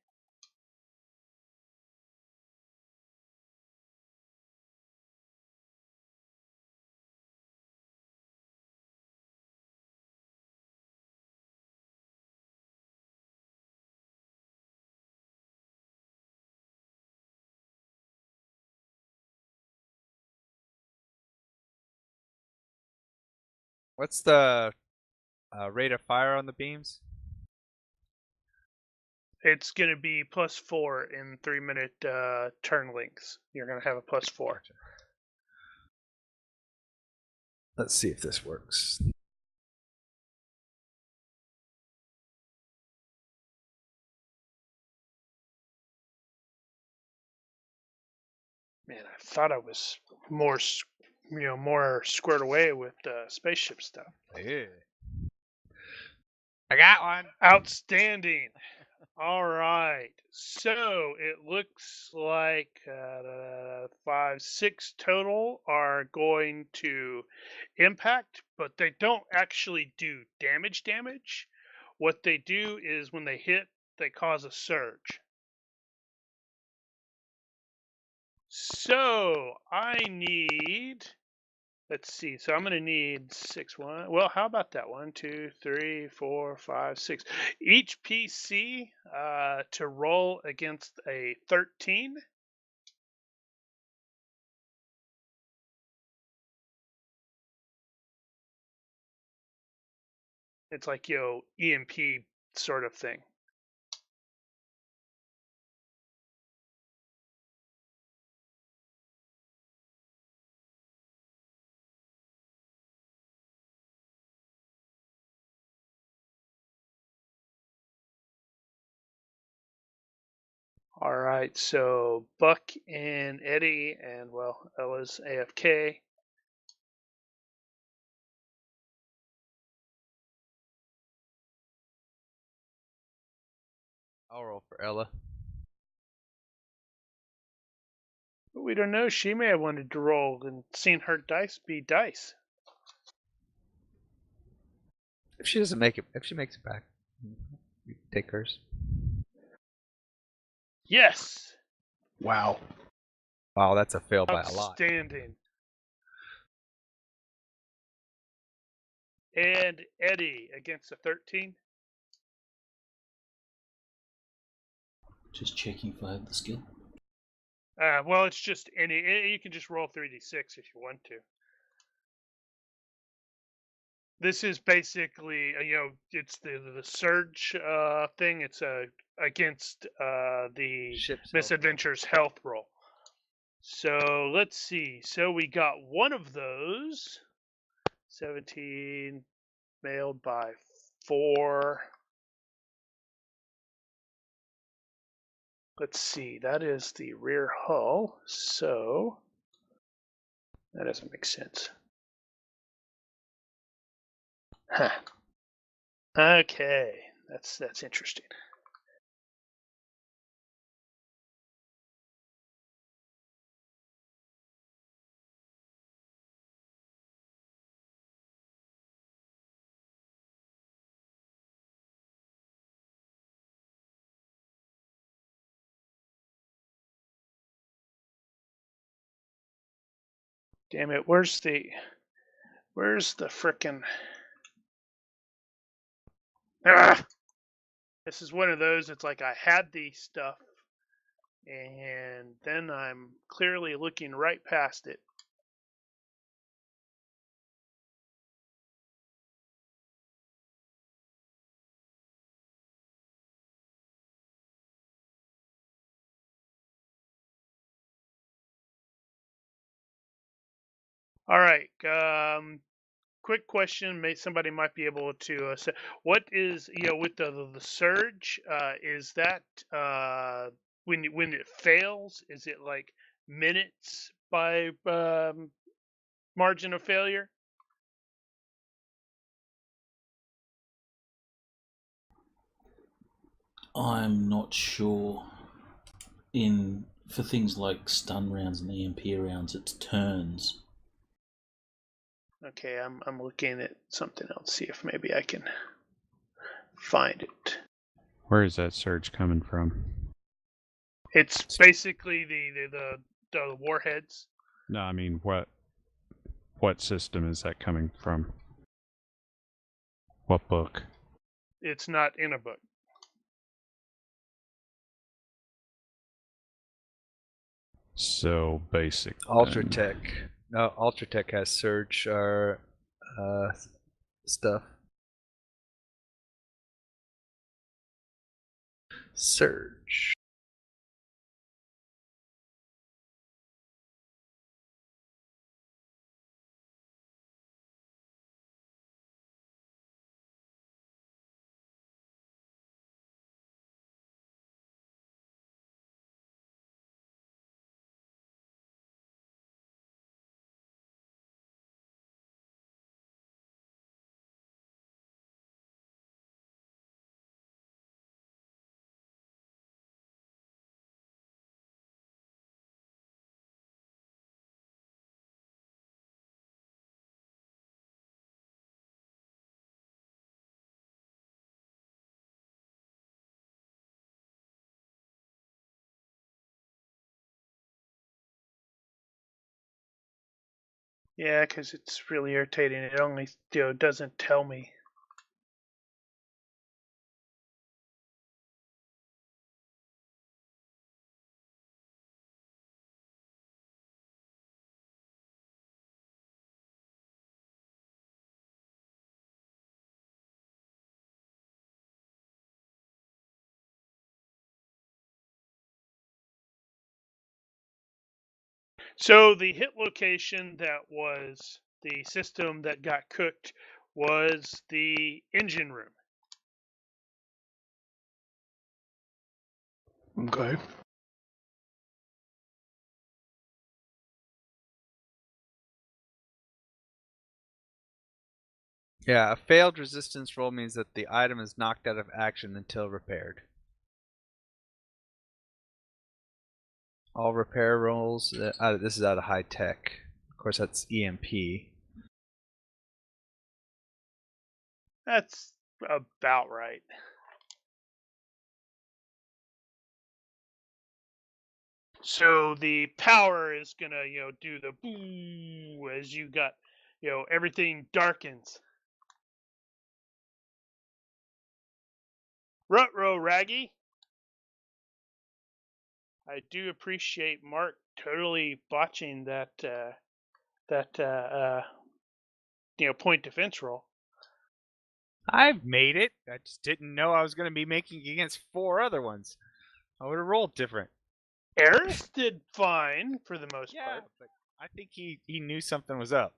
[SPEAKER 8] What's the rate of fire on the beams?
[SPEAKER 3] It's going to be +4 in 3-minute turn lengths. You're going to have a +4.
[SPEAKER 8] Let's see if this works.
[SPEAKER 3] Man, I thought I was more squared away with spaceship stuff.
[SPEAKER 8] Yeah. I got one.
[SPEAKER 3] Outstanding. All right. So it looks like 5, 6 total are going to impact, but they don't actually do damage. What they do is when they hit, they cause a surge. So I need, let's see. So I'm going to need 6. Well, how about that? 1, 2, 3, 4, 5, 6. Each PC to roll against a 13. It's like EMP sort of thing. All right, so Buck and Eddie, and well, Ella's AFK.
[SPEAKER 8] I'll roll for Ella.
[SPEAKER 3] But we don't know. She may have wanted to roll and seen her dice be dice.
[SPEAKER 8] If she doesn't make it, if she makes it back, you take hers.
[SPEAKER 3] Yes.
[SPEAKER 6] Wow.
[SPEAKER 8] Wow, that's a fail by a lot.
[SPEAKER 3] Outstanding. And Eddie against a 13.
[SPEAKER 9] Just checking if I have the skill.
[SPEAKER 3] Well, it's just any. You can just roll 3d6 if you want to. This is basically, it's the surge thing. It's against the
[SPEAKER 8] Ship's health.
[SPEAKER 3] Misadventure's health roll. So let's see. So we got one of those. 17 mailed by 4. Let's see. That is the rear hull. So that doesn't make sense. Huh. Okay. That's interesting. Damn it, where's the frickin' This is one of those, it's like I had the stuff and then I'm clearly looking right past it. All right, quick question. Somebody might be able to say, what is with the surge? Is that when it fails? Is it like minutes by margin of failure?
[SPEAKER 9] I'm not sure. For things like stun rounds and EMP rounds, it's turns.
[SPEAKER 3] Okay, I'm looking at something else. See if maybe I can find it.
[SPEAKER 7] Where is that surge coming from?
[SPEAKER 3] It's basically the warheads.
[SPEAKER 7] No, I mean what system is that coming from? What book?
[SPEAKER 3] It's not in a book.
[SPEAKER 7] So basic.
[SPEAKER 8] Ultratech. No, Ultratech has surge stuff. Surge.
[SPEAKER 3] Yeah, because it's really irritating. It only doesn't tell me. So the hit location that was the system that got cooked was the engine room.
[SPEAKER 6] Okay.
[SPEAKER 8] Yeah, a failed resistance roll means that the item is knocked out of action until repaired. All repair rolls. This is out of high tech. Of course, that's EMP.
[SPEAKER 3] That's about right. So the power is gonna, do the boo as you got, everything darkens. Rutro Raggy. I do appreciate Mark totally botching that point defense roll.
[SPEAKER 8] I've made it. I just didn't know I was going to be making against 4 other ones. I would have rolled different.
[SPEAKER 3] Eris did fine for the most
[SPEAKER 8] Yeah,
[SPEAKER 3] part.
[SPEAKER 8] but I think he knew something was up.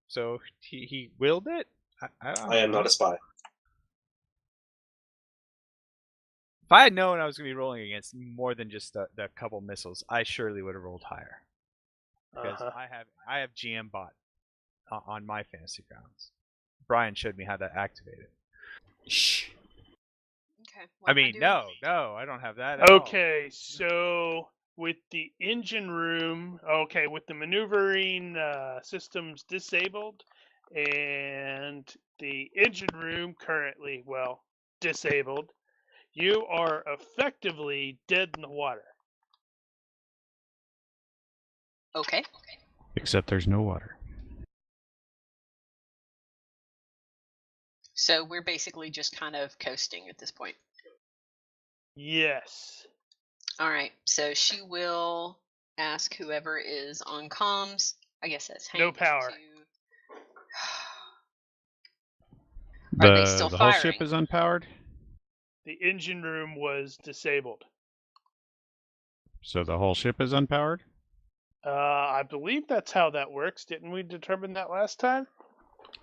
[SPEAKER 8] So he willed it?
[SPEAKER 4] I am not a spy.
[SPEAKER 8] If I had known I was going to be rolling against more than just the couple missiles, I surely would have rolled higher. Because I have GM bot on my fantasy grounds. Brian showed me how to activate it.
[SPEAKER 2] Shh.
[SPEAKER 5] Okay.
[SPEAKER 8] I mean, no, I don't have that at all.
[SPEAKER 3] Okay, so with the engine room, with the maneuvering systems disabled, and the engine room currently, disabled, you are effectively dead in the water.
[SPEAKER 5] Okay.
[SPEAKER 7] Except there's no water.
[SPEAKER 5] So we're basically just kind of coasting at this point.
[SPEAKER 3] Yes.
[SPEAKER 5] All right. So she will ask whoever is on comms. I guess that's Hank.
[SPEAKER 3] No power.
[SPEAKER 5] Are they still
[SPEAKER 7] The whole ship
[SPEAKER 5] firing?
[SPEAKER 7] is unpowered?
[SPEAKER 3] The engine room was disabled.
[SPEAKER 7] So the whole ship is unpowered?
[SPEAKER 3] I believe that's how that works. Didn't we determine that last time?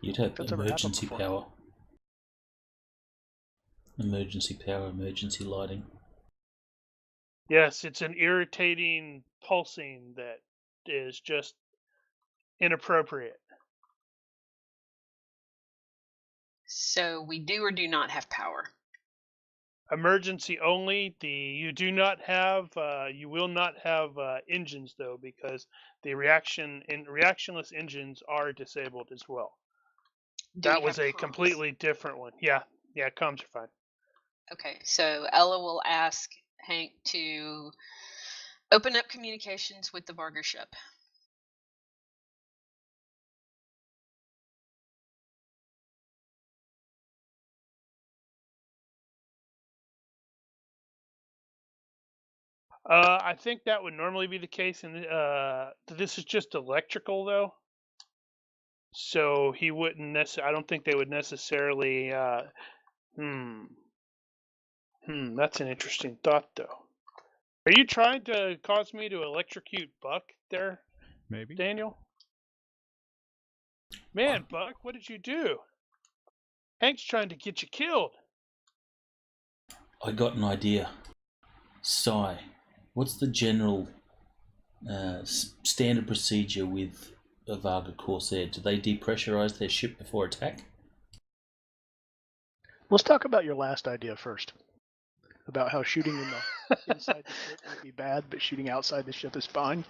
[SPEAKER 9] You'd have
[SPEAKER 6] That's ever happened
[SPEAKER 9] emergency
[SPEAKER 6] before.
[SPEAKER 9] power. Emergency power, emergency lighting.
[SPEAKER 3] Yes, it's an irritating pulsing that is just inappropriate.
[SPEAKER 5] So we do or do not have power.
[SPEAKER 3] Emergency only. You will not have engines though, because the reactionless engines are disabled as well. That was a completely different one. Yeah, comms are fine.
[SPEAKER 5] Okay, so Ella will ask Hank to open up communications with the Varga ship.
[SPEAKER 3] I think that would normally be the case, and this is just electrical though. So he wouldn't I don't think they would necessarily. That's an interesting thought, though. Are you trying to cause me to electrocute Buck there,
[SPEAKER 7] Maybe.
[SPEAKER 3] Daniel? Man, Buck, what did you do? Hank's trying to get you killed.
[SPEAKER 9] I got an idea. What's the general standard procedure with a Varga Corsair? Do they depressurize their ship before attack?
[SPEAKER 6] Let's talk about your last idea first. About how shooting in the inside the ship would be bad, but shooting outside the ship is fine.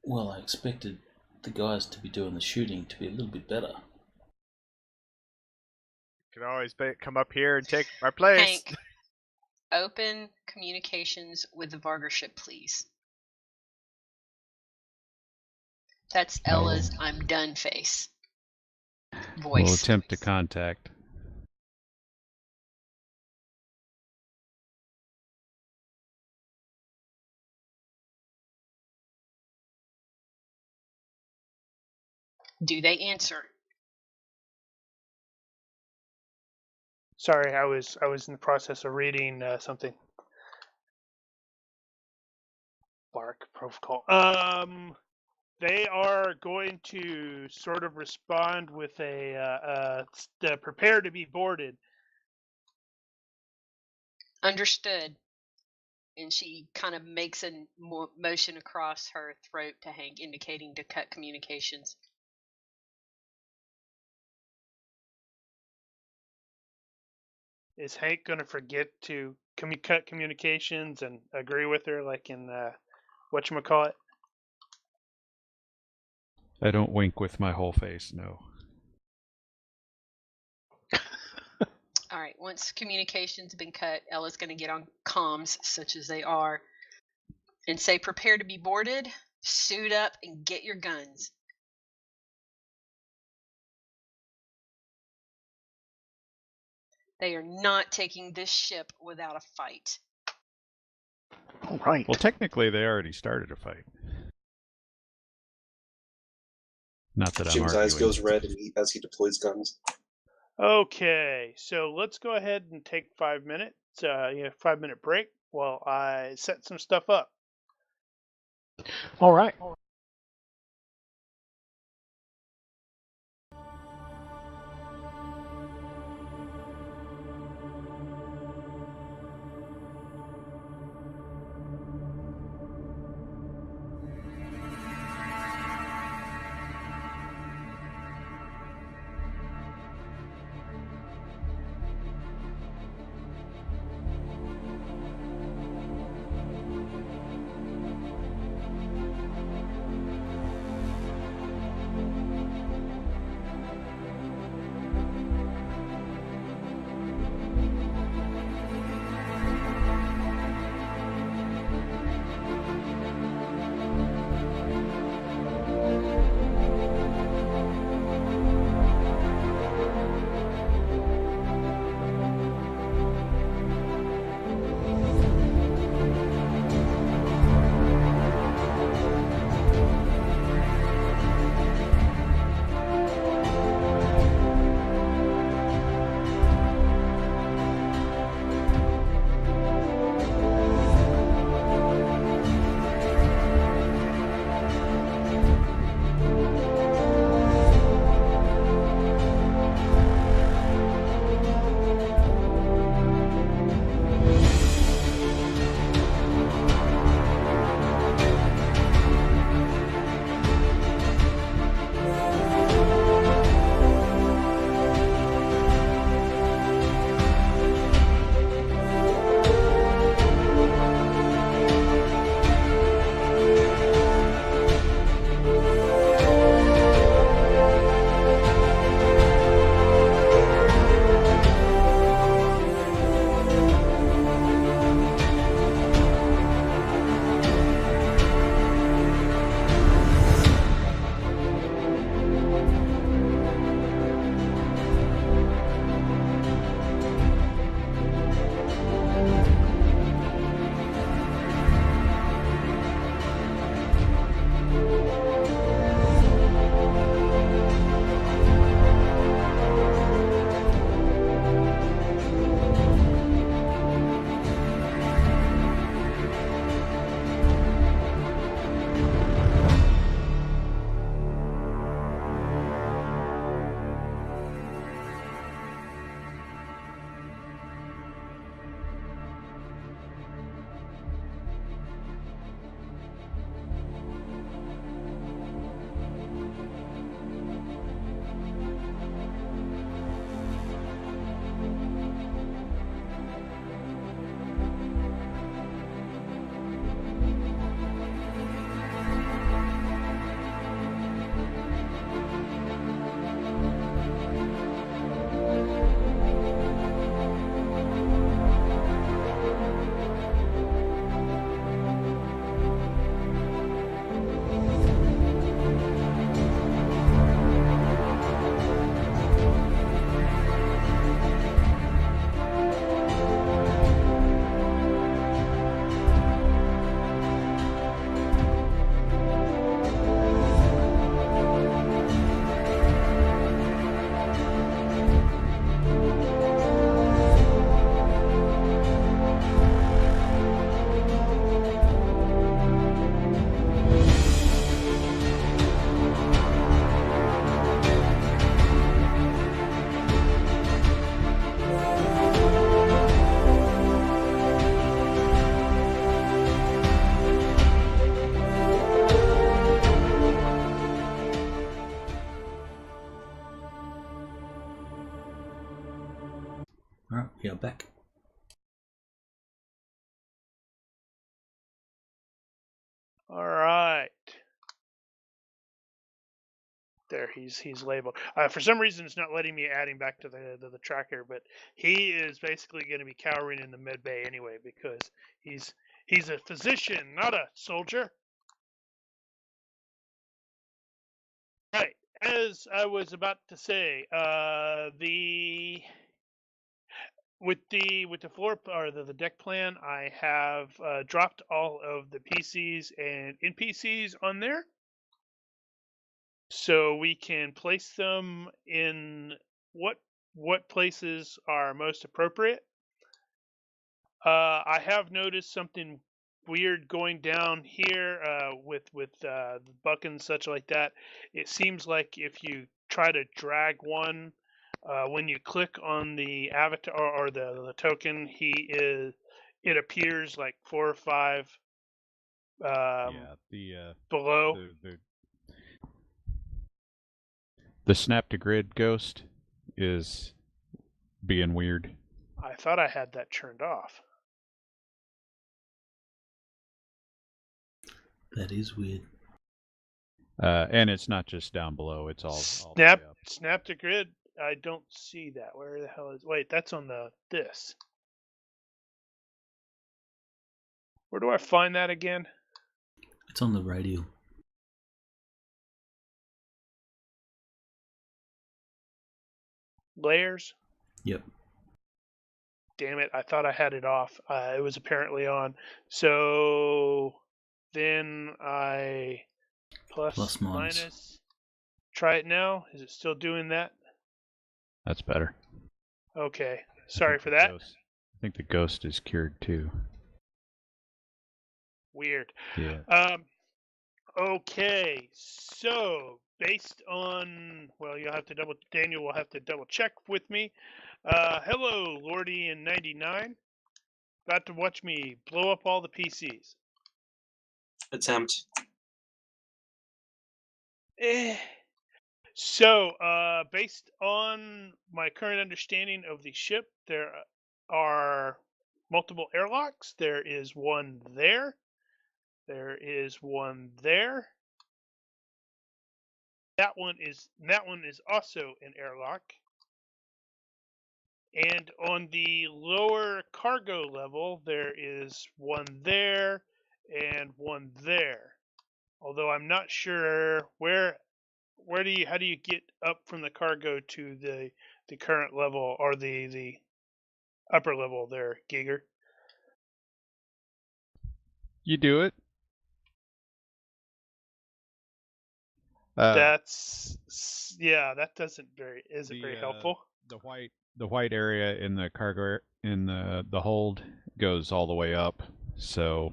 [SPEAKER 9] Well, I expected the guys to be doing the shooting to be a little bit better.
[SPEAKER 8] You can always come up here and take my place.
[SPEAKER 5] Hank, open communications with the Varga ship, please. That's Ella's I'm done face. Voice.
[SPEAKER 7] We'll attempt to contact.
[SPEAKER 5] Do they answer?
[SPEAKER 3] Sorry, I was in the process of reading something. Bark protocol. They are going to sort of respond with a prepare to be boarded.
[SPEAKER 5] Understood. And she kind of makes a motion across her throat to Hank, indicating to cut communications.
[SPEAKER 3] Is Hank going to forget to cut communications and agree with her, like in whatchamacallit?
[SPEAKER 7] I don't wink with my whole face, no.
[SPEAKER 5] All right, once communications have been cut, Ella's going to get on comms, such as they are, and say, prepare to be boarded, suit up, and get your guns. They are not taking this ship without a fight.
[SPEAKER 6] All right.
[SPEAKER 7] Well, technically, they already started a fight. Not that I'm
[SPEAKER 4] Jim's
[SPEAKER 7] arguing.
[SPEAKER 4] eyes goes red as he deploys guns.
[SPEAKER 3] Okay, so let's go ahead and take 5 minutes. 5-minute break while I set some stuff up.
[SPEAKER 6] All right.
[SPEAKER 9] Alright, we are back.
[SPEAKER 3] All right. There, he's labeled. For some reason, it's not letting me add him back to the tracker, but he is basically going to be cowering in the med bay anyway because he's a physician, not a soldier. Right. As I was about to say, with the floor or the deck plan, I have dropped all of the PCs and NPCs on there, so we can place them in what what places are most appropriate. I have noticed something weird going down here with the buck and such like that. It seems like if you try to drag one, when you click on the avatar or the token, it appears like 4 or 5
[SPEAKER 7] yeah,
[SPEAKER 3] below.
[SPEAKER 7] The snap to grid ghost is being weird.
[SPEAKER 3] I thought I had that turned off.
[SPEAKER 9] That is weird.
[SPEAKER 7] And it's not just down below; it's all the way up.
[SPEAKER 3] Snap to grid. I don't see that. Where the hell is? Wait, that's on this. Where do I find that again?
[SPEAKER 9] It's on the radial.
[SPEAKER 3] Layers.
[SPEAKER 9] Yep.
[SPEAKER 3] Damn it! I thought I had it off. It was apparently on. So then I
[SPEAKER 9] Plus minus.
[SPEAKER 3] minus. Try it now. Is it still doing that?
[SPEAKER 7] That's better.
[SPEAKER 3] Okay. Sorry for that.
[SPEAKER 7] I think the ghost is cured too.
[SPEAKER 3] Weird.
[SPEAKER 7] Yeah.
[SPEAKER 3] Okay. So based on, well, Daniel will have to double check with me. Hello, Lordy in 99. About to watch me blow up all the PCs.
[SPEAKER 4] Attempt.
[SPEAKER 3] So, based on my current understanding of the ship, there are multiple airlocks. There is one there. There is one there. That one is also an airlock. And on the lower cargo level, there is one there and one there. Although I'm not sure how do you get up from the cargo to the current level or the upper level there, Giger?
[SPEAKER 7] You do it.
[SPEAKER 3] That isn't very helpful.
[SPEAKER 7] The white area in the cargo in the hold goes all the way up, so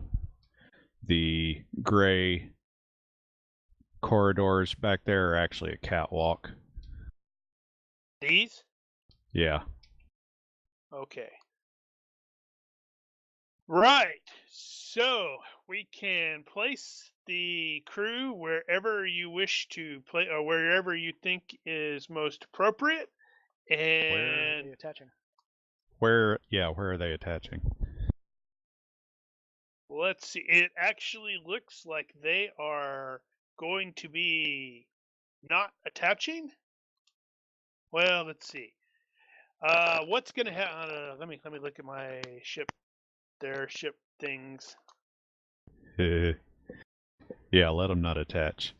[SPEAKER 7] the gray corridors back there are actually a catwalk.
[SPEAKER 3] These?
[SPEAKER 7] Yeah.
[SPEAKER 3] Okay. Right. So we can place the crew wherever you wish to play, or wherever you think is most appropriate.
[SPEAKER 6] Where are
[SPEAKER 3] And
[SPEAKER 6] they attaching?
[SPEAKER 7] Where are they attaching?
[SPEAKER 3] let's see. It actually looks like they are going to be not attaching. Well, let's see. What's gonna happen? Let me look at my ship. Their ship things.
[SPEAKER 7] Yeah, let them not attach.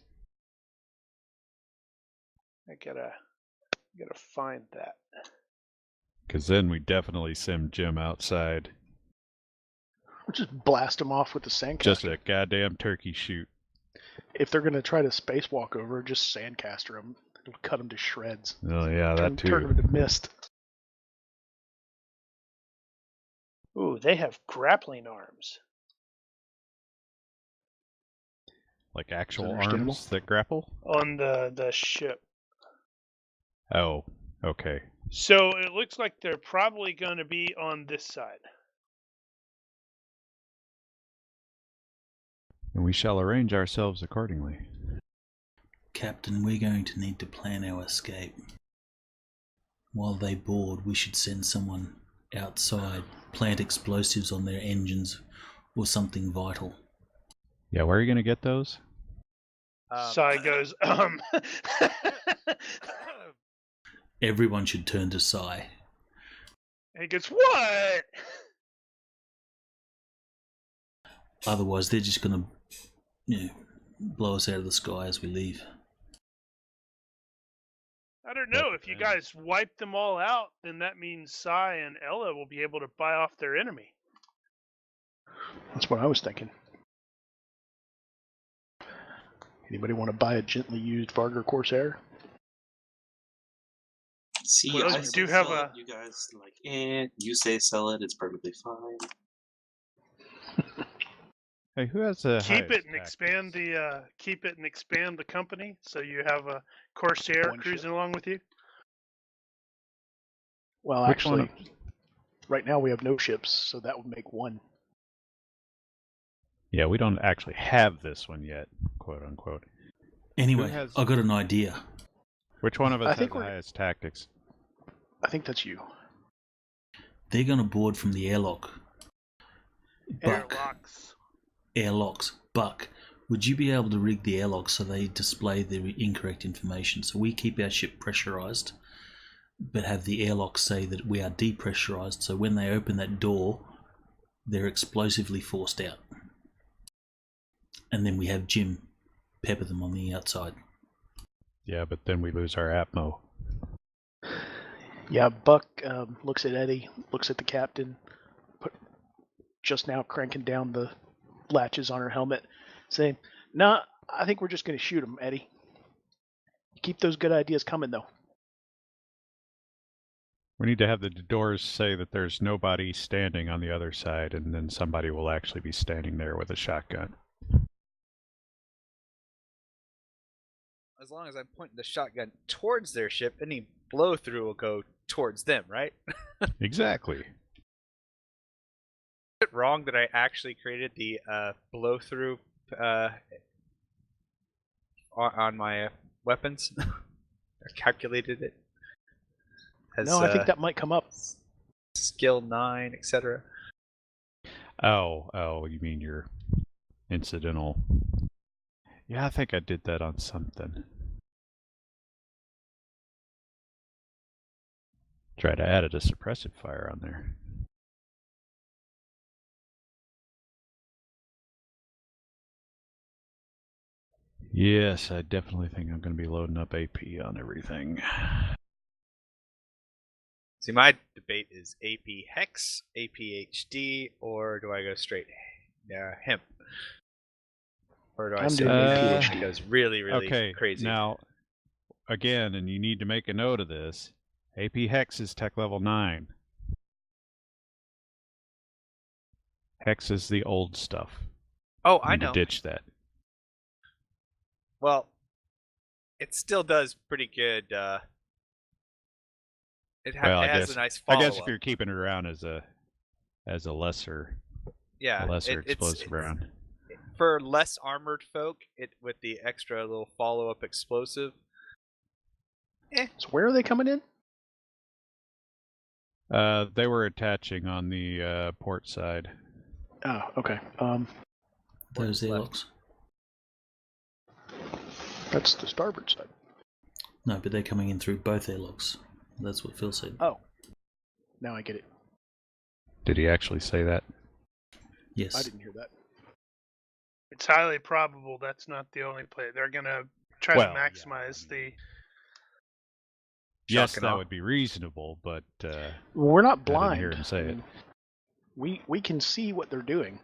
[SPEAKER 3] I gotta find that.
[SPEAKER 7] Because then we definitely send Jim outside.
[SPEAKER 6] Or just blast them off with the sandcaster.
[SPEAKER 7] Just a goddamn turkey shoot.
[SPEAKER 6] If they're gonna try to spacewalk over, just sandcaster them. It'll cut them to shreds.
[SPEAKER 7] Oh yeah, that too.
[SPEAKER 6] Turn them into mist.
[SPEAKER 3] Ooh, they have grappling arms.
[SPEAKER 7] Like actual
[SPEAKER 6] understandable?
[SPEAKER 7] arms that grapple?
[SPEAKER 3] On the ship.
[SPEAKER 7] Oh, okay.
[SPEAKER 3] So it looks like they're probably going to be on this side.
[SPEAKER 7] And we shall arrange ourselves accordingly.
[SPEAKER 9] Captain, we're going to need to plan our escape. While they board, we should send someone outside, plant explosives on their engines, or something vital.
[SPEAKER 7] Yeah, where are you going to get those?
[SPEAKER 3] Sai goes,
[SPEAKER 9] Everyone should turn to Sai.
[SPEAKER 3] And he goes, what?
[SPEAKER 9] Otherwise, they're just going to, blow us out of the sky as we leave.
[SPEAKER 3] I don't know. If you guys wipe them all out, then that means Sai and Ella will be able to buy off their enemy.
[SPEAKER 6] That's what I was thinking. Anybody want to buy a gently used Varger Corsair?
[SPEAKER 4] See,
[SPEAKER 3] Well,
[SPEAKER 4] I
[SPEAKER 3] you
[SPEAKER 4] say
[SPEAKER 3] do have
[SPEAKER 4] sell it,
[SPEAKER 3] a-
[SPEAKER 4] you guys like, you say sell it, it's perfectly fine.
[SPEAKER 7] Hey, who has the
[SPEAKER 3] keep it
[SPEAKER 7] highest
[SPEAKER 3] and expand the company, so you have a Corsair
[SPEAKER 6] One ship.
[SPEAKER 3] cruising along with you.
[SPEAKER 6] Well,
[SPEAKER 7] Which one
[SPEAKER 6] actually, right now we have no ships, so that would make one.
[SPEAKER 7] Yeah, we don't actually have this one yet, quote unquote.
[SPEAKER 9] Anyway,
[SPEAKER 7] Who has-
[SPEAKER 9] I got an idea.
[SPEAKER 7] Which one of us
[SPEAKER 6] I
[SPEAKER 7] has
[SPEAKER 6] think
[SPEAKER 7] the
[SPEAKER 6] we're-
[SPEAKER 7] highest tactics?
[SPEAKER 6] I think that's you.
[SPEAKER 9] They're going to board from the airlock. Buck.
[SPEAKER 3] Airlocks.
[SPEAKER 9] Airlocks. Buck, would you be able to rig the airlocks so they display the incorrect information? So we keep our ship pressurized, but have the airlocks say that we are depressurized, so when they open that door, they're explosively forced out. And then we have Jim pepper them on the outside.
[SPEAKER 7] Yeah, but then we lose our Atmo.
[SPEAKER 6] Yeah, Buck looks at Eddie, looks at the captain, just now cranking down the latches on her helmet, saying, "Nah, I think we're just going to shoot him, Eddie. Keep those good ideas coming, though."
[SPEAKER 7] We need to have the doors say that there's nobody standing on the other side, and then somebody will actually be standing there with a shotgun.
[SPEAKER 8] As long as I'm pointing the shotgun towards their ship, any blow through will go towards them, right? Is
[SPEAKER 7] Exactly.
[SPEAKER 8] it wrong that I actually created the blow through on my weapons? Or calculated it? As,
[SPEAKER 6] No, I think that might come up.
[SPEAKER 8] skill 9, etc.
[SPEAKER 7] Oh, you mean your incidental. Yeah, I think I did that on something. Try to add a suppressive fire on there. Yes, I definitely think I'm going to be loading up AP on everything.
[SPEAKER 8] See, my debate is AP Hex, AP HD, or do I go straight Hemp? Or do I
[SPEAKER 6] I'm
[SPEAKER 8] say
[SPEAKER 6] doing
[SPEAKER 7] AP
[SPEAKER 8] it goes really, really
[SPEAKER 7] Okay,
[SPEAKER 8] crazy?
[SPEAKER 7] now, again, and you need to make a note of this, AP Hex is tech level 9. Hex is the old stuff.
[SPEAKER 8] Oh,
[SPEAKER 7] You
[SPEAKER 8] I
[SPEAKER 7] need to
[SPEAKER 8] know.
[SPEAKER 7] ditch that.
[SPEAKER 8] Well, it still does pretty good. It
[SPEAKER 7] Well, I
[SPEAKER 8] has
[SPEAKER 7] guess-
[SPEAKER 8] a nice
[SPEAKER 7] I
[SPEAKER 8] follow-up.
[SPEAKER 7] guess if you're keeping it around as a lesser
[SPEAKER 8] yeah,
[SPEAKER 7] explosive round.
[SPEAKER 8] For less armored folk, it with the extra little follow-up explosive.
[SPEAKER 6] So where are they coming in?
[SPEAKER 7] They were attaching on the port side.
[SPEAKER 6] Oh, okay.
[SPEAKER 9] Those airlocks.
[SPEAKER 6] That's the starboard side.
[SPEAKER 9] No, but they're coming in through both airlocks. That's what Phil said.
[SPEAKER 6] Oh, now I get it.
[SPEAKER 7] Did he actually say that?
[SPEAKER 9] Yes.
[SPEAKER 6] I didn't hear that.
[SPEAKER 3] It's highly probable that's not the only play. They're gonna try
[SPEAKER 7] Well,
[SPEAKER 3] to
[SPEAKER 7] yeah,
[SPEAKER 3] maximize the.
[SPEAKER 7] Yes,
[SPEAKER 8] Shock and
[SPEAKER 7] that
[SPEAKER 8] awe.
[SPEAKER 7] would be reasonable, but
[SPEAKER 6] We're not
[SPEAKER 7] I
[SPEAKER 6] blind.
[SPEAKER 7] didn't hear him say it.
[SPEAKER 6] We can see what they're doing.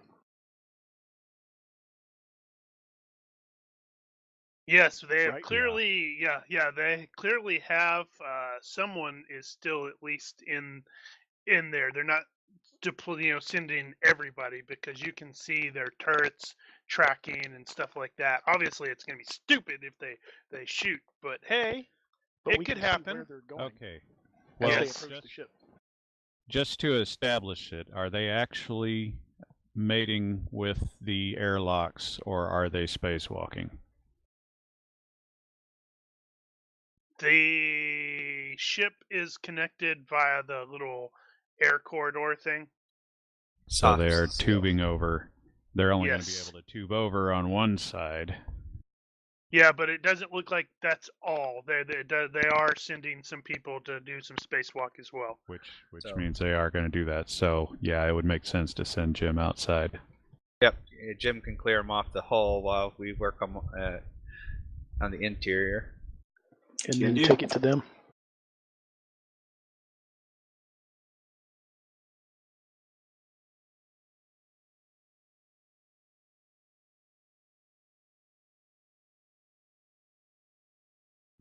[SPEAKER 3] Yes, they have
[SPEAKER 6] Right?
[SPEAKER 3] clearly. Yeah, they clearly have. Someone is still at least in there. They're not sending everybody, because you can see their turrets tracking and stuff like that. Obviously, it's going to be stupid if they shoot, but hey,
[SPEAKER 6] But
[SPEAKER 3] it
[SPEAKER 6] we
[SPEAKER 3] could
[SPEAKER 6] can see
[SPEAKER 3] happen.
[SPEAKER 6] where they're going
[SPEAKER 7] Okay.
[SPEAKER 6] as
[SPEAKER 7] Well,
[SPEAKER 6] they
[SPEAKER 3] Yes.
[SPEAKER 6] approach the ship.
[SPEAKER 7] just to establish it, are they actually mating with the airlocks, or are they spacewalking?
[SPEAKER 3] The ship is connected via the little air corridor thing.
[SPEAKER 7] So
[SPEAKER 1] Soft
[SPEAKER 7] they're
[SPEAKER 1] seal.
[SPEAKER 7] tubing over. They're only going to be
[SPEAKER 3] Yes.
[SPEAKER 7] able to tube over on one side.
[SPEAKER 3] Yeah, but it doesn't look like that's all. They are sending some people to do some spacewalk as well.
[SPEAKER 7] Which
[SPEAKER 1] So-
[SPEAKER 7] means they are going to do that. So yeah, it would make sense to send Jim outside.
[SPEAKER 1] Yep, Jim can clear them off the hull while we work on the interior.
[SPEAKER 6] And
[SPEAKER 4] Can
[SPEAKER 6] then
[SPEAKER 4] do.
[SPEAKER 6] take it to them.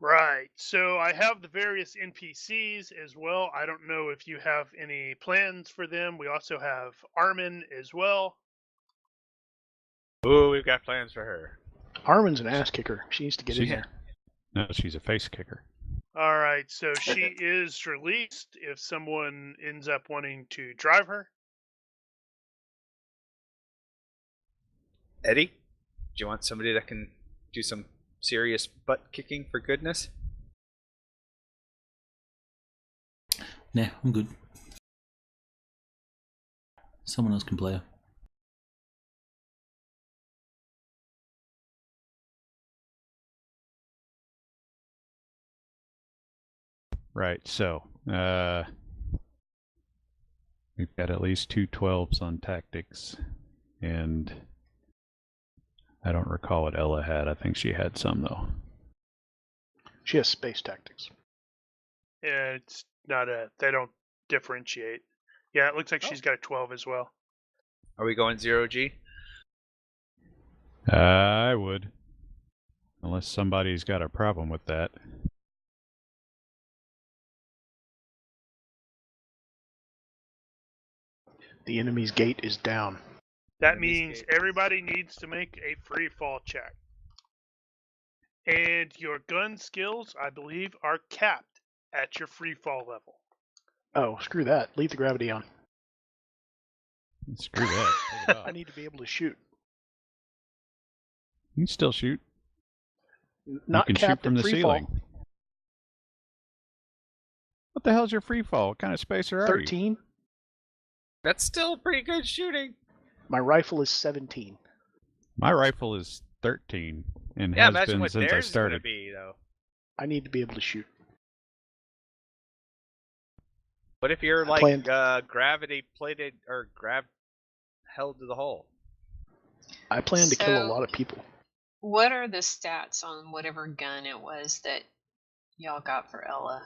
[SPEAKER 3] Right. So I have the various NPCs as well. I don't know if you have any plans for them. We also have Armin as well.
[SPEAKER 1] Ooh, we've got plans for her.
[SPEAKER 6] Armin's an ass kicker. She needs to get in
[SPEAKER 7] She's-
[SPEAKER 6] here.
[SPEAKER 7] No, she's a face kicker.
[SPEAKER 3] All right. So she is released if someone ends up wanting to drive her.
[SPEAKER 1] Eddie, do you want somebody that can do some serious butt kicking for goodness?
[SPEAKER 9] Nah, I'm good. Someone else can play her.
[SPEAKER 7] Right, so we've got at least 2 12s on tactics, and I don't recall what Ella had. I think she had some, though.
[SPEAKER 6] She has space tactics.
[SPEAKER 3] Yeah, it's not a. They don't differentiate. Yeah, it looks like she's got a 12 as well.
[SPEAKER 1] Are we going 0G?
[SPEAKER 7] I would. Unless somebody's got a problem with that.
[SPEAKER 6] The enemy's gate is down.
[SPEAKER 3] That
[SPEAKER 1] Enemy's
[SPEAKER 3] means
[SPEAKER 1] gate.
[SPEAKER 3] everybody needs to make a free fall check. And your gun skills, I believe, are capped at your free fall level.
[SPEAKER 6] Oh, screw that. Leave the gravity on.
[SPEAKER 7] Screw that. Take it off.
[SPEAKER 6] I need to be able to shoot.
[SPEAKER 7] You can still shoot.
[SPEAKER 6] Not
[SPEAKER 7] you can shoot
[SPEAKER 6] capped
[SPEAKER 7] from
[SPEAKER 6] at
[SPEAKER 7] the
[SPEAKER 6] free
[SPEAKER 7] ceiling.
[SPEAKER 6] fall.
[SPEAKER 7] What the hell's your free fall? What kind of spacer are you?
[SPEAKER 6] 13.
[SPEAKER 1] That's still pretty good shooting.
[SPEAKER 6] My rifle is 17.
[SPEAKER 7] My rifle is 13 and
[SPEAKER 1] Yeah,
[SPEAKER 7] has
[SPEAKER 1] imagine
[SPEAKER 7] been
[SPEAKER 1] what
[SPEAKER 7] since I
[SPEAKER 1] theirs is going to
[SPEAKER 7] started.
[SPEAKER 1] be, though.
[SPEAKER 6] I need to be able to shoot.
[SPEAKER 1] What if you're
[SPEAKER 6] I
[SPEAKER 1] like
[SPEAKER 6] planned-
[SPEAKER 1] gravity plated or held to the hull?
[SPEAKER 6] I plan to kill a
[SPEAKER 5] So-
[SPEAKER 6] lot of people.
[SPEAKER 5] What are the stats on whatever gun it was that y'all got for Ella?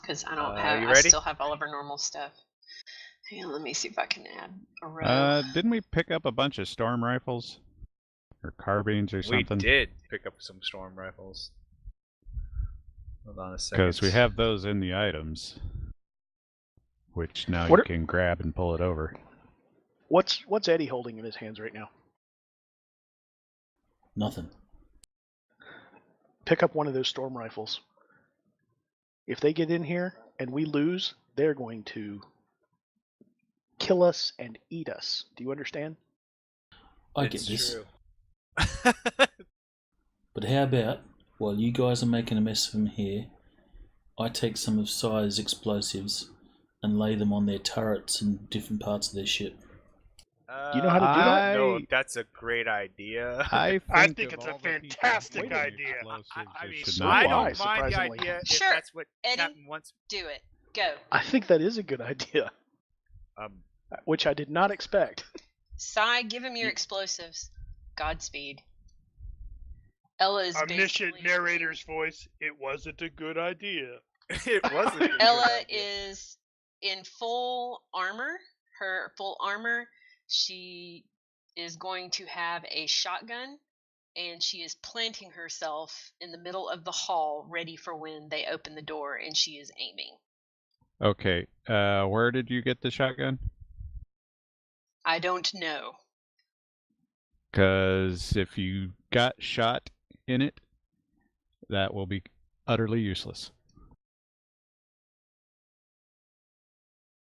[SPEAKER 5] Because I don't have.
[SPEAKER 1] you
[SPEAKER 5] I
[SPEAKER 1] ready?
[SPEAKER 5] still have all of her normal stuff. Hang on, let me see if I can add a row.
[SPEAKER 7] Didn't we pick up a bunch of storm rifles? Or carbines or something?
[SPEAKER 1] We did pick up some storm rifles. Hold on a second.
[SPEAKER 7] Because we have those in the items. Which now
[SPEAKER 6] What
[SPEAKER 7] you
[SPEAKER 6] are-
[SPEAKER 7] can grab and pull it over.
[SPEAKER 6] What's Eddie holding in his hands right now?
[SPEAKER 9] Nothing.
[SPEAKER 6] Pick up one of those storm rifles. If they get in here and we lose, they're going to kill us and eat us. Do you understand?
[SPEAKER 9] I
[SPEAKER 1] It's
[SPEAKER 9] get this.
[SPEAKER 1] true.
[SPEAKER 9] But how about, while you guys are making a mess of them here, I take some of Sire's explosives and lay them on their turrets and different parts of their ship.
[SPEAKER 6] You know how to do that?
[SPEAKER 1] No, that's a great idea.
[SPEAKER 7] I
[SPEAKER 3] think
[SPEAKER 7] of
[SPEAKER 3] it's a
[SPEAKER 7] all the people
[SPEAKER 3] fantastic
[SPEAKER 7] holding
[SPEAKER 3] idea.
[SPEAKER 7] explosives,
[SPEAKER 1] I
[SPEAKER 7] it
[SPEAKER 1] mean,
[SPEAKER 7] should
[SPEAKER 6] so
[SPEAKER 7] not
[SPEAKER 1] I
[SPEAKER 7] be.
[SPEAKER 1] don't
[SPEAKER 6] why,
[SPEAKER 1] mind the
[SPEAKER 6] surprisingly.
[SPEAKER 1] idea if
[SPEAKER 5] Sure,
[SPEAKER 1] that's what
[SPEAKER 5] Eddie.
[SPEAKER 1] Captain wants.
[SPEAKER 5] Do it. Go.
[SPEAKER 6] I think that is a good idea, which I did not expect.
[SPEAKER 5] Sai, give him your explosives. Godspeed. Ella is
[SPEAKER 3] Omniscient
[SPEAKER 5] basically-
[SPEAKER 3] narrator's voice. It wasn't a good idea.
[SPEAKER 1] It wasn't. a good
[SPEAKER 5] Ella
[SPEAKER 1] idea.
[SPEAKER 5] is in full armor. Her full armor. She is going to have a shotgun, and she is planting herself in the middle of the hall, ready for when they open the door, and she is aiming.
[SPEAKER 7] Okay, where did you get the shotgun?
[SPEAKER 5] I don't know.
[SPEAKER 7] Because if you got shot in it, that will be utterly useless.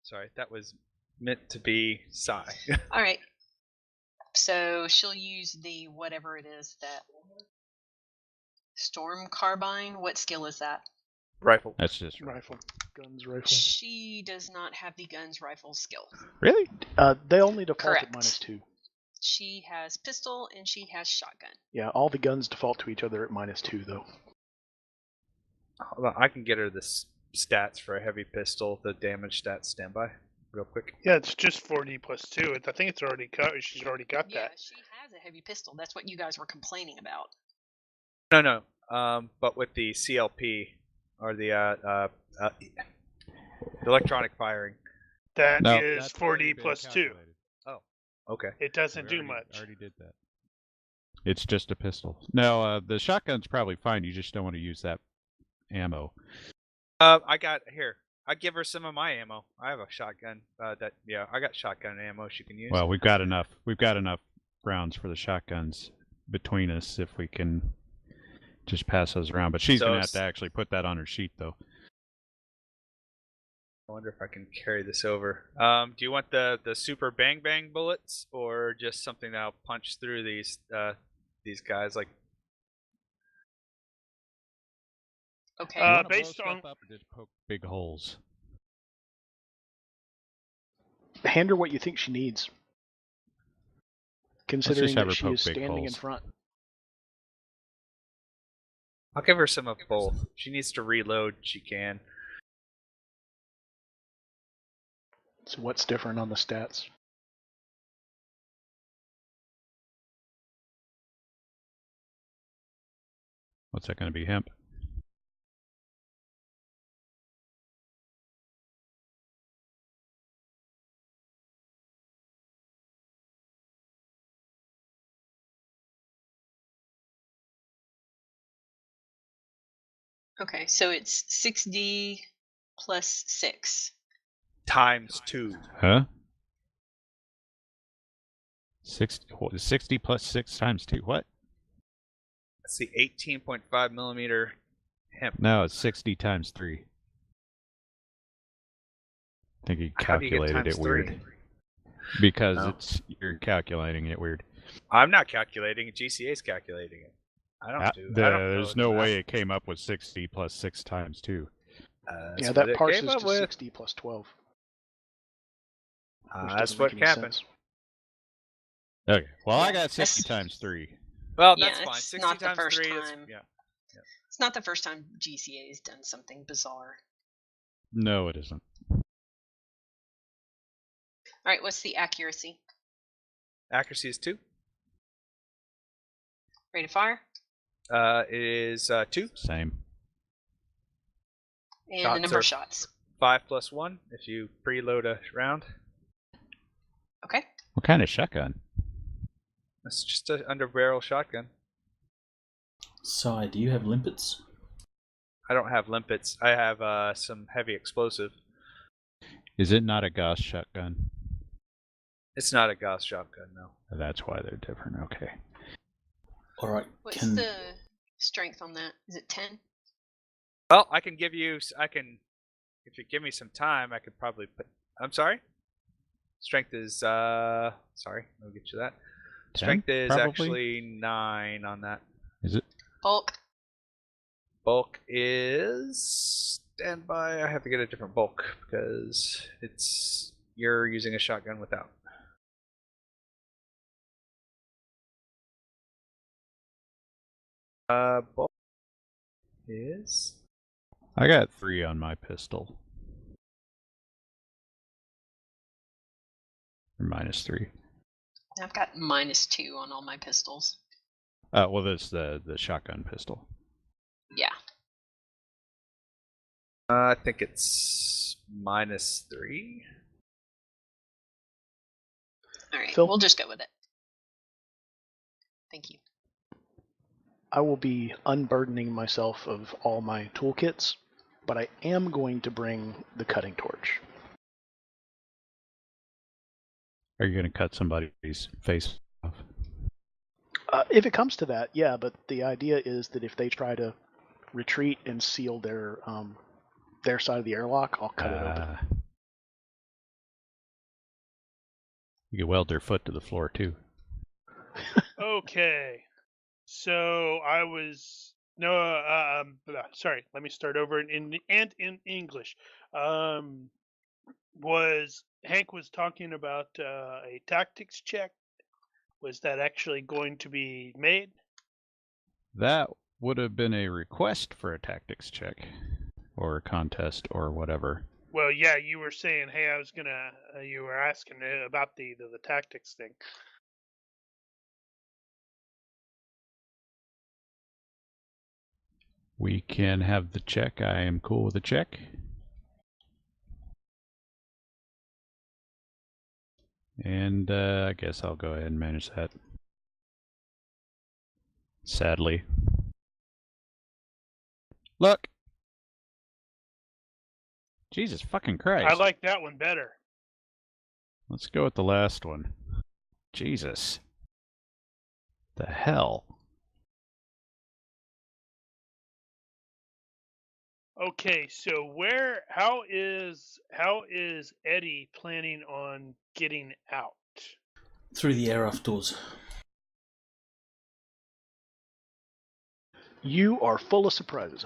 [SPEAKER 1] Sorry, that was meant to be Psy.
[SPEAKER 5] All right. So she'll use the whatever it is that storm carbine. What skill is that?
[SPEAKER 1] Rifle.
[SPEAKER 7] That's just
[SPEAKER 6] Rifle. Guns, rifle.
[SPEAKER 5] She does not have the guns rifle skill.
[SPEAKER 7] Really?
[SPEAKER 6] They only default
[SPEAKER 5] Correct.
[SPEAKER 6] at -2.
[SPEAKER 5] She has pistol and she has shotgun.
[SPEAKER 6] Yeah, all the guns default to each other at -2, though.
[SPEAKER 1] Hold on, I can get her the stats for a heavy pistol, the damage stats standby, real quick.
[SPEAKER 3] Yeah, it's just 4D plus 2. I think it's already cut. She's already got
[SPEAKER 5] Yeah,
[SPEAKER 3] that.
[SPEAKER 5] she has a heavy pistol. That's what you guys were complaining about.
[SPEAKER 1] No. But with the CLP or the electronic firing.
[SPEAKER 3] That
[SPEAKER 7] No,
[SPEAKER 3] is
[SPEAKER 7] that's already
[SPEAKER 3] 4D
[SPEAKER 7] been
[SPEAKER 3] plus 2.
[SPEAKER 7] calculated.
[SPEAKER 1] Okay.
[SPEAKER 3] It doesn't
[SPEAKER 7] We
[SPEAKER 3] do
[SPEAKER 7] already-
[SPEAKER 3] much.
[SPEAKER 7] Already did that. It's just a pistol. No, the shotgun's probably fine. You just don't want to use that ammo.
[SPEAKER 1] I got here. I give her some of my ammo. I have a shotgun. I got shotgun ammo she can use.
[SPEAKER 7] Well, we've got enough. We've got enough rounds for the shotguns between us if we can just pass those around. But she's gonna have to actually put that on her sheet, though.
[SPEAKER 1] I wonder if I can carry this over. Do you want the super bang bang bullets, or just something that'll punch through these guys? Like,
[SPEAKER 5] Okay.
[SPEAKER 7] You wanna blow
[SPEAKER 3] based
[SPEAKER 7] stuff
[SPEAKER 3] on
[SPEAKER 7] up or just poke big holes?
[SPEAKER 6] Hand her what you think she needs, considering
[SPEAKER 7] have
[SPEAKER 6] that
[SPEAKER 7] her
[SPEAKER 6] she
[SPEAKER 7] poke
[SPEAKER 6] is
[SPEAKER 7] big
[SPEAKER 6] standing in
[SPEAKER 7] holes.
[SPEAKER 6] front.
[SPEAKER 1] I'll give her some of both. She needs to reload. She can.
[SPEAKER 6] So what's different on the stats?
[SPEAKER 7] What's that going to be, hemp?
[SPEAKER 5] Okay, so it's 6D plus 6.
[SPEAKER 1] Times 2.
[SPEAKER 7] Huh? 60 plus 6 times 2. What?
[SPEAKER 1] That's the 18.5 millimeter hemp.
[SPEAKER 7] No, it's 60 times 3. I think you
[SPEAKER 1] How do you get
[SPEAKER 7] calculated
[SPEAKER 1] times
[SPEAKER 7] it weird.
[SPEAKER 1] 3?
[SPEAKER 7] Because you're calculating it weird.
[SPEAKER 1] I'm not calculating it. GCA's calculating it. I don't do. I don't know
[SPEAKER 7] There's no way it came up with 60 plus 6 times 2.
[SPEAKER 6] Yeah, that parses to 60 plus 12.
[SPEAKER 1] That's what happened.
[SPEAKER 7] Okay, well, I got 60 times 3.
[SPEAKER 1] Well,
[SPEAKER 5] Yeah,
[SPEAKER 1] that's fine.
[SPEAKER 5] it's
[SPEAKER 1] 60
[SPEAKER 5] not the
[SPEAKER 1] times
[SPEAKER 5] first
[SPEAKER 1] 3
[SPEAKER 5] time.
[SPEAKER 1] is... Yeah.
[SPEAKER 5] It's not the first time GCA has done something bizarre.
[SPEAKER 7] No, it isn't.
[SPEAKER 5] All right, what's the accuracy?
[SPEAKER 1] Accuracy is 2.
[SPEAKER 5] Rate of fire?
[SPEAKER 1] It is 2.
[SPEAKER 7] Same.
[SPEAKER 5] And the number of shots.
[SPEAKER 1] 5 plus 1 if you preload a round.
[SPEAKER 5] Okay.
[SPEAKER 7] What kind of shotgun?
[SPEAKER 1] That's just an under-barrel shotgun.
[SPEAKER 9] Sai, do you have limpets?
[SPEAKER 1] I don't have limpets. I have some heavy explosive.
[SPEAKER 7] Is it not a Gauss shotgun?
[SPEAKER 1] It's not a Gauss shotgun, no.
[SPEAKER 7] That's why they're different. Okay.
[SPEAKER 9] All right.
[SPEAKER 5] What's the strength on that? Is it 10?
[SPEAKER 1] Well, I can give you... If you give me some time, I could probably put... I'm sorry? Strength is... Sorry, I'll get you that.
[SPEAKER 7] 10,
[SPEAKER 1] Strength is
[SPEAKER 7] probably?
[SPEAKER 1] actually 9 on that.
[SPEAKER 7] Is it?
[SPEAKER 5] Bulk?
[SPEAKER 1] Bulk is... Stand by. I have to get a different bulk because you're using a shotgun without. Bulk is...
[SPEAKER 7] I got 3 on my pistol. Or minus 3.
[SPEAKER 5] I've got -2 on all my pistols.
[SPEAKER 7] Well, that's the shotgun pistol.
[SPEAKER 5] Yeah.
[SPEAKER 1] I think it's -3.
[SPEAKER 5] All right,
[SPEAKER 6] Phil?
[SPEAKER 5] we'll just go with it. Thank you.
[SPEAKER 6] I will be unburdening myself of all my toolkits, but I am going to bring the cutting torch.
[SPEAKER 7] Are you going to cut somebody's face off?
[SPEAKER 6] If it comes to that, yeah, but the idea is that if they try to retreat and seal their side of the airlock, I'll cut it open.
[SPEAKER 7] You can weld their foot to the floor, too.
[SPEAKER 3] Okay. So I was sorry. Let me start over in English. Was Hank was talking about a tactics check? Was that actually going to be made?
[SPEAKER 7] That would have been a request for a tactics check. Or a contest, or whatever.
[SPEAKER 3] Well, yeah, you were saying, hey, I was gonna. You were asking about the tactics thing.
[SPEAKER 7] We can have the check. I am cool with the check. And I guess I'll go ahead and manage that. Sadly. Look! Jesus fucking Christ.
[SPEAKER 3] I like that one better.
[SPEAKER 7] Let's go with the last one. Jesus. The hell?
[SPEAKER 3] Okay, so how is Eddie planning on getting out?
[SPEAKER 9] Through the air off doors.
[SPEAKER 6] You are full of surprises.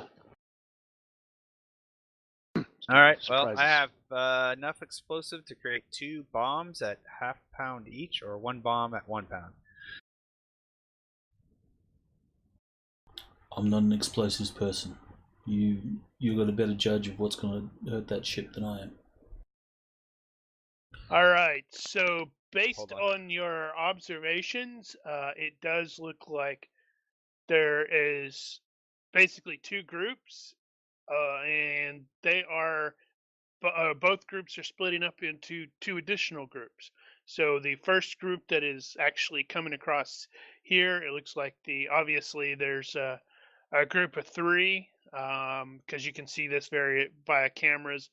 [SPEAKER 1] All right. Well,
[SPEAKER 6] Surprises.
[SPEAKER 1] I have enough explosive to create 2 bombs at ½ pound each, or 1 bomb at 1 pound.
[SPEAKER 9] I'm not an explosives person. You got a better judge of what's going to hurt that ship than I am.
[SPEAKER 3] All right, so based
[SPEAKER 1] Hold on.
[SPEAKER 3] on your observations, it does look like there is basically 2 groups, and they are both groups are splitting up into 2 additional groups. So the first group that is actually coming across here, it looks like obviously there's a group of 3, because you can see this via cameras.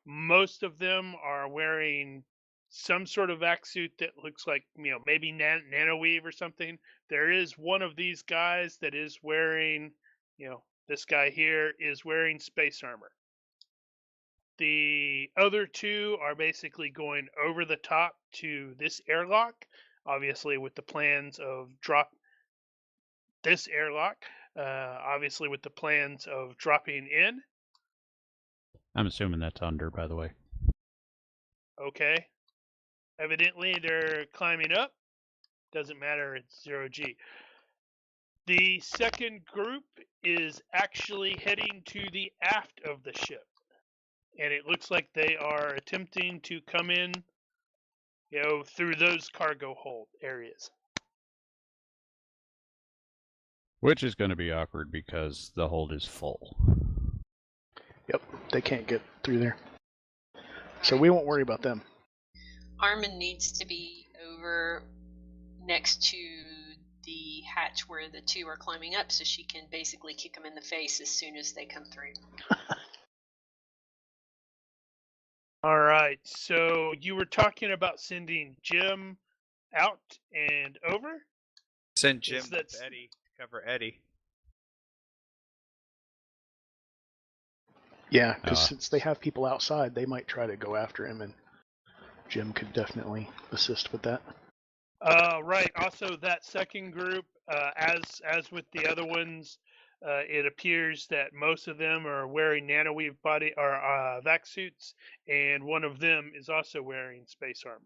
[SPEAKER 3] Most of them are wearing some sort of vac suit that looks like, maybe nanoweave or something. There is one of these guys that is wearing, this guy here is wearing space armor. The other 2 are basically going over the top to this airlock, obviously with the plans of this airlock, obviously with the plans of dropping in.
[SPEAKER 7] I'm assuming that's under, by the way.
[SPEAKER 3] Okay. Evidently they're climbing up. Doesn't matter, it's 0G. The second group is actually heading to the aft of the ship. And it looks like they are attempting to come in, through those cargo hold areas.
[SPEAKER 7] Which is going to be awkward because the hold is full.
[SPEAKER 6] Yep, they can't get through there. So we won't worry about them.
[SPEAKER 5] Armin needs to be over next to the hatch where the 2 are climbing up so she can basically kick them in the face as soon as they come through.
[SPEAKER 3] All right, so you were talking about sending Jim out and over?
[SPEAKER 1] Send Jim
[SPEAKER 3] Is that-
[SPEAKER 1] with Eddie to cover Eddie.
[SPEAKER 6] Yeah, because since they have people outside, they might try to go after him, and Jim could definitely assist with that.
[SPEAKER 3] Right. Also, that second group, as with the other ones, it appears that most of them are wearing nanoweave body or vac suits, and one of them is also wearing space armor.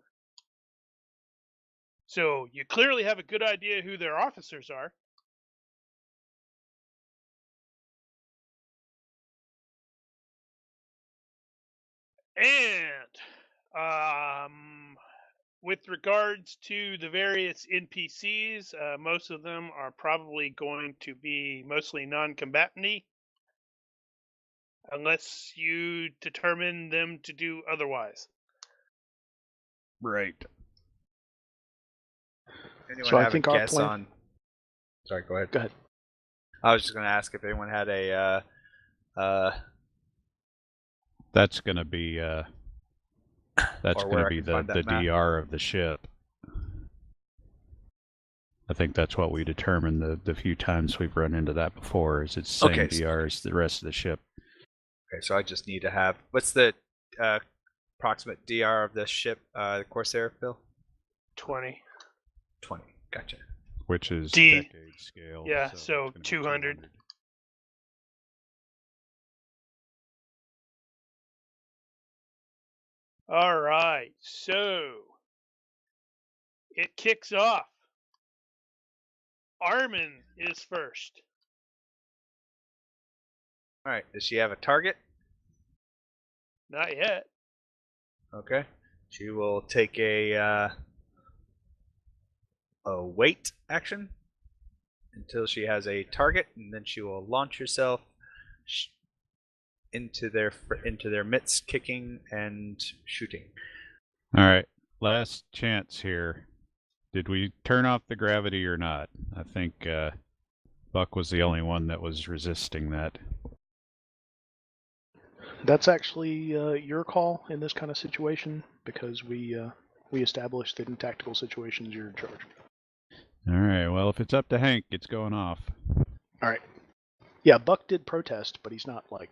[SPEAKER 3] So you clearly have a good idea who their officers are. And with regards to the various NPCs, most of them are probably going to be mostly non-combatant-y, unless you determine them to do otherwise.
[SPEAKER 7] Right.
[SPEAKER 1] Anyone
[SPEAKER 6] So I
[SPEAKER 1] have
[SPEAKER 6] think
[SPEAKER 1] a
[SPEAKER 6] our
[SPEAKER 1] guess
[SPEAKER 6] plan-
[SPEAKER 1] on? Sorry, go ahead.
[SPEAKER 6] Go ahead.
[SPEAKER 1] I was just going to ask if anyone had a.
[SPEAKER 7] That's going to be that's
[SPEAKER 1] Or
[SPEAKER 7] going
[SPEAKER 1] where
[SPEAKER 7] to
[SPEAKER 1] I
[SPEAKER 7] be
[SPEAKER 1] can
[SPEAKER 7] the
[SPEAKER 1] find that map.
[SPEAKER 7] DR of the ship. I think that's what we determined the few times we've run into that before. Is it's same
[SPEAKER 1] Okay,
[SPEAKER 7] DR as the rest of the ship.
[SPEAKER 1] Okay, so I just need to have. What's the approximate DR of the ship, the Corsair, Bill?
[SPEAKER 3] 20.
[SPEAKER 1] 20. Gotcha.
[SPEAKER 7] Which is
[SPEAKER 3] D-
[SPEAKER 7] decade scale.
[SPEAKER 3] yeah,
[SPEAKER 7] it's
[SPEAKER 3] so
[SPEAKER 7] gonna be
[SPEAKER 3] 200. All right, so it kicks off. Armin is first.
[SPEAKER 1] All right. Does she have a target?
[SPEAKER 3] Not yet.
[SPEAKER 1] Okay. She will take a wait action until she has a target, and then she will launch herself into their midst, kicking and shooting.
[SPEAKER 7] All right, last chance here. Did we turn off the gravity or not? I think Buck was the only one that was resisting that.
[SPEAKER 6] That's actually your call in this kind of situation, because we established that in tactical situations you're in charge.
[SPEAKER 7] All right. Well, if it's up to Hank, it's going off.
[SPEAKER 6] All right. Yeah, Buck did protest, but he's not like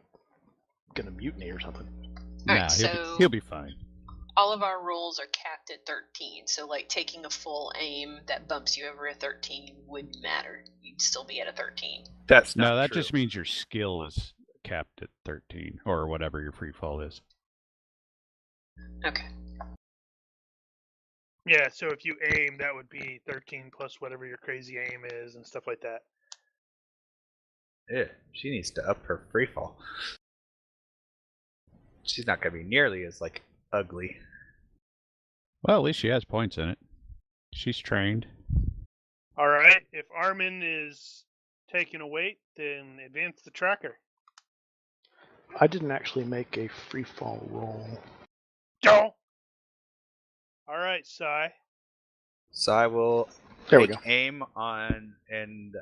[SPEAKER 6] gonna mutiny or something.
[SPEAKER 5] Alright,
[SPEAKER 7] Nah,
[SPEAKER 5] so-
[SPEAKER 7] he'll be fine.
[SPEAKER 5] All of our rolls are capped at 13, so like taking a full aim that bumps you over a 13 wouldn't matter. You'd still be at a 13.
[SPEAKER 1] That's
[SPEAKER 7] No,
[SPEAKER 1] not
[SPEAKER 7] that
[SPEAKER 1] true.
[SPEAKER 7] just means your skill is capped at 13 or whatever your free fall is.
[SPEAKER 5] Okay.
[SPEAKER 3] Yeah, so if you aim, that would be 13 plus whatever your crazy aim is and stuff like that.
[SPEAKER 1] Yeah, she needs to up her free fall. She's not gonna be nearly as like ugly.
[SPEAKER 7] Well, at least she has points in it. She's trained.
[SPEAKER 3] All right, if Armin is taking a weight, then advance the tracker.
[SPEAKER 6] I didn't actually make a free fall roll.
[SPEAKER 3] Go! All right, Sai.
[SPEAKER 1] So I will
[SPEAKER 6] There we
[SPEAKER 1] take
[SPEAKER 6] go.
[SPEAKER 1] aim on, and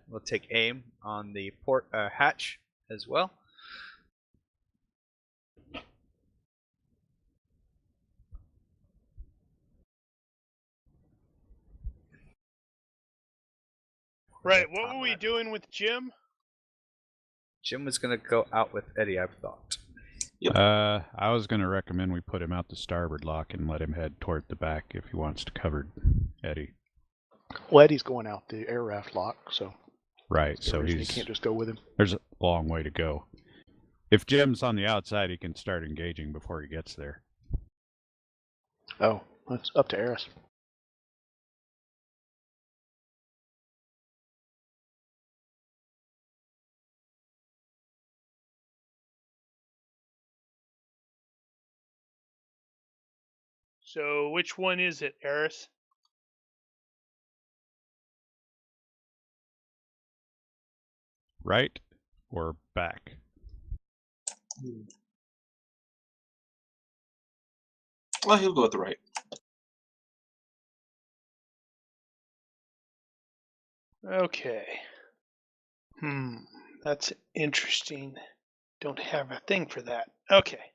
[SPEAKER 1] we'll take aim on the port hatch as well.
[SPEAKER 3] Right,
[SPEAKER 1] That's
[SPEAKER 3] what
[SPEAKER 1] not
[SPEAKER 3] were we
[SPEAKER 1] bad.
[SPEAKER 3] doing with Jim?
[SPEAKER 1] Jim was gonna go out with Eddie, I thought.
[SPEAKER 7] I was going to recommend we put him out the starboard lock and let him head toward the back if he wants to cover Eddie.
[SPEAKER 6] Well, Eddie's going out the air raft lock, so
[SPEAKER 7] Right,
[SPEAKER 6] so
[SPEAKER 7] so
[SPEAKER 6] he
[SPEAKER 7] he's
[SPEAKER 6] can't just go with him.
[SPEAKER 7] there's a long way to go. If Jim's on the outside, he can start engaging before he gets there.
[SPEAKER 6] Oh, that's up to Eris.
[SPEAKER 3] So which one is it, Eris?
[SPEAKER 7] Right or back?
[SPEAKER 4] Well, he'll go with the right.
[SPEAKER 3] Okay. That's interesting. Don't have a thing for that. Okay.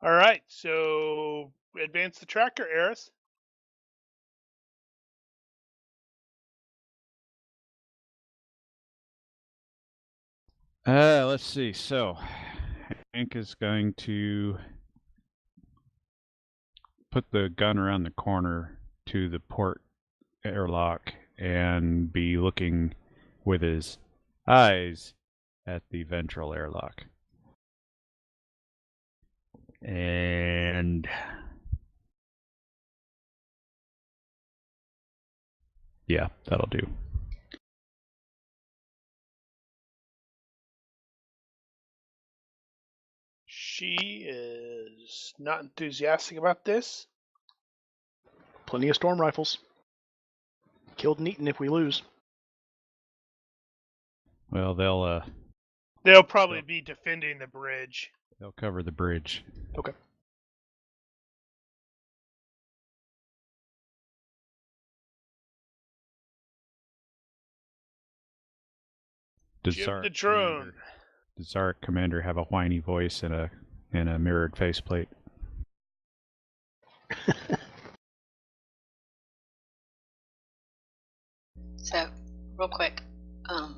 [SPEAKER 3] All right, so advance the tracker, Eris.
[SPEAKER 7] Let's see. So, Hank is going to put the gun around the corner to the port airlock and be looking with his eyes at the ventral airlock. And yeah, that'll do.
[SPEAKER 3] She is not enthusiastic about this.
[SPEAKER 6] Plenty of storm rifles. Killed and eaten if we lose.
[SPEAKER 7] Well,
[SPEAKER 3] They'll probably be defending the bridge.
[SPEAKER 7] they'll cover the bridge.
[SPEAKER 6] Okay.
[SPEAKER 7] Does
[SPEAKER 3] Jim
[SPEAKER 7] our
[SPEAKER 3] the drone.
[SPEAKER 7] commander- Does our commander have a whiny voice and a mirrored faceplate?
[SPEAKER 5] So, real quick, I'm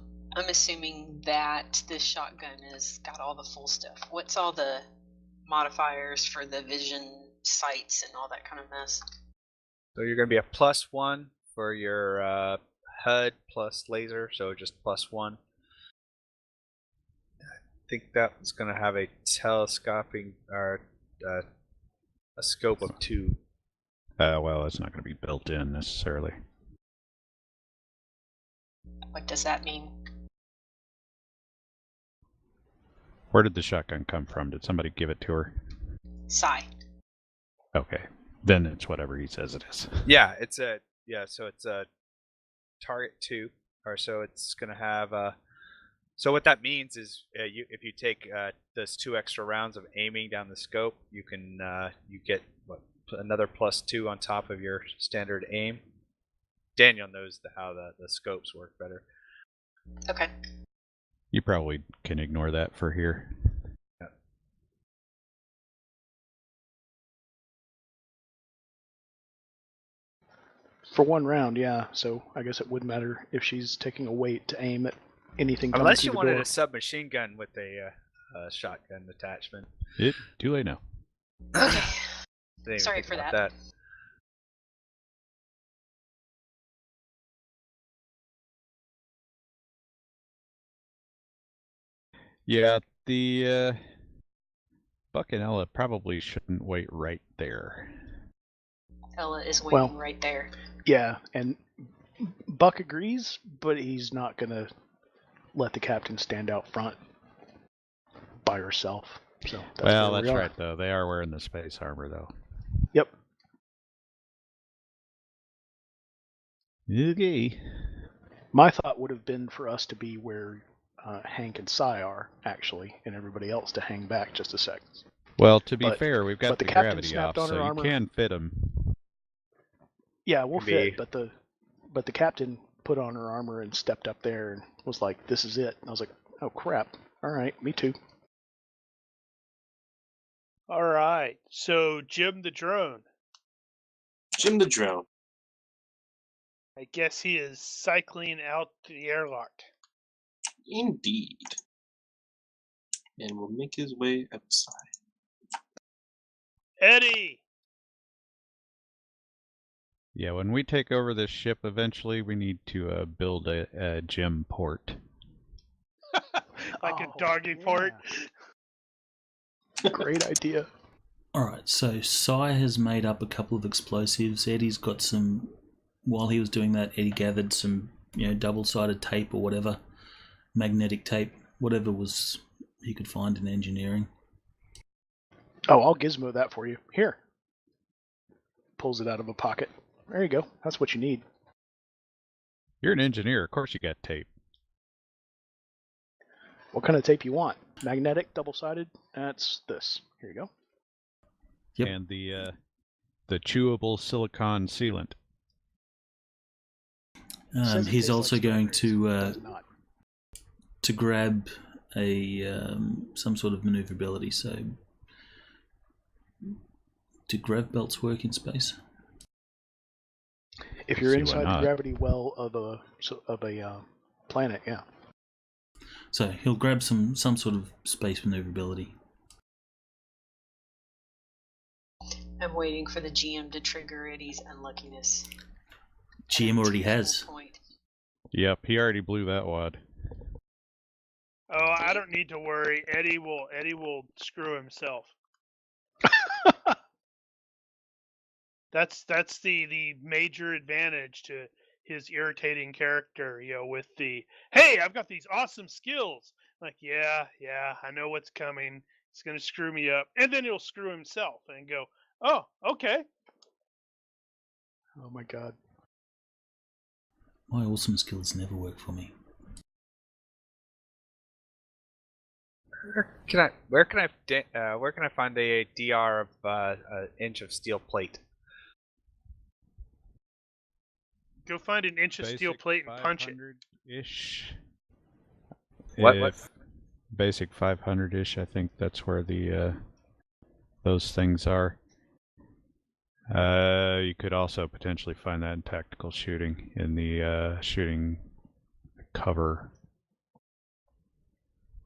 [SPEAKER 5] assuming that this shotgun has got all the full stuff. What's all the modifiers for the vision sights and all that kind of mess?
[SPEAKER 1] So you're gonna be a +1 for your HUD plus laser, so just +1. I think that was gonna have a telescoping or a scope of 2.
[SPEAKER 7] Well, it's not going to be built in necessarily.
[SPEAKER 5] What does that mean?
[SPEAKER 7] Where did the shotgun come from? Did somebody give it to her?
[SPEAKER 5] Psi.
[SPEAKER 7] Okay, then it's whatever he says it is.
[SPEAKER 1] Yeah, so it's a target 2, or so it's gonna have
[SPEAKER 10] So what that means is, if you take those 2 extra rounds of aiming down the scope, you can you get another +2 on top of your standard aim. Daniel knows how the scopes work better.
[SPEAKER 5] Okay.
[SPEAKER 7] You probably can ignore that for here.
[SPEAKER 10] Yeah.
[SPEAKER 6] For 1 round, yeah. So I guess it wouldn't matter if she's taking a weight to aim at anything coming
[SPEAKER 10] Unless
[SPEAKER 6] through
[SPEAKER 10] you
[SPEAKER 6] the
[SPEAKER 10] wanted
[SPEAKER 6] door.
[SPEAKER 10] a submachine gun with a shotgun attachment.
[SPEAKER 7] Too late now.
[SPEAKER 5] Okay.
[SPEAKER 10] Didn't even
[SPEAKER 5] Sorry
[SPEAKER 10] think
[SPEAKER 5] for
[SPEAKER 10] about
[SPEAKER 5] that.
[SPEAKER 7] Yeah, the Buck and Ella probably shouldn't wait right there.
[SPEAKER 5] Ella is waiting
[SPEAKER 6] Well,
[SPEAKER 5] right there.
[SPEAKER 6] Yeah, and Buck agrees, but he's not gonna let the captain stand out front by herself. So
[SPEAKER 7] Well,
[SPEAKER 6] where
[SPEAKER 7] that's
[SPEAKER 6] we are.
[SPEAKER 7] right, though. They are wearing the space armor, though.
[SPEAKER 6] Yep.
[SPEAKER 7] Okay.
[SPEAKER 6] My thought would have been for us to be where Hank and Cy are, actually, and everybody else to hang back just a sec.
[SPEAKER 7] Well, to be
[SPEAKER 6] But-
[SPEAKER 7] fair, we've got
[SPEAKER 6] but
[SPEAKER 7] the
[SPEAKER 6] the captain
[SPEAKER 7] gravity
[SPEAKER 6] snapped
[SPEAKER 7] off,
[SPEAKER 6] on her
[SPEAKER 7] so you
[SPEAKER 6] armor.
[SPEAKER 7] can fit them.
[SPEAKER 6] Yeah, we'll
[SPEAKER 10] Can
[SPEAKER 6] fit,
[SPEAKER 10] be-
[SPEAKER 6] but the captain put on her armor and stepped up there and was like, "This is it." And I was like, "Oh crap! All right, me too."
[SPEAKER 3] All right. So Jim the drone.
[SPEAKER 4] Jim the drone.
[SPEAKER 3] I guess he is cycling out the airlock.
[SPEAKER 4] Indeed. And will make his way outside.
[SPEAKER 3] Eddie.
[SPEAKER 7] Yeah, when we take over this ship eventually, we need to build a gem port.
[SPEAKER 3] Like a
[SPEAKER 6] Oh,
[SPEAKER 3] doggy port.
[SPEAKER 6] Great idea.
[SPEAKER 9] Alright, so Cy has made up a couple of explosives. Eddie's got some, while he was doing that, Eddie gathered some, double-sided tape or whatever, magnetic tape, whatever was he could find in engineering.
[SPEAKER 6] Oh, I'll gizmo that for you. Here. Pulls it out of a pocket. There you go. That's what you need.
[SPEAKER 7] You're an engineer, of course you got tape.
[SPEAKER 6] What kind of tape you want? Magnetic, double-sided? That's this. Here you go.
[SPEAKER 9] Yep.
[SPEAKER 7] And the chewable silicon sealant.
[SPEAKER 6] Says it
[SPEAKER 9] He's
[SPEAKER 6] tastes
[SPEAKER 9] also
[SPEAKER 6] like
[SPEAKER 9] going
[SPEAKER 6] strawberries. It does not.
[SPEAKER 9] to grab a some sort of maneuverability. So, do grav belts work in space?
[SPEAKER 6] If you're
[SPEAKER 7] See, why
[SPEAKER 6] inside the
[SPEAKER 7] not?
[SPEAKER 6] gravity well of a planet, yeah.
[SPEAKER 9] So he'll grab some sort of space maneuverability.
[SPEAKER 5] I'm waiting for the GM to trigger Eddie's unluckiness.
[SPEAKER 9] GM already has.
[SPEAKER 5] Point.
[SPEAKER 7] Yep, he already blew that wad.
[SPEAKER 3] Oh, I don't need to worry. Eddie will screw himself. That's the major advantage to his irritating character, with the, hey, I've got these awesome skills. Like, yeah, I know what's coming. It's gonna screw me up. And then he'll screw himself and go, oh, okay.
[SPEAKER 6] Oh my god.
[SPEAKER 9] My awesome skills never work for me.
[SPEAKER 10] Where can I find a DR of an inch of steel plate?
[SPEAKER 3] Go find an inch of steel plate and punch it.
[SPEAKER 7] 500-ish.
[SPEAKER 10] What?
[SPEAKER 7] Basic 500-ish, I think that's where the those things are. You could also potentially find that in tactical shooting, in the shooting cover.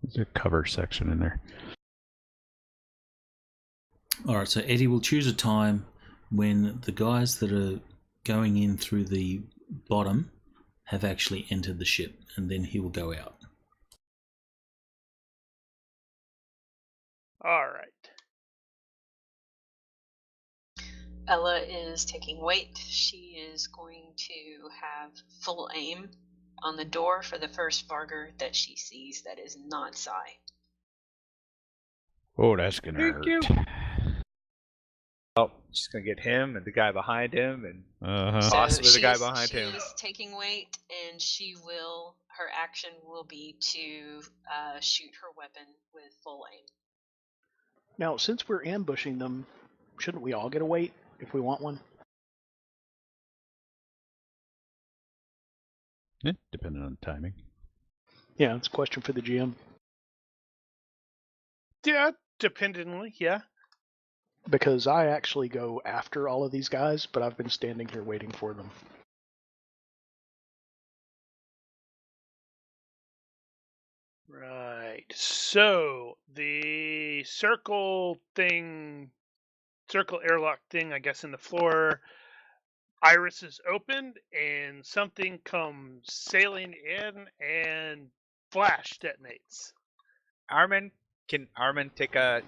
[SPEAKER 7] There's a cover section in there.
[SPEAKER 9] Alright, so Eddie will choose a time when the guys that are going in through the bottom have actually entered the ship, and then he will go out.
[SPEAKER 3] All right.
[SPEAKER 5] Ella is taking weight. She is going to have full aim on the door for the first Varger that she sees that is not Psy.
[SPEAKER 7] Oh, that's gonna hurt.
[SPEAKER 10] Oh, she's gonna get him and the guy behind him and
[SPEAKER 7] Uh-huh.
[SPEAKER 10] possibly the guy
[SPEAKER 5] she's-
[SPEAKER 10] behind him.
[SPEAKER 5] She is taking weight, and her action will be to shoot her weapon with full aim.
[SPEAKER 6] Now, since we're ambushing them, shouldn't we all get a weight if we want one?
[SPEAKER 7] Yeah, depending on the timing.
[SPEAKER 6] Yeah, it's a question for the GM.
[SPEAKER 3] Yeah, dependently, yeah.
[SPEAKER 6] Because I actually go after all of these guys, but I've been standing here waiting for them.
[SPEAKER 3] Right. So the circle airlock thing, I guess, in the floor. Iris is opened, and something comes sailing in, and flash detonates.
[SPEAKER 10] Can Armin take a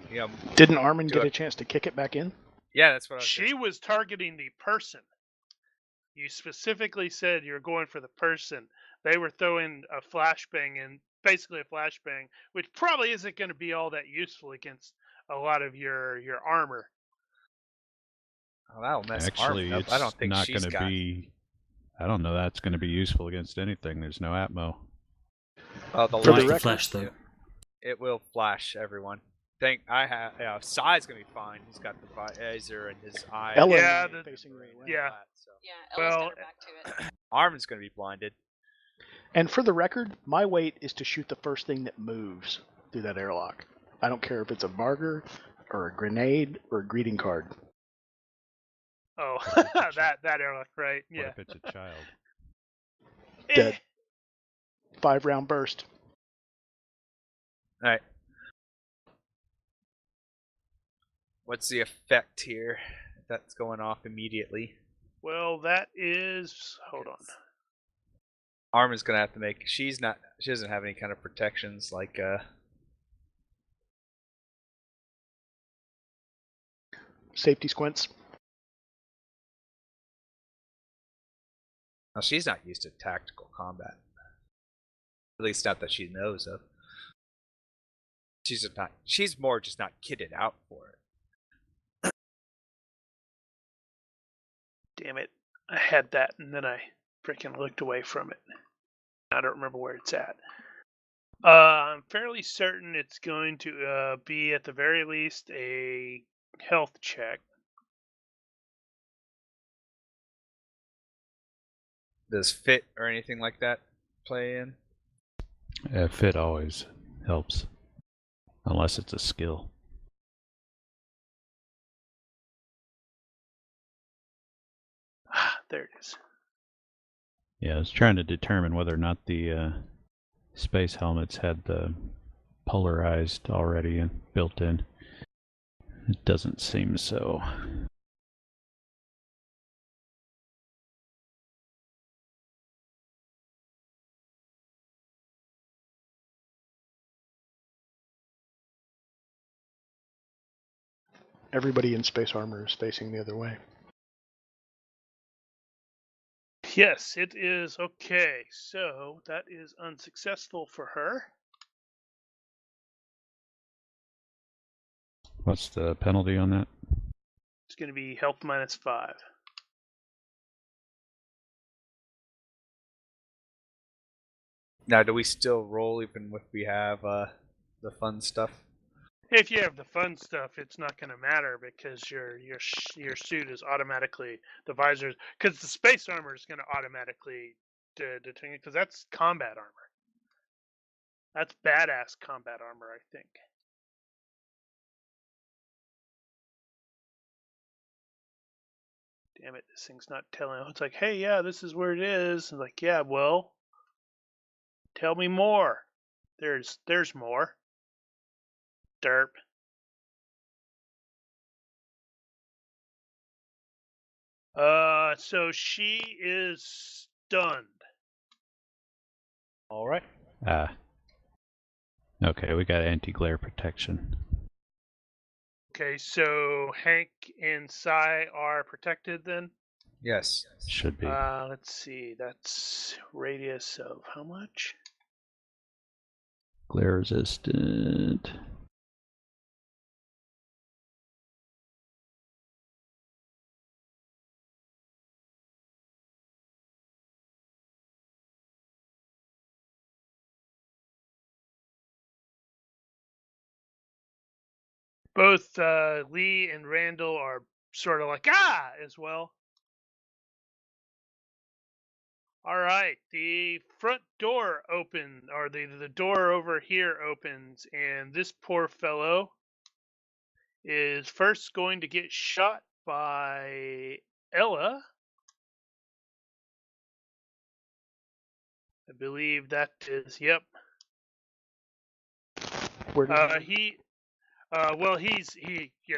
[SPEAKER 6] Didn't Armin
[SPEAKER 10] Do
[SPEAKER 6] get
[SPEAKER 10] a-
[SPEAKER 6] a chance to kick it back in?
[SPEAKER 10] Yeah, that's what I was
[SPEAKER 3] She was targeting the person. You specifically said you're going for the person. They were throwing a flashbang in, basically a flashbang, which probably isn't going to be all that useful against a lot of your armor.
[SPEAKER 10] Oh, that'll mess
[SPEAKER 7] Actually,
[SPEAKER 10] Armin up.
[SPEAKER 7] it's
[SPEAKER 10] I don't think
[SPEAKER 7] not
[SPEAKER 10] she's
[SPEAKER 7] going to
[SPEAKER 10] got.
[SPEAKER 7] be. I don't know that's going to be useful against anything. There's no Atmo.
[SPEAKER 10] Oh, the
[SPEAKER 6] For the
[SPEAKER 10] light.
[SPEAKER 6] record-
[SPEAKER 9] flash though.
[SPEAKER 10] It will flash everyone. I have. Yeah, Sai's gonna be fine. He's got the visor and his eye.
[SPEAKER 6] Ella
[SPEAKER 3] Yeah,
[SPEAKER 6] and I are
[SPEAKER 3] the-
[SPEAKER 6] facing the other way.
[SPEAKER 3] yeah.
[SPEAKER 10] So.
[SPEAKER 5] Yeah, Ella's
[SPEAKER 3] Well,
[SPEAKER 5] got her back to it.
[SPEAKER 10] Armin's gonna be blinded.
[SPEAKER 6] And for the record, my weight is to shoot the first thing that moves through that airlock. I don't care if it's a Vargur or a grenade or a greeting card.
[SPEAKER 3] Oh,
[SPEAKER 7] What if it's a
[SPEAKER 3] that airlock, right?
[SPEAKER 7] What
[SPEAKER 3] Yeah.
[SPEAKER 7] if it's a child?
[SPEAKER 6] Dead. 5-round burst.
[SPEAKER 10] All right. What's the effect here? That's going off immediately.
[SPEAKER 3] Well, that is. Hold on.
[SPEAKER 10] Armin's gonna have to make. She doesn't have any kind of protections like.
[SPEAKER 6] Safety squints.
[SPEAKER 10] Well, she's not used to tactical combat. At least not that she knows of. She's more just not kitted out for it.
[SPEAKER 3] Damn it. I had that, and then I freaking looked away from it. I don't remember where it's at. I'm fairly certain it's going to be, at the very least, a health check.
[SPEAKER 10] Does fit or anything like that play in?
[SPEAKER 7] Fit always helps, unless it's a skill.
[SPEAKER 3] There it is.
[SPEAKER 7] Yeah, I was trying to determine whether or not the space helmets had the polarized already and built in. It doesn't seem so.
[SPEAKER 6] Everybody in space armor is facing the other way.
[SPEAKER 3] Yes, it is. Okay, so that is unsuccessful for her.
[SPEAKER 7] What's the penalty on that?
[SPEAKER 3] It's going to be health -5.
[SPEAKER 10] Now, do we still roll even if we have the fun stuff?
[SPEAKER 3] If you have the fun stuff, it's not going to matter because your suit is automatically, the visors, because the space armor is going to automatically detain it, because that's combat armor. That's badass combat armor, I think. Damn it, this thing's not telling. It's like, hey, yeah, this is where it is. And like, yeah, well, tell me more. There's more. Derp. So she is stunned.
[SPEAKER 10] All right.
[SPEAKER 7] Okay, we got anti-glare protection.
[SPEAKER 3] Okay, so Hank and Sai are protected then?
[SPEAKER 10] Yes.
[SPEAKER 7] Should be.
[SPEAKER 3] Let's see. That's radius of how much?
[SPEAKER 7] Glare resistant.
[SPEAKER 3] Both Lee and Randall are sort of like, ah, as well. All right, the front door open, or the door over here opens, and this poor fellow is first going to get shot by Ella. I believe that is, yep.
[SPEAKER 6] Where did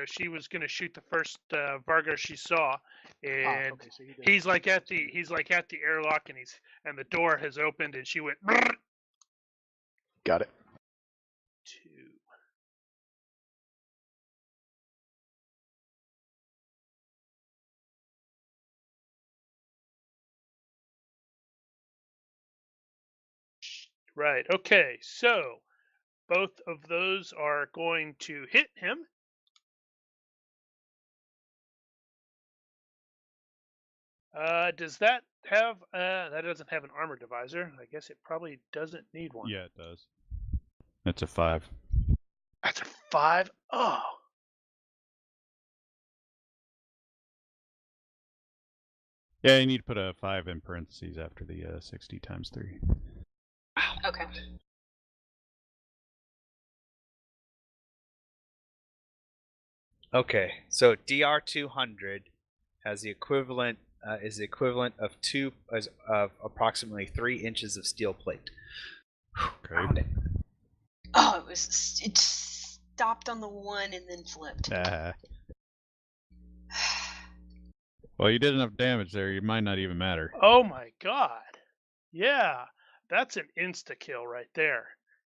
[SPEAKER 3] She was gonna shoot the first Varga she saw, and
[SPEAKER 6] okay, so he did.
[SPEAKER 3] he's like at the airlock, and the door has opened, and she went. "Brrr."
[SPEAKER 6] Got it.
[SPEAKER 3] 2. Right. Okay. So both of those are going to hit him. Does that have? That doesn't have an armor divisor. I guess it probably doesn't need one.
[SPEAKER 7] Yeah, it does. That's a 5.
[SPEAKER 3] That's a 5. Oh.
[SPEAKER 7] Yeah, you need to put a 5 in parentheses after the 60 times 3.
[SPEAKER 5] Okay.
[SPEAKER 10] Okay, so DR 200 has the equivalent is the equivalent of approximately 3 inches of steel plate. Found it.
[SPEAKER 5] Oh, it stopped on the 1 and then flipped.
[SPEAKER 7] Well, you did enough damage there. You might not even matter.
[SPEAKER 3] Oh my god. Yeah, that's an insta kill right there.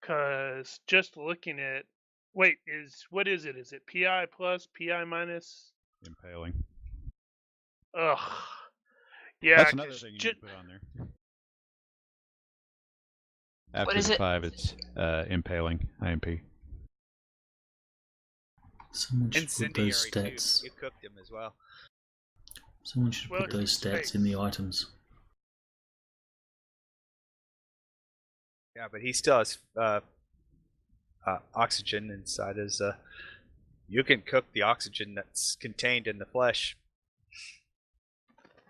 [SPEAKER 3] Cause just looking at, what is it? Is it PI plus, PI minus?
[SPEAKER 7] Impaling.
[SPEAKER 3] Ugh. Yeah.
[SPEAKER 7] That's another
[SPEAKER 3] 'cause
[SPEAKER 7] thing you
[SPEAKER 3] ju-
[SPEAKER 7] need to put on there. After
[SPEAKER 5] What is
[SPEAKER 7] the
[SPEAKER 5] it?
[SPEAKER 7] 5, it's impaling, IMP.
[SPEAKER 9] Someone should put those
[SPEAKER 10] Incendiary too.
[SPEAKER 9] stats.
[SPEAKER 10] You cooked him as well.
[SPEAKER 9] Someone should
[SPEAKER 3] Well,
[SPEAKER 9] put those
[SPEAKER 3] it's
[SPEAKER 9] stats
[SPEAKER 3] space.
[SPEAKER 9] in the items.
[SPEAKER 10] Yeah, but he still has oxygen inside his. You can cook the oxygen that's contained in the flesh.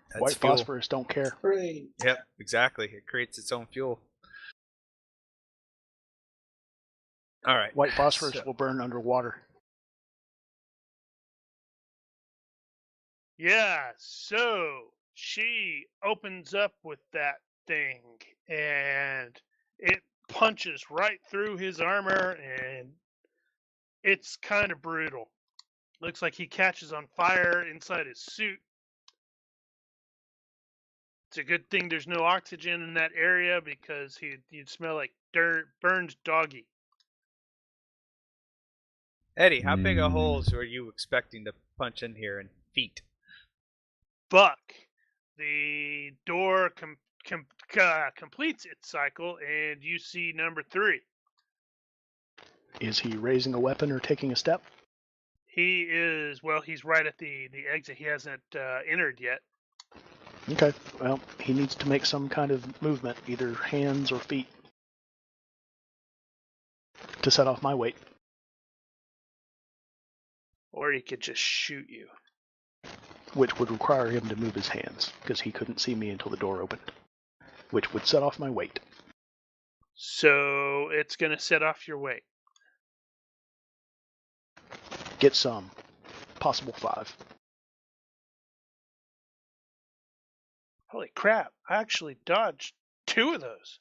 [SPEAKER 10] That's
[SPEAKER 6] White
[SPEAKER 10] fuel.
[SPEAKER 6] phosphorus don't care.
[SPEAKER 4] Great.
[SPEAKER 10] Yep, exactly. It creates its own fuel. All right.
[SPEAKER 6] White phosphorus
[SPEAKER 10] so-
[SPEAKER 6] will burn underwater.
[SPEAKER 3] Yeah, so she opens up with that thing, and it punches right through his armor, and it's kind of brutal. Looks like he catches on fire inside his suit. It's a good thing there's no oxygen in that area, because he'd smell like dirt, burned doggy.
[SPEAKER 10] Eddie, how big of holes were you expecting to punch in here in feet?
[SPEAKER 3] Buck, the door completes its cycle, and you see number 3.
[SPEAKER 6] Is he raising a weapon or taking a step?
[SPEAKER 3] He is, well, he's right at the exit. He hasn't entered yet.
[SPEAKER 6] Okay. Well, he needs to make some kind of movement, either hands or feet, to set off my weight.
[SPEAKER 3] Or he could just shoot you.
[SPEAKER 6] Which would require him to move his hands, because he couldn't see me until the door opened. Which would set off my weight.
[SPEAKER 3] So it's going to set off your weight.
[SPEAKER 6] Get some. Possible 5.
[SPEAKER 3] Holy crap, I actually dodged 2 of those.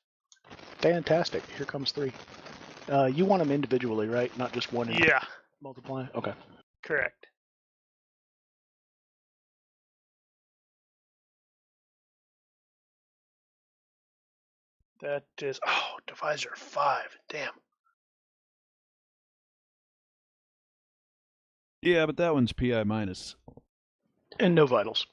[SPEAKER 6] Fantastic. Here comes 3. You want them individually, right? Not just one and
[SPEAKER 3] Yeah,
[SPEAKER 6] multiply? Okay.
[SPEAKER 3] correct. That is, divisor 5. Damn.
[SPEAKER 7] Yeah, but that one's PI minus.
[SPEAKER 6] And no vitals.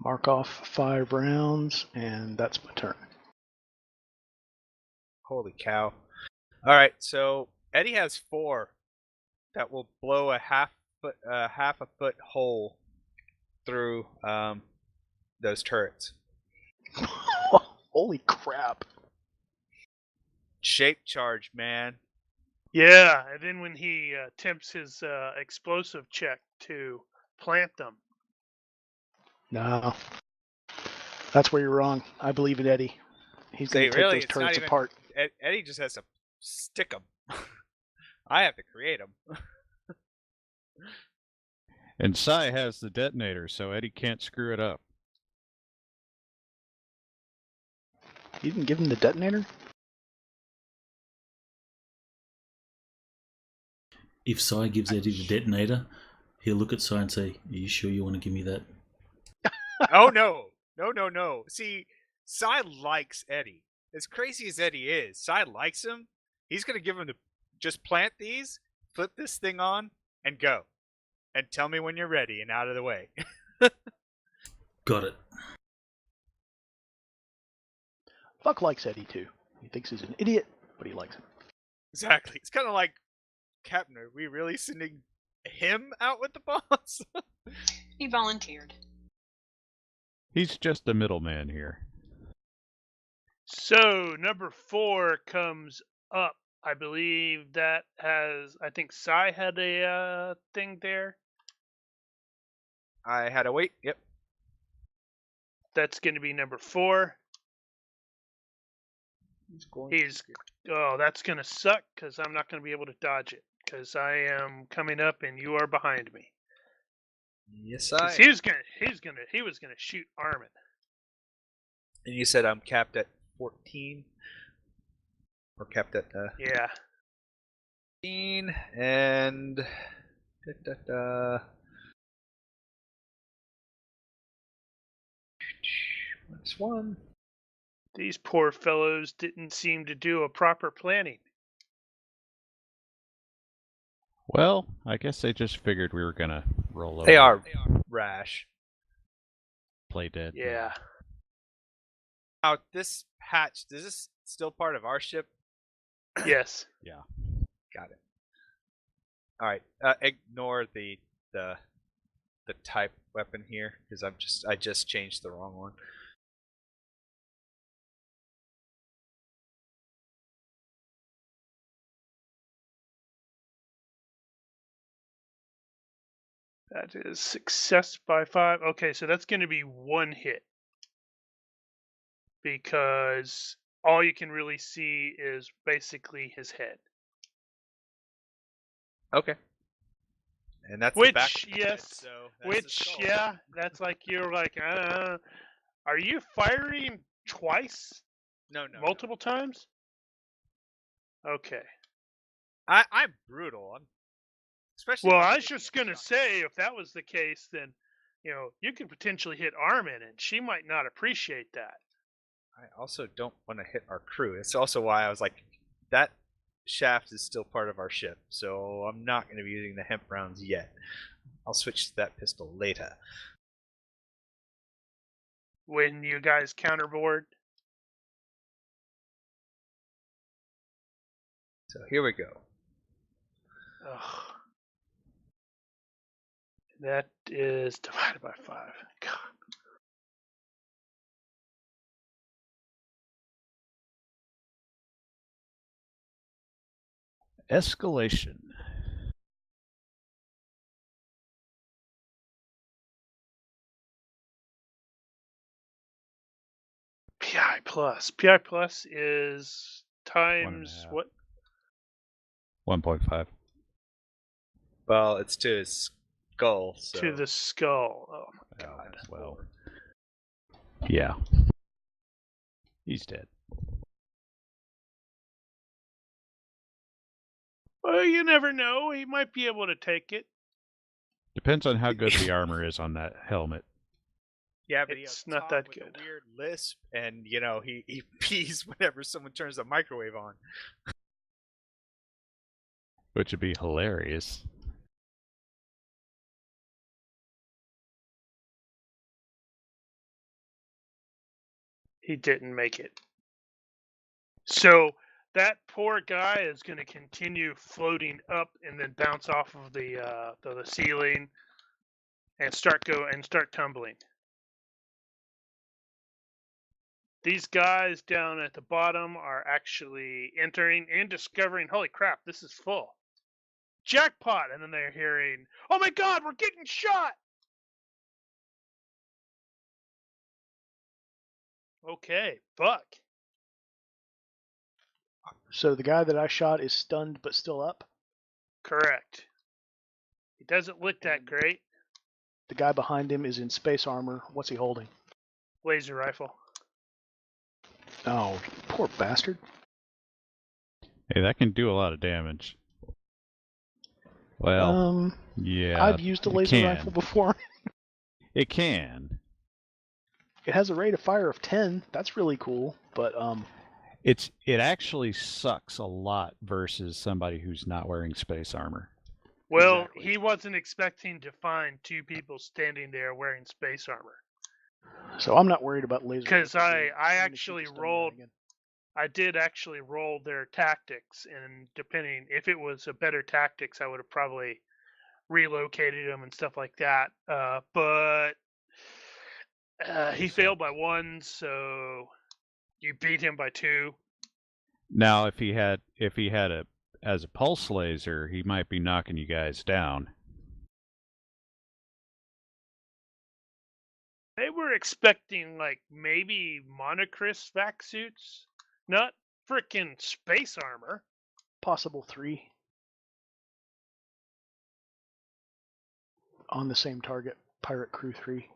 [SPEAKER 6] Mark off 5 rounds, and that's my turn.
[SPEAKER 10] Holy cow. All right, so Eddie has 4 that will blow a half a foot hole through those turrets.
[SPEAKER 6] Holy crap.
[SPEAKER 10] Shape charge, man.
[SPEAKER 3] Yeah, and then when he attempts his explosive check to plant them.
[SPEAKER 6] No. That's where you're wrong. I believe in Eddie. He's going
[SPEAKER 10] See,
[SPEAKER 6] to take
[SPEAKER 10] really,
[SPEAKER 6] those
[SPEAKER 10] it's not
[SPEAKER 6] turrets
[SPEAKER 10] even.
[SPEAKER 6] apart.
[SPEAKER 10] Eddie just has to stick them. I have to create them.
[SPEAKER 7] And Sai has the detonator, so Eddie can't screw it up.
[SPEAKER 6] You didn't give him the detonator?
[SPEAKER 9] If Sai gives Eddie the detonator, he'll look at Sai and say, "Are you sure you want to give me that?"
[SPEAKER 10] Oh no! See, Sai likes Eddie. As crazy as Eddie is, Sai likes him. He's gonna give him the just plant these, flip this thing on, and go. And tell me when you're ready and out of the way.
[SPEAKER 9] Got it.
[SPEAKER 6] Buck likes Eddie too. He thinks he's an idiot, but he likes him.
[SPEAKER 10] Exactly. It's kind of like, Captain, are we really sending him out with the boss?
[SPEAKER 5] He volunteered.
[SPEAKER 7] He's just the middleman here.
[SPEAKER 3] So number 4 comes up. I believe that has. I think Sai had a thing there.
[SPEAKER 10] I had to wait. Yep.
[SPEAKER 3] That's going to be number 4. Oh, that's going to suck because I'm not going to be able to dodge it because I am coming up and you are behind me.
[SPEAKER 10] Yes,
[SPEAKER 3] 'Cause he was gonna shoot Armin.
[SPEAKER 10] And you said I'm capped at 14, or capped at
[SPEAKER 3] Yeah.
[SPEAKER 10] 15, and -1.
[SPEAKER 3] These poor fellows didn't seem to do a proper planning.
[SPEAKER 7] Well, I guess they just figured we were gonna roll over.
[SPEAKER 10] They are rash.
[SPEAKER 7] Play dead.
[SPEAKER 3] Yeah.
[SPEAKER 10] Now, this hatch, is this still part of our ship?
[SPEAKER 3] Yes.
[SPEAKER 7] Yeah.
[SPEAKER 10] Got it. All right. Ignore the type weapon here because I just changed the wrong one.
[SPEAKER 3] That is success by 5. Okay, so that's going to be 1 hit. Because all you can really see is basically his head.
[SPEAKER 10] Okay. And that's the
[SPEAKER 3] Which,
[SPEAKER 10] back of the head,
[SPEAKER 3] yes.
[SPEAKER 10] so that's the
[SPEAKER 3] Which,
[SPEAKER 10] skull.
[SPEAKER 3] yeah, that's like you're like, are you firing twice?
[SPEAKER 10] No.
[SPEAKER 3] Multiple times? Okay.
[SPEAKER 10] I'm brutal. Especially.
[SPEAKER 3] Well,
[SPEAKER 10] if I'm
[SPEAKER 3] I was
[SPEAKER 10] taking
[SPEAKER 3] just
[SPEAKER 10] a
[SPEAKER 3] going to
[SPEAKER 10] shot.
[SPEAKER 3] say, if that was the case, then, you could potentially hit Armin, and she might not appreciate that.
[SPEAKER 10] I also don't want to hit our crew. It's also why I was like, that shaft is still part of our ship, so I'm not going to be using the hemp rounds yet. I'll switch to that pistol later.
[SPEAKER 3] When you guys counterboard.
[SPEAKER 10] So here we go.
[SPEAKER 3] Ugh. That is divided by 5. God.
[SPEAKER 7] Escalation.
[SPEAKER 3] PI plus. PI plus is times
[SPEAKER 7] 1.5.
[SPEAKER 3] what?
[SPEAKER 7] 1.5.
[SPEAKER 10] Well, it's to his skull, so.
[SPEAKER 3] To the skull. Oh my god.
[SPEAKER 7] Well. Yeah. He's dead.
[SPEAKER 3] Well, you never know. He might be able to take it.
[SPEAKER 7] Depends on how good the armor is on that helmet.
[SPEAKER 10] Yeah, but
[SPEAKER 3] It's
[SPEAKER 10] he
[SPEAKER 3] not that
[SPEAKER 10] with
[SPEAKER 3] good.
[SPEAKER 10] A weird lisp, and he pees whenever someone turns the microwave on.
[SPEAKER 7] Which would be hilarious.
[SPEAKER 3] He didn't make it. So that poor guy is going to continue floating up and then bounce off of the ceiling and start tumbling. These guys down at the bottom are actually entering and discovering, holy crap, this is full. Jackpot! And then they're hearing, oh my god, we're getting shot! Okay, Buck.
[SPEAKER 6] So the guy that I shot is stunned but still up.
[SPEAKER 3] Correct. He doesn't look that great.
[SPEAKER 6] The guy behind him is in space armor. What's he holding?
[SPEAKER 3] Laser rifle.
[SPEAKER 6] Oh, poor bastard.
[SPEAKER 7] Hey, that can do a lot of damage. Well, yeah.
[SPEAKER 6] I've used a
[SPEAKER 7] it
[SPEAKER 6] laser
[SPEAKER 7] can.
[SPEAKER 6] rifle before.
[SPEAKER 7] It can.
[SPEAKER 6] It has a rate of fire of 10. That's really cool, but
[SPEAKER 7] It actually sucks a lot versus somebody who's not wearing space armor.
[SPEAKER 3] Well,
[SPEAKER 6] Exactly.
[SPEAKER 3] he wasn't expecting to find two people standing there wearing space armor.
[SPEAKER 6] So I'm not worried about laser.
[SPEAKER 3] Because
[SPEAKER 6] rifles.
[SPEAKER 3] I
[SPEAKER 6] I'm gonna shoot
[SPEAKER 3] actually
[SPEAKER 6] the stun guy
[SPEAKER 3] rolled.
[SPEAKER 6] again.
[SPEAKER 3] I did actually roll their tactics, and depending if it was a better tactics, I would have probably relocated him and stuff like that. But he failed by 1, so you beat him by 2.
[SPEAKER 7] Now, if he had as a pulse laser, he might be knocking you guys down.
[SPEAKER 3] They were expecting like maybe Monocris vac suits, not frickin' space armor.
[SPEAKER 6] Possible 3 on the same target. Pirate Crew 3.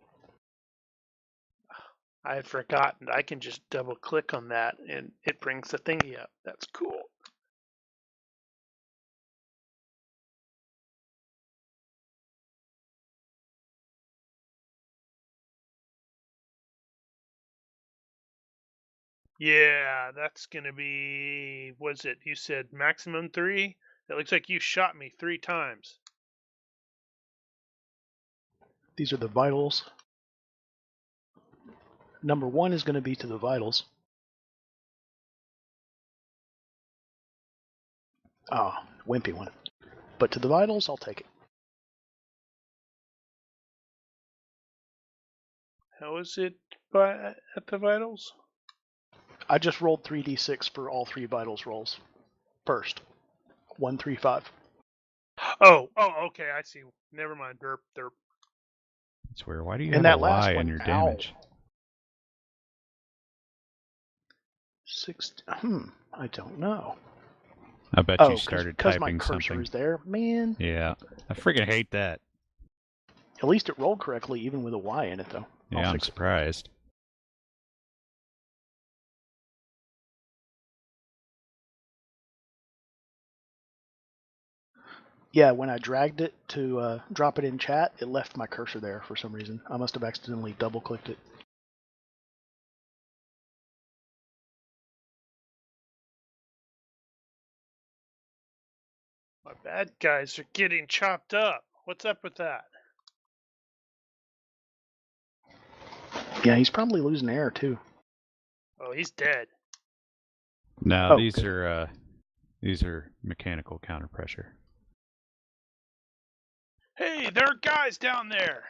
[SPEAKER 3] I had forgotten. I can just double click on that and it brings the thingy up. That's cool. Yeah, that's gonna be. Was it? You said maximum 3. It looks like you shot me 3 times.
[SPEAKER 6] These are the vitals. Number 1 is going to be to the vitals. Ah, wimpy one. But to the vitals, I'll take it.
[SPEAKER 3] How is it at the vitals?
[SPEAKER 6] I just rolled 3d6 for all 3 vitals rolls. First. 1, 3, 5.
[SPEAKER 3] Oh, okay. I see. Never mind. Derp.
[SPEAKER 7] It's weird. Why do you
[SPEAKER 6] And
[SPEAKER 7] have
[SPEAKER 6] that
[SPEAKER 7] a
[SPEAKER 6] last
[SPEAKER 7] Y
[SPEAKER 6] one,
[SPEAKER 7] in your
[SPEAKER 6] ow.
[SPEAKER 7] damage?
[SPEAKER 6] 6. I don't know.
[SPEAKER 7] I bet
[SPEAKER 6] Oh,
[SPEAKER 7] you started
[SPEAKER 6] because my
[SPEAKER 7] typing
[SPEAKER 6] cursor
[SPEAKER 7] something.
[SPEAKER 6] is there. Man.
[SPEAKER 7] Yeah, I freaking hate that.
[SPEAKER 6] At least it rolled correctly, even with a Y in it, though.
[SPEAKER 7] Yeah,
[SPEAKER 6] I'll
[SPEAKER 7] I'm
[SPEAKER 6] fix it.
[SPEAKER 7] surprised.
[SPEAKER 6] Yeah, when I dragged it to drop it in chat, it left my cursor there for some reason. I must have accidentally double-clicked it.
[SPEAKER 3] My bad guys are getting chopped up. What's up with that?
[SPEAKER 6] Yeah, he's probably losing air, too.
[SPEAKER 3] Oh, he's dead.
[SPEAKER 7] No,
[SPEAKER 6] Oh,
[SPEAKER 7] these
[SPEAKER 6] good.
[SPEAKER 7] are mechanical counter pressure.
[SPEAKER 3] Hey, there are guys down there.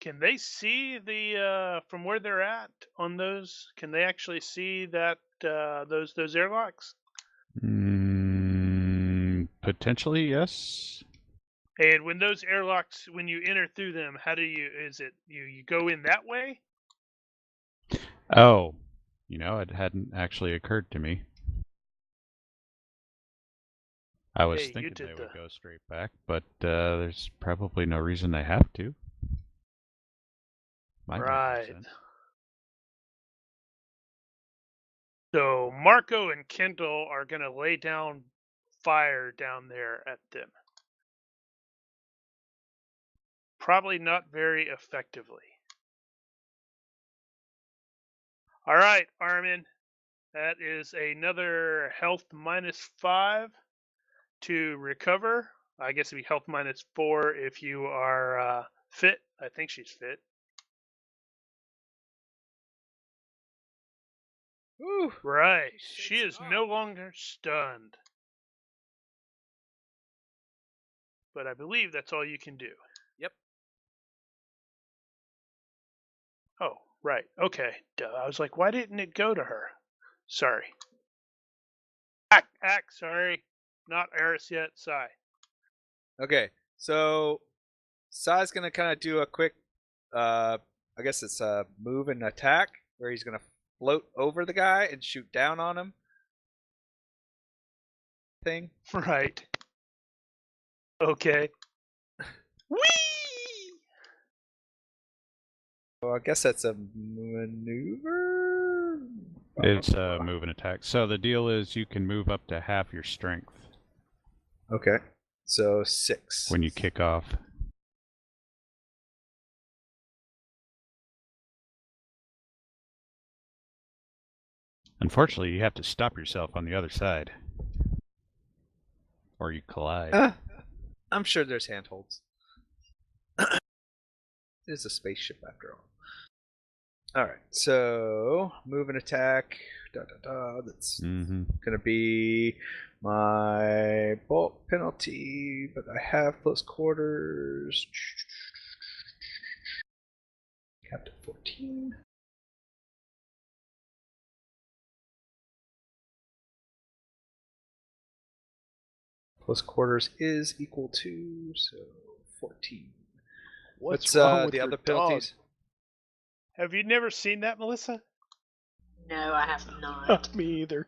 [SPEAKER 3] Can they see the from where they're at on those? Can they actually see that those airlocks?
[SPEAKER 7] Potentially, yes.
[SPEAKER 3] And when those airlocks, when you enter through them, how do you? Is it you go in that way?
[SPEAKER 7] Oh, it hadn't actually occurred to me. I was
[SPEAKER 3] Hey, you
[SPEAKER 7] thinking they
[SPEAKER 3] did
[SPEAKER 7] would
[SPEAKER 3] the-
[SPEAKER 7] go straight back, but there's probably no reason they have to. Might make
[SPEAKER 3] Right.
[SPEAKER 7] sense.
[SPEAKER 3] So Marco and Kendall are gonna lay down fire down there at them. Probably not very effectively. All right, Armin. That is another health -5 to recover. I guess it'd be health -4 if you are fit. I think she's fit.
[SPEAKER 10] Woo!
[SPEAKER 3] Right.
[SPEAKER 10] Shakes
[SPEAKER 3] She
[SPEAKER 10] it
[SPEAKER 3] is
[SPEAKER 10] off.
[SPEAKER 3] no longer stunned. But I believe that's all you can do.
[SPEAKER 10] Yep.
[SPEAKER 3] Oh, right. Okay. Duh. I was like, why didn't it go to her? Sorry. Ack, sorry. Not Eris yet, Sai.
[SPEAKER 10] Okay, so Sai's gonna kind of do a quick, I guess it's a move and attack, where he's gonna float over the guy and shoot down on him. Thing.
[SPEAKER 3] Right. Okay. Whee!
[SPEAKER 10] So I guess that's a maneuver.
[SPEAKER 7] It's a move and attack. So the deal is you can move up to half your strength
[SPEAKER 10] Okay, so 6.
[SPEAKER 7] when you kick off. Unfortunately, you have to stop yourself on the other side, or you collide.
[SPEAKER 10] I'm sure there's handholds. It's a spaceship after all. Alright, so move and attack. That's gonna be my bulk penalty, but I have close quarters. Capped at 14. Close quarters is equal to, so 14.
[SPEAKER 6] What's wrong with
[SPEAKER 10] the
[SPEAKER 6] your
[SPEAKER 10] other
[SPEAKER 6] dog?
[SPEAKER 10] penalties?
[SPEAKER 3] Have you never seen that, Melissa?
[SPEAKER 5] No, I have not.
[SPEAKER 6] Me either.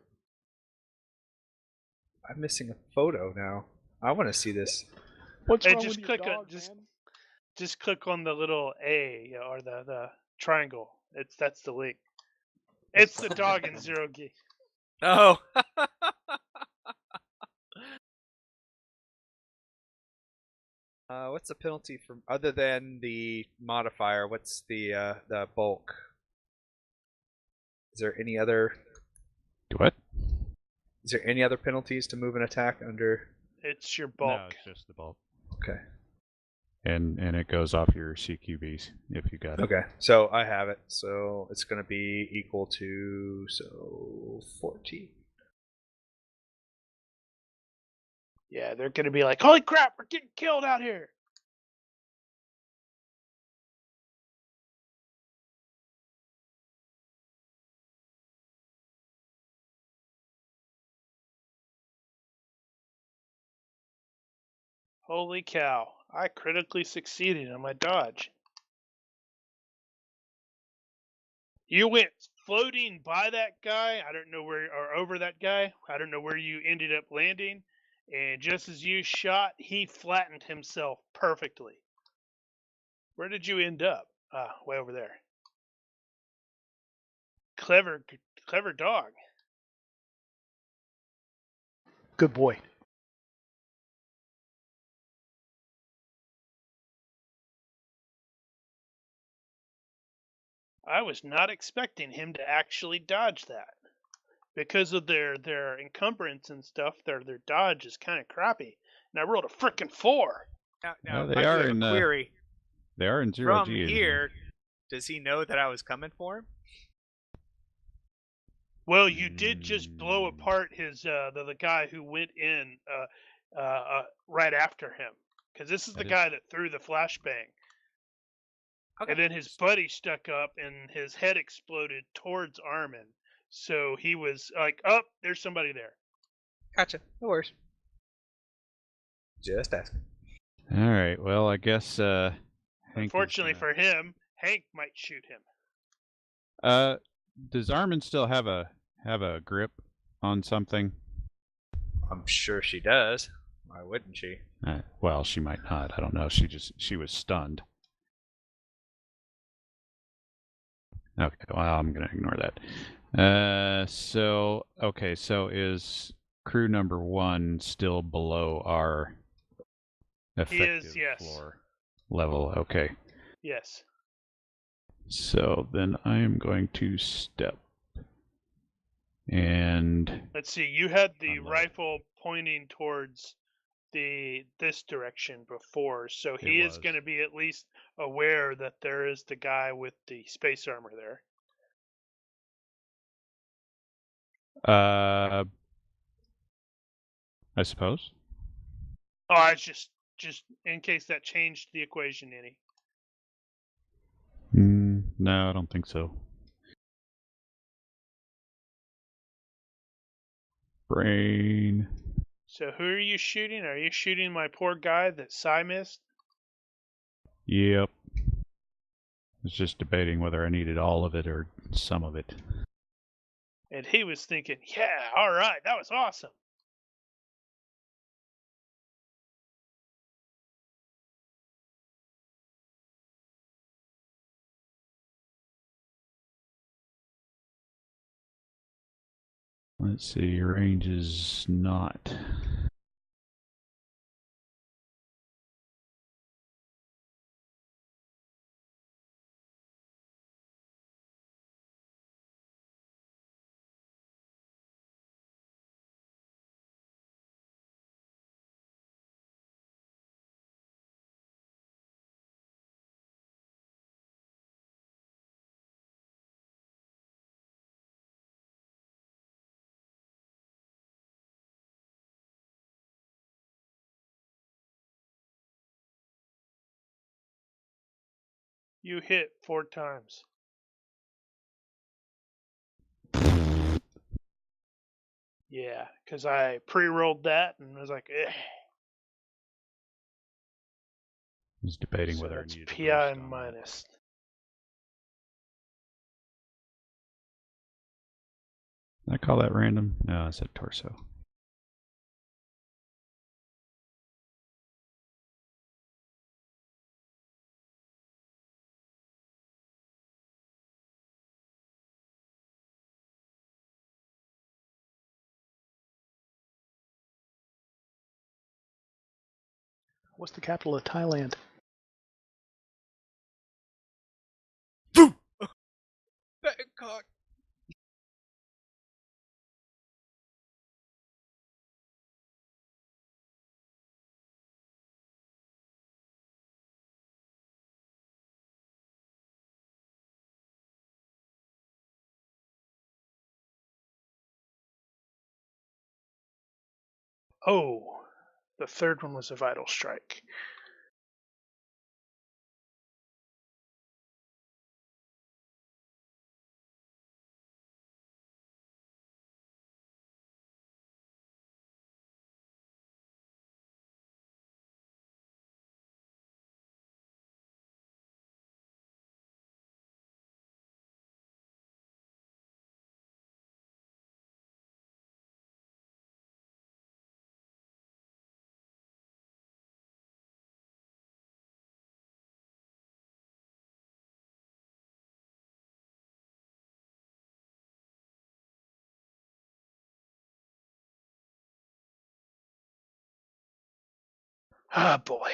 [SPEAKER 10] I'm missing a photo now. I want to see this.
[SPEAKER 6] What's
[SPEAKER 3] Hey,
[SPEAKER 6] wrong
[SPEAKER 3] just
[SPEAKER 6] with your
[SPEAKER 3] click
[SPEAKER 6] dog,
[SPEAKER 3] on
[SPEAKER 6] man?
[SPEAKER 3] just click on the little A or the triangle. That's the link. It's the dog in Zero G.
[SPEAKER 10] Oh. What's the penalty from other than the modifier? What's the bulk? Is there any other?
[SPEAKER 7] What?
[SPEAKER 10] Is there any other penalties to move an attack under?
[SPEAKER 3] It's your bulk.
[SPEAKER 7] No, it's just the bulk.
[SPEAKER 10] Okay.
[SPEAKER 7] And it goes off your CQBs if you got it.
[SPEAKER 10] Okay. So I have it. So it's going to be equal to 14.
[SPEAKER 3] Yeah, they're gonna be like, "Holy crap, we're getting killed out here!" Holy cow! I critically succeeded on my dodge. You went floating by that guy. I don't know where, or over that guy. I don't know where you ended up landing. And just as you shot, he flattened himself perfectly. Where did you end up? Ah, way over there. Clever dog.
[SPEAKER 6] Good boy.
[SPEAKER 3] I was not expecting him to actually dodge that. Because of their encumbrance and stuff, their dodge is kind of crappy. And I rolled a frickin' 4.
[SPEAKER 10] Now
[SPEAKER 7] they
[SPEAKER 10] I do
[SPEAKER 7] are
[SPEAKER 10] have
[SPEAKER 7] in
[SPEAKER 10] a query.
[SPEAKER 7] They are in zero
[SPEAKER 10] From
[SPEAKER 7] G.
[SPEAKER 10] here, does he know that I was coming for him?
[SPEAKER 3] Well, you did just blow apart his the guy who went in right after him, because this is the guy that threw the flashbang,
[SPEAKER 10] Okay.
[SPEAKER 3] and then his buddy stuck up and his head exploded towards Armin. So he was like, "Oh, there's somebody there."
[SPEAKER 10] Gotcha. No worries. Just asking.
[SPEAKER 7] All right. Well, I guess. Hank
[SPEAKER 3] Unfortunately for him, Hank might shoot him.
[SPEAKER 7] Does Armin still have a grip on something?
[SPEAKER 10] I'm sure she does. Why wouldn't she?
[SPEAKER 7] Well, she might not. I don't know. She was stunned. Okay. Well, I'm gonna ignore that. So okay. So is crew number 1 still below our effective
[SPEAKER 3] yes.
[SPEAKER 7] floor level? Okay.
[SPEAKER 3] Yes.
[SPEAKER 7] So then I am going to step. And
[SPEAKER 3] Let's see. You had the rifle pointing towards this direction before, so he is going to be at least aware that there is the guy with the space armor there.
[SPEAKER 7] I suppose.
[SPEAKER 3] Oh, it's just in case that changed the equation any.
[SPEAKER 7] No, I don't think so. Brain.
[SPEAKER 3] So who are you shooting? Are you shooting my poor guy that Psy missed?
[SPEAKER 7] Yep. I was just debating whether I needed all of it or some of it.
[SPEAKER 3] And he was thinking, yeah, all right, that was awesome.
[SPEAKER 7] Let's see, your range is not.
[SPEAKER 3] You hit 4 times. Yeah, because I pre-rolled that and was like, eh.
[SPEAKER 7] I was debating
[SPEAKER 3] So
[SPEAKER 7] whether I
[SPEAKER 3] that's
[SPEAKER 7] needed a
[SPEAKER 3] PI
[SPEAKER 7] boost on that.
[SPEAKER 3] minus.
[SPEAKER 7] Did I call that random? No, I said torso.
[SPEAKER 6] What's the capital of Thailand?
[SPEAKER 10] Bangkok.
[SPEAKER 3] Oh, the third one was a vital strike. Ah, boy.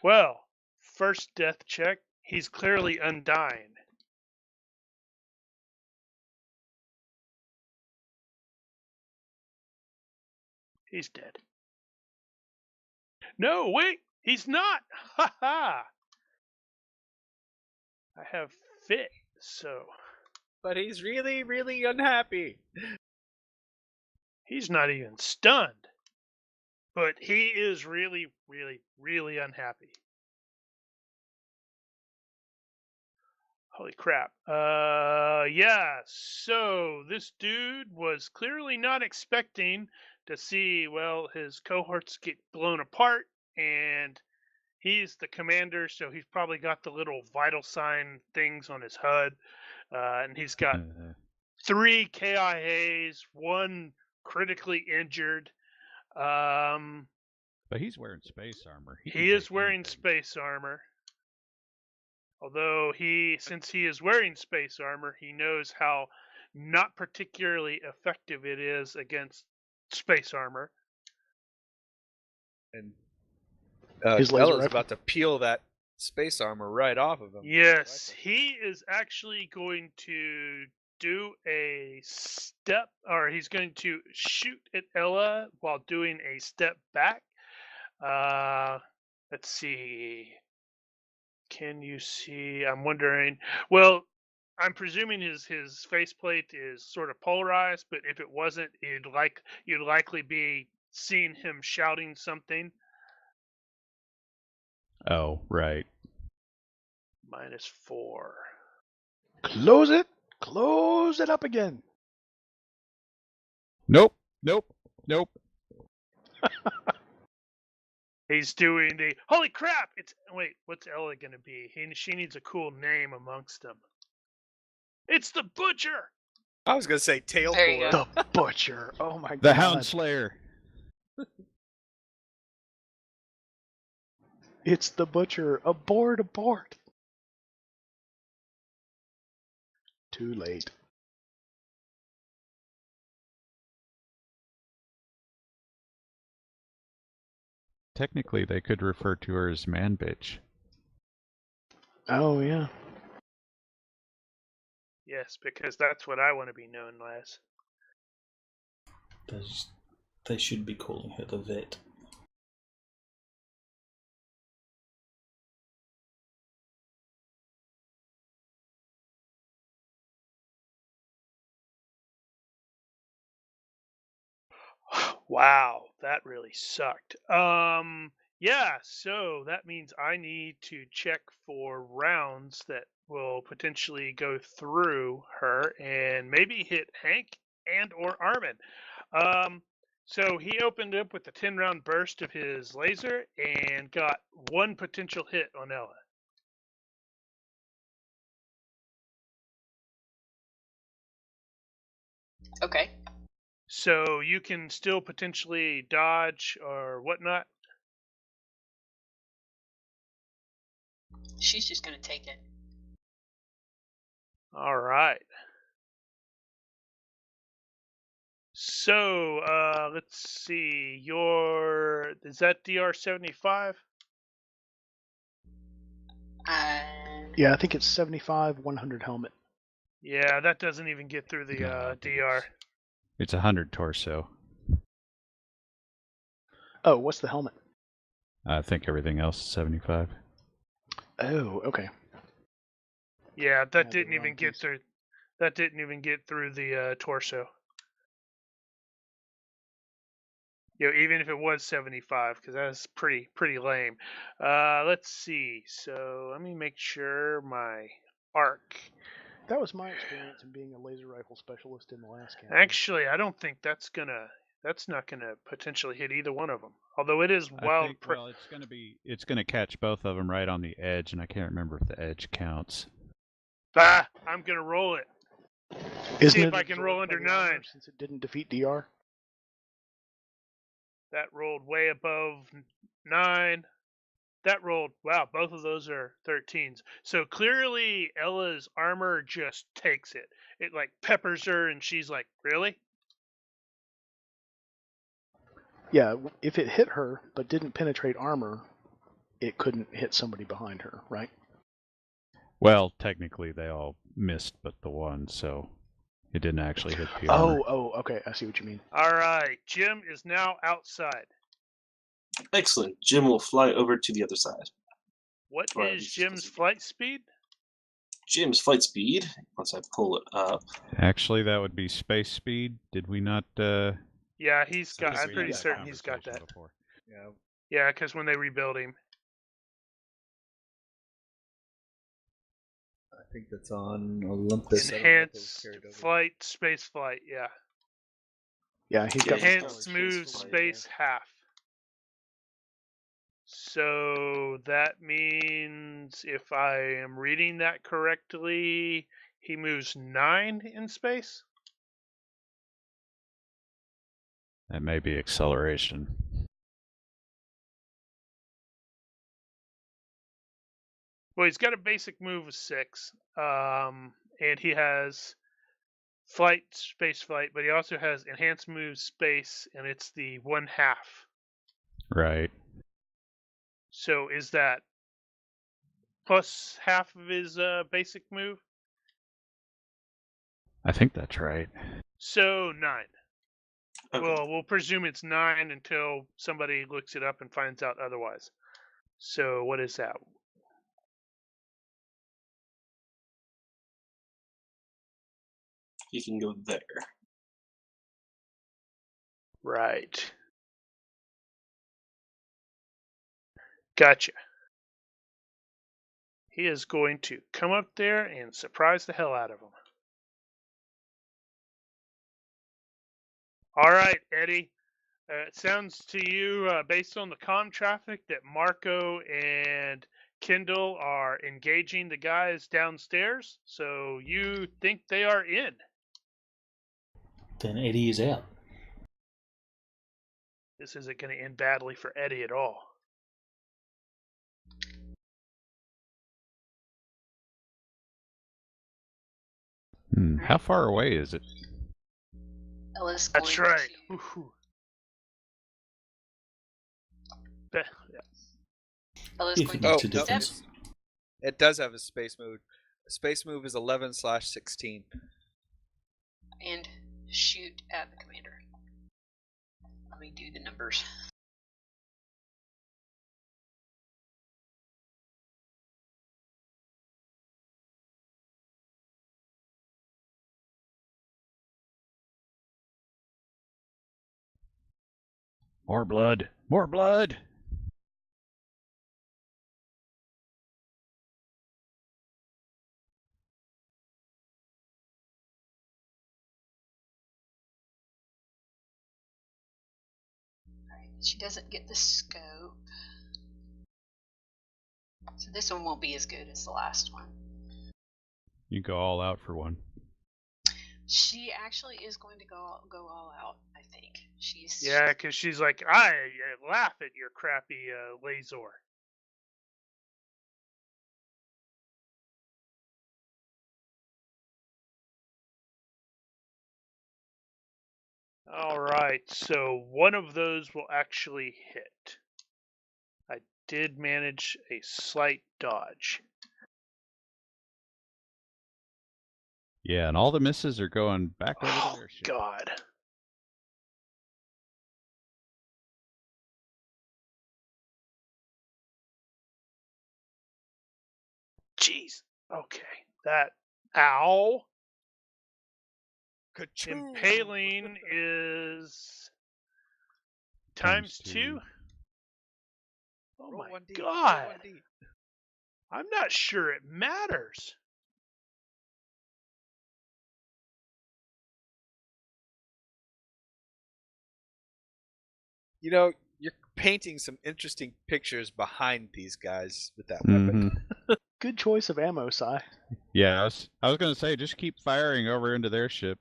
[SPEAKER 3] Well, first death check. He's clearly undying. He's dead. No, wait, he's not. Ha ha. I have fit, so
[SPEAKER 10] But he's really, really unhappy.
[SPEAKER 3] he's not even stunned. But he is really, really, really unhappy. Holy crap. Yeah, so this dude was clearly not expecting to see, well, his cohorts get blown apart, and he's the commander, so he's probably got the little vital sign things on his HUD, and he's got 3 KIAs, 1 critically injured.
[SPEAKER 7] But he's wearing space armor.
[SPEAKER 3] He is wearing space armor. Although since he is wearing space armor, he knows how not particularly effective it is against space armor.
[SPEAKER 10] And
[SPEAKER 6] His laser
[SPEAKER 10] Ella's
[SPEAKER 6] rifle?
[SPEAKER 10] about to peel that space armor right off of him.
[SPEAKER 3] Yes, he is actually going to do a step, or he's going to shoot at Ella while doing a step back. Let's see. Can you see? I'm wondering. Well, I'm presuming his faceplate is sort of polarized, but if it wasn't, you'd likely be seeing him shouting something.
[SPEAKER 7] Oh, right.
[SPEAKER 3] -4.
[SPEAKER 6] Close it. Close it up again.
[SPEAKER 7] Nope. Nope. Nope.
[SPEAKER 3] He's doing the holy crap! What's Ella gonna be? She needs a cool name amongst them. It's the butcher.
[SPEAKER 10] I was gonna say tail
[SPEAKER 5] There you
[SPEAKER 10] puller.
[SPEAKER 5] go.
[SPEAKER 6] The butcher. Oh my god.
[SPEAKER 7] The Hound Slayer.
[SPEAKER 6] It's the butcher. Abort, abort. Too late.
[SPEAKER 7] Technically, they could refer to her as man bitch.
[SPEAKER 6] Oh yeah.
[SPEAKER 3] Yes, because that's what I want to be known as.
[SPEAKER 9] They should be calling her the vet.
[SPEAKER 3] Wow, that really sucked. Yeah, so that means I need to check for rounds that will potentially go through her and maybe hit Hank and or Armin. So he opened up with a 10-round burst of his laser and got one potential hit on Ella.
[SPEAKER 5] Okay.
[SPEAKER 3] So you can still potentially dodge or whatnot.
[SPEAKER 5] She's just gonna take it.
[SPEAKER 3] All right. So let's see. Is that DR-75?
[SPEAKER 6] Yeah, I think it's 75, 100 helmet.
[SPEAKER 3] Yeah, that doesn't even get through the
[SPEAKER 7] No, I think
[SPEAKER 3] DR.
[SPEAKER 7] It's 100 torso.
[SPEAKER 6] Oh, what's the helmet?
[SPEAKER 7] I think everything else is 75.
[SPEAKER 6] Oh, okay.
[SPEAKER 3] Yeah, that
[SPEAKER 6] Yeah, the
[SPEAKER 3] didn't even
[SPEAKER 6] wrong
[SPEAKER 3] get
[SPEAKER 6] piece.
[SPEAKER 3] through. That didn't even get through the torso. Even if it was 75, because that's pretty lame. Let's see. So let me make sure my arc.
[SPEAKER 6] That was my experience in being a laser rifle specialist in the last campaign.
[SPEAKER 3] Actually, I don't think that's not gonna potentially hit either one of them. Although it is
[SPEAKER 7] I
[SPEAKER 3] wild.
[SPEAKER 7] think, well, it's gonna catch both of them right on the edge, and I can't remember if the edge counts.
[SPEAKER 3] I'm gonna roll it.
[SPEAKER 6] Isn't
[SPEAKER 3] See if
[SPEAKER 6] it
[SPEAKER 3] I can roll
[SPEAKER 6] absorbed
[SPEAKER 3] under
[SPEAKER 6] by the armor
[SPEAKER 3] 9.
[SPEAKER 6] since it didn't defeat DR?
[SPEAKER 3] That rolled way above 9. That rolled, wow, both of those are 13s. So clearly Ella's armor just takes it. It like peppers her and she's like, really?
[SPEAKER 6] Yeah, if it hit her but didn't penetrate armor, it couldn't hit somebody behind her, right?
[SPEAKER 7] Well, technically they all missed but the one, so it didn't actually hit the armor.
[SPEAKER 6] Oh, okay. I see what you mean.
[SPEAKER 3] All right, Jim is now outside.
[SPEAKER 4] Excellent. Jim will fly over to the other side.
[SPEAKER 3] What
[SPEAKER 4] Or at
[SPEAKER 3] is
[SPEAKER 4] least
[SPEAKER 3] Jim's
[SPEAKER 4] doesn't-
[SPEAKER 3] flight speed?
[SPEAKER 4] Jim's flight speed, once I pull it up.
[SPEAKER 7] Actually, that would be space speed. Did we not?
[SPEAKER 3] Yeah, he's got.
[SPEAKER 7] we
[SPEAKER 3] I'm
[SPEAKER 7] had
[SPEAKER 3] pretty
[SPEAKER 7] that
[SPEAKER 3] certain he's got
[SPEAKER 7] conversation
[SPEAKER 3] that.
[SPEAKER 7] before.
[SPEAKER 10] Yeah.
[SPEAKER 3] Yeah, because when they rebuild him.
[SPEAKER 1] I think that's on Olympus.
[SPEAKER 3] Enhanced flight, space flight, yeah.
[SPEAKER 6] Yeah, he's got
[SPEAKER 3] Enhanced
[SPEAKER 4] Space
[SPEAKER 3] smooth
[SPEAKER 4] flight,
[SPEAKER 3] space half. So that means if I am reading that correctly, he moves 9 in space?
[SPEAKER 7] That may be acceleration.
[SPEAKER 3] Well, he's got a basic move of 6, and he has flight, space flight, but he also has enhanced move space, and it's the 1/2.
[SPEAKER 7] Right.
[SPEAKER 3] So is that plus half of his basic move?
[SPEAKER 7] I think that's right.
[SPEAKER 3] So 9.
[SPEAKER 4] Okay.
[SPEAKER 3] Well, we'll presume it's 9 until somebody looks it up and finds out otherwise. So what is that?
[SPEAKER 4] He can go there.
[SPEAKER 3] Right. Gotcha. He is going to come up there and surprise the hell out of him. All right, Eddie. It sounds to you, based on the comm traffic, that Marco and Kendall are engaging the guys downstairs. So you think they are in?
[SPEAKER 9] Then Eddie is out.
[SPEAKER 3] This isn't going to end badly for Eddie at all.
[SPEAKER 7] How far away is it?
[SPEAKER 5] Ella's
[SPEAKER 3] That's
[SPEAKER 5] going
[SPEAKER 3] right.
[SPEAKER 5] to-
[SPEAKER 3] Ooh.
[SPEAKER 5] Ella's
[SPEAKER 9] If
[SPEAKER 5] going
[SPEAKER 9] it
[SPEAKER 5] to
[SPEAKER 9] makes a
[SPEAKER 10] no.
[SPEAKER 5] step
[SPEAKER 9] difference.
[SPEAKER 10] It does have a space move. A space move is 11/16.
[SPEAKER 5] and shoot at the commander. Let me do the numbers.
[SPEAKER 7] More blood. More blood.
[SPEAKER 5] Alright, she doesn't get the scope. So this one won't be as good as the last one.
[SPEAKER 7] You go all out for one.
[SPEAKER 5] She actually is going to go all out, I think.
[SPEAKER 3] Yeah, because she's like, I laugh at your crappy laser. All right, so one of those will actually hit. I did manage a slight dodge.
[SPEAKER 7] Yeah, and all the misses are going back over
[SPEAKER 3] Oh,
[SPEAKER 7] the airship.
[SPEAKER 3] God. Jeez. Okay. That. Ow.
[SPEAKER 10] Ka-choom!
[SPEAKER 3] Impaling is times two. Oh
[SPEAKER 10] Roll
[SPEAKER 3] my
[SPEAKER 10] 1D.
[SPEAKER 3] God.
[SPEAKER 10] Roll 1D.
[SPEAKER 3] I'm not sure it matters.
[SPEAKER 10] You know, you're painting some interesting pictures behind these guys with that weapon.
[SPEAKER 6] Good choice of ammo, Sai.
[SPEAKER 7] Yeah, I was going to say, just keep firing over into their ship.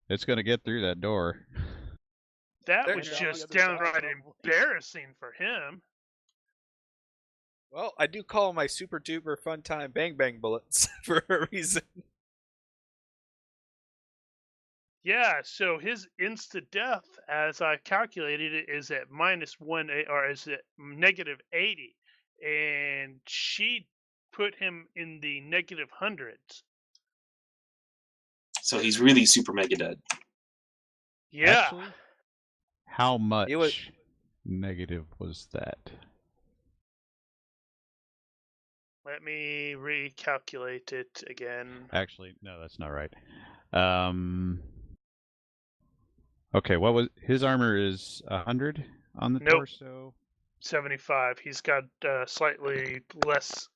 [SPEAKER 7] It's going to get through that door.
[SPEAKER 3] That
[SPEAKER 10] There
[SPEAKER 3] was
[SPEAKER 10] you go.
[SPEAKER 3] just
[SPEAKER 6] The other side,
[SPEAKER 3] downright
[SPEAKER 6] probably.
[SPEAKER 3] embarrassing for him.
[SPEAKER 10] Well, I do call my super duper fun time bang bang bullets for a reason.
[SPEAKER 3] Yeah, so his insta death, as I calculated it, is at -1 or is it -80, and she put him in the negative hundreds.
[SPEAKER 4] So he's really super mega dead.
[SPEAKER 3] Yeah.
[SPEAKER 7] Actually, how much
[SPEAKER 10] was-
[SPEAKER 7] negative was that?
[SPEAKER 3] Let me recalculate it again.
[SPEAKER 7] Actually, no, that's not right. Okay, what was his armor? Is 100 on the
[SPEAKER 3] Nope.
[SPEAKER 7] torso?
[SPEAKER 3] 75. He's got slightly less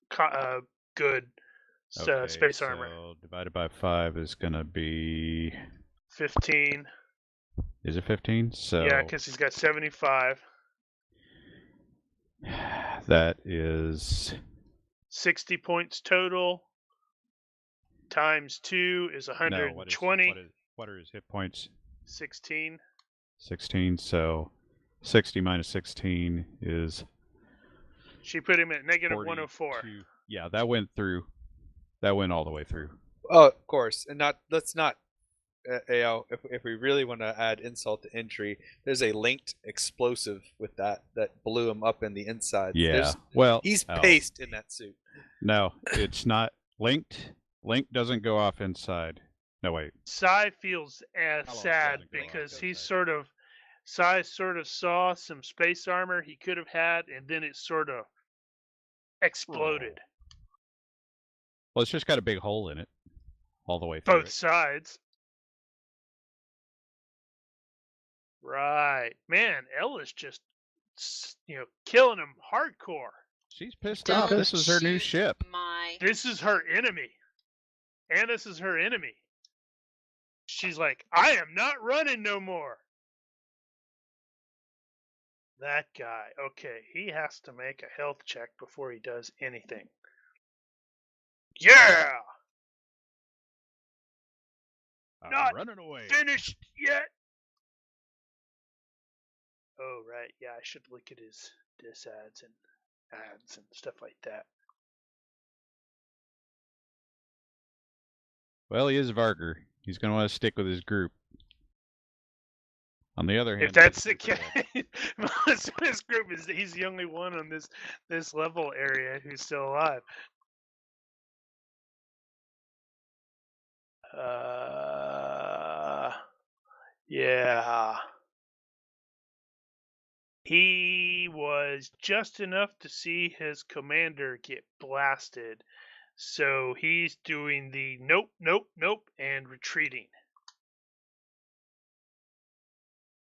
[SPEAKER 3] good
[SPEAKER 7] Okay,
[SPEAKER 3] space armor.
[SPEAKER 7] So divided by 5 is gonna be.
[SPEAKER 3] 15.
[SPEAKER 7] Is it 15? So
[SPEAKER 3] Yeah, because he's got 75.
[SPEAKER 7] that is
[SPEAKER 3] 60 points total. Times 2 is
[SPEAKER 7] no.
[SPEAKER 3] 120.
[SPEAKER 7] What are his hit points?
[SPEAKER 3] 16.
[SPEAKER 7] 16. So 60 minus 16 is.
[SPEAKER 3] She put him at negative 104.
[SPEAKER 7] 42. Yeah, that went through. That went all the way through.
[SPEAKER 10] Oh, of course, and let's not. If we really want to add insult to injury, there's a linked explosive with that blew him up in the inside.
[SPEAKER 7] Yeah. Well,
[SPEAKER 10] he's paced in that suit.
[SPEAKER 7] No, it's not linked. Link doesn't go off inside. No, wait.
[SPEAKER 3] Sai feels
[SPEAKER 7] long
[SPEAKER 3] sad
[SPEAKER 7] does it go off
[SPEAKER 3] because he
[SPEAKER 7] outside?
[SPEAKER 3] Sai sort of saw some space armor he could have had, and then it sort of exploded.
[SPEAKER 7] Well, it's just got a big hole in it. all the way through
[SPEAKER 3] Both
[SPEAKER 7] it.
[SPEAKER 3] sides. Right. Man, Ella's just, killing him hardcore.
[SPEAKER 7] She's pissed
[SPEAKER 5] Don't
[SPEAKER 7] off. This was her new
[SPEAKER 5] shoot
[SPEAKER 7] ship.
[SPEAKER 5] My
[SPEAKER 3] This is her enemy. And this is her enemy. She's like, I am not running no more. That guy. Okay, he has to make a health check before he does anything. Yeah!
[SPEAKER 7] I'm
[SPEAKER 3] Not
[SPEAKER 7] running away.
[SPEAKER 3] Finished yet? Oh, right. Yeah, I should look at his dis ads and stuff like that.
[SPEAKER 7] Well, he is Varger. He's going to want to stick with his group. On the other hand,
[SPEAKER 3] If that's the
[SPEAKER 7] super
[SPEAKER 3] case,
[SPEAKER 7] dead.
[SPEAKER 3] most of this group he's the only one on this level area who's still alive. Yeah. He was just enough to see his commander get blasted. So he's doing the nope, nope, nope, and retreating.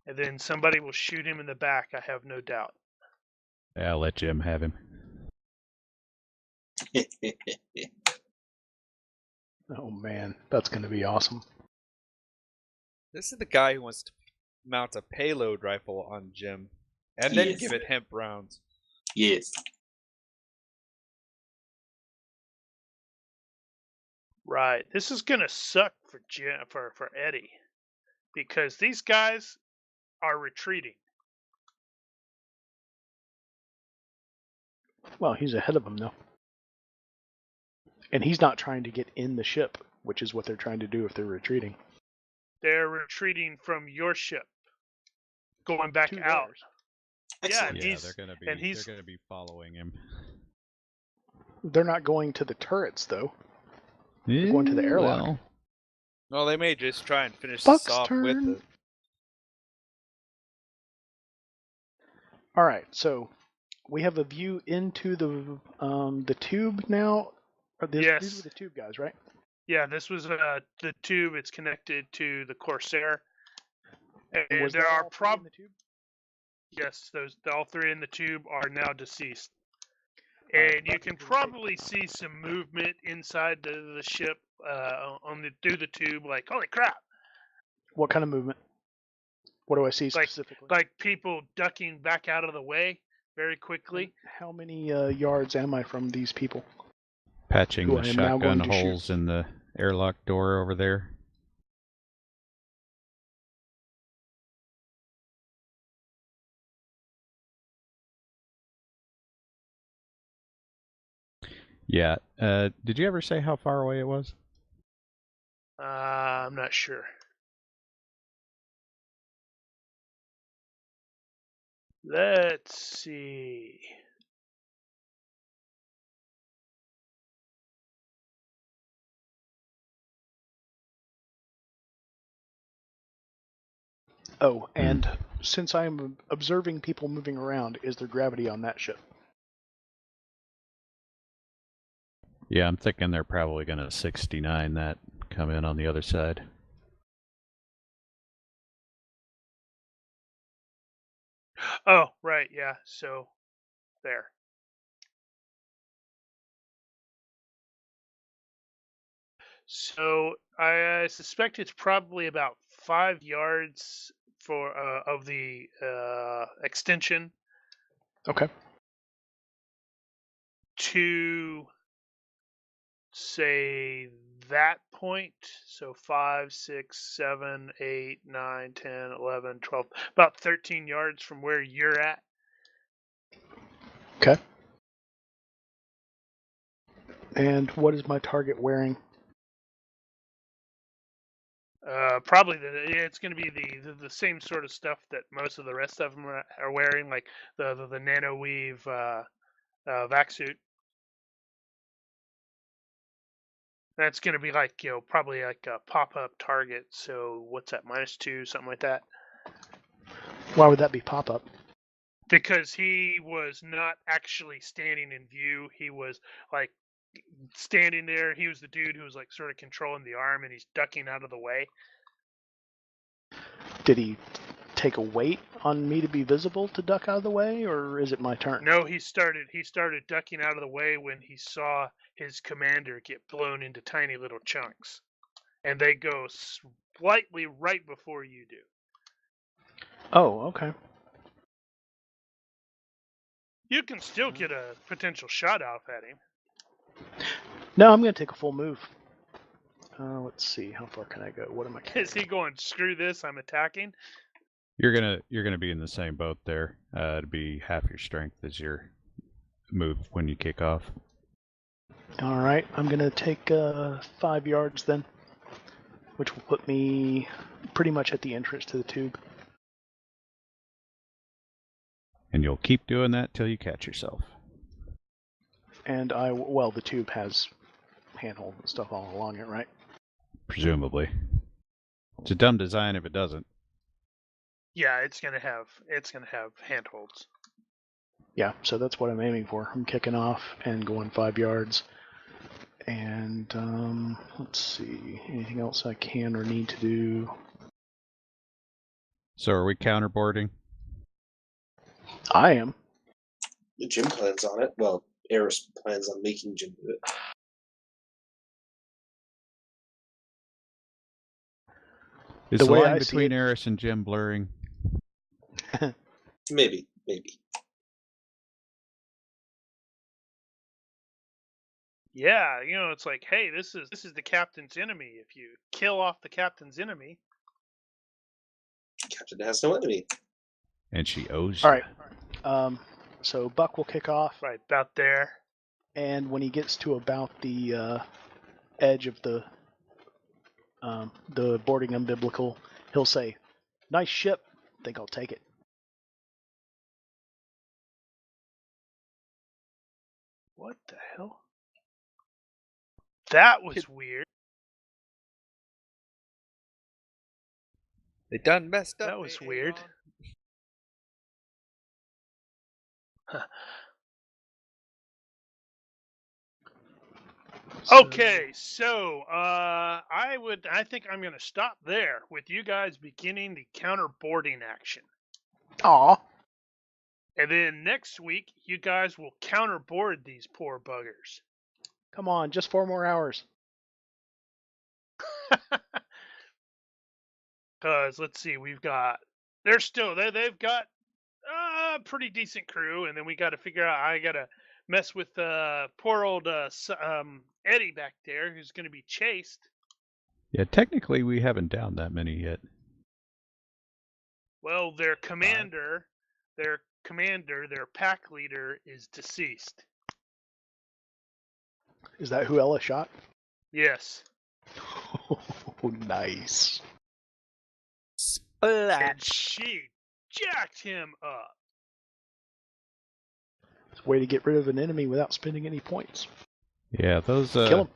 [SPEAKER 3] And then somebody will shoot him in the back, I have no doubt.
[SPEAKER 7] Yeah, I'll let Jim have him.
[SPEAKER 6] Oh man, that's going to be awesome.
[SPEAKER 10] This is the guy who wants to mount a payload rifle on Jim and then
[SPEAKER 4] Yes.
[SPEAKER 10] give it hemp rounds.
[SPEAKER 4] Yes.
[SPEAKER 3] Right. This is gonna suck for for Eddie, because these guys are retreating.
[SPEAKER 6] Well, he's ahead of them though. And he's not trying to get in the ship, which is what they're trying to do if they're retreating.
[SPEAKER 3] They're retreating from your ship, going back
[SPEAKER 6] To
[SPEAKER 3] out.
[SPEAKER 6] theirs.
[SPEAKER 3] Yeah,
[SPEAKER 4] Excellent.
[SPEAKER 3] and
[SPEAKER 7] Yeah,
[SPEAKER 3] he's
[SPEAKER 7] they're going to be.
[SPEAKER 3] and he's-
[SPEAKER 7] They're going to be following him.
[SPEAKER 6] They're not going to the turrets though. They're going to the airlock.
[SPEAKER 7] Well,
[SPEAKER 10] Well, they may just try and finish
[SPEAKER 6] Buck's
[SPEAKER 10] this off
[SPEAKER 6] turn.
[SPEAKER 10] with it.
[SPEAKER 6] All right, so we have a view into the tube now. These
[SPEAKER 3] Yes.
[SPEAKER 6] were the tube guys, right?
[SPEAKER 3] Yeah, this was the tube. It's connected to the Corsair, and
[SPEAKER 6] Was
[SPEAKER 3] there
[SPEAKER 6] that
[SPEAKER 3] are
[SPEAKER 6] all three in the tube?
[SPEAKER 3] yes, all three in the tube are now deceased.
[SPEAKER 6] Alright,
[SPEAKER 3] And you
[SPEAKER 6] that
[SPEAKER 3] can
[SPEAKER 6] was gonna take-
[SPEAKER 3] probably see some movement inside the ship through the tube. Like, holy crap!
[SPEAKER 6] What kind of movement? What do I see
[SPEAKER 3] Like-
[SPEAKER 6] specifically?
[SPEAKER 3] Like people ducking back out of the way very quickly.
[SPEAKER 6] How many yards am I from these people?
[SPEAKER 7] patching
[SPEAKER 6] Who
[SPEAKER 7] the
[SPEAKER 6] I am now
[SPEAKER 7] shotgun
[SPEAKER 6] going to shoot.
[SPEAKER 7] holes in the airlock door over there. Yeah. Did you ever say how far away it was?
[SPEAKER 3] I'm not sure. Let's see.
[SPEAKER 6] Oh, and since I'm observing people moving around, is there gravity on that ship?
[SPEAKER 7] Yeah, I'm thinking they're probably going to 69 that, come in on the other side.
[SPEAKER 3] Oh, right, yeah. So there. So I suspect it's probably about 5 yards for of the extension
[SPEAKER 6] Okay.
[SPEAKER 3] to say that point. So 5, 6, 7, 8, 9, 10, 11, 12, about 13 yards from where you're at.
[SPEAKER 6] Okay. And what is my target wearing?
[SPEAKER 3] Probably it's going to be the same sort of stuff that most of the rest of them are wearing, like the nano weave vac suit. That's going to be like, probably like a pop-up target. So what's that, -2, something like that?
[SPEAKER 6] Why would that be pop-up?
[SPEAKER 3] Because he was not actually standing in view. He was like standing there. He was the dude who was like sort of controlling the arm, and he's ducking out of the way.
[SPEAKER 6] Did he take a weight on me to be visible to duck out of the way, or is it my turn?
[SPEAKER 3] No, he started ducking out of the way when he saw his commander get blown into tiny little chunks, and they go slightly right before you do.
[SPEAKER 6] Oh, okay.
[SPEAKER 3] You can still get a potential shot off at him.
[SPEAKER 6] No, I'm going to take a full move. Let's see, how far can I go? What am I carrying?
[SPEAKER 3] Is he going, screw this, I'm attacking?
[SPEAKER 7] You're gonna be in the same boat there. It'd be half your strength as your move when you kick off.
[SPEAKER 6] All right, I'm going to take 5 yards then, which will put me pretty much at the entrance to the tube.
[SPEAKER 7] And you'll keep doing that till you catch yourself.
[SPEAKER 6] And the tube has handhold and stuff all along it, right?
[SPEAKER 7] Presumably. It's a dumb design if it doesn't.
[SPEAKER 3] Yeah, it's gonna have handholds.
[SPEAKER 6] Yeah, so that's what I'm aiming for. I'm kicking off and going 5 yards. And let's see, anything else I can or need to do?
[SPEAKER 7] So are we counterboarding?
[SPEAKER 6] I am.
[SPEAKER 4] Jim plans on it. Well, Eris plans on making Jim do it.
[SPEAKER 7] Is
[SPEAKER 6] The
[SPEAKER 7] the
[SPEAKER 6] way
[SPEAKER 7] line
[SPEAKER 6] I see
[SPEAKER 7] between
[SPEAKER 6] it-
[SPEAKER 7] Eris and Jim blurring?
[SPEAKER 4] Maybe.
[SPEAKER 3] Yeah, it's like, hey, this is the captain's enemy. If you kill off the captain's enemy,
[SPEAKER 4] Captain has no enemy.
[SPEAKER 7] And she owes you.
[SPEAKER 6] All right. So Buck will kick off,
[SPEAKER 3] right about there.
[SPEAKER 6] and when he gets to about the edge of the boarding unbiblical, he'll say, "Nice ship. Think I'll take it."
[SPEAKER 3] What the hell? That was weird.
[SPEAKER 10] They done messed up.
[SPEAKER 3] That was weird. Okay, so I think I'm gonna stop there with you guys beginning the counterboarding action.
[SPEAKER 6] Aw.
[SPEAKER 3] And then next week you guys will counterboard these poor buggers.
[SPEAKER 6] Come on, just 4 more hours.
[SPEAKER 3] Cause let's see, they've got a pretty decent crew, and then we got to figure out. I gotta mess with poor old Eddie back there, who's gonna be chased.
[SPEAKER 7] Yeah, technically we haven't downed that many yet.
[SPEAKER 3] Well, their commander, their pack leader is deceased.
[SPEAKER 6] Is that who Ella shot?
[SPEAKER 3] Yes.
[SPEAKER 6] Oh, nice.
[SPEAKER 3] And she jacked him up.
[SPEAKER 6] It's a way to get rid of an enemy without spending any points.
[SPEAKER 7] Yeah, those
[SPEAKER 6] Kill him.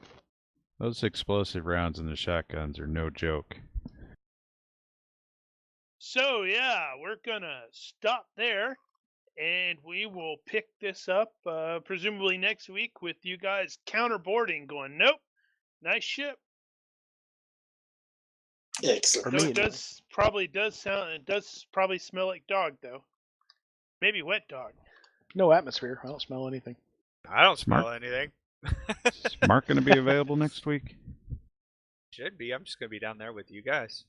[SPEAKER 7] those explosive rounds in the shotguns are no joke.
[SPEAKER 3] So yeah, we're gonna stop there, and we will pick this up presumably next week with you guys counterboarding. Going, nope, nice ship.
[SPEAKER 4] Excellent.
[SPEAKER 3] Though it does probably smell like dog though. Maybe wet dog.
[SPEAKER 6] No atmosphere. I don't smell anything.
[SPEAKER 10] I don't
[SPEAKER 7] Smart.
[SPEAKER 10] smell anything.
[SPEAKER 7] Is Mark going to be available next week?
[SPEAKER 10] Should be. I'm just gonna be down there with you guys.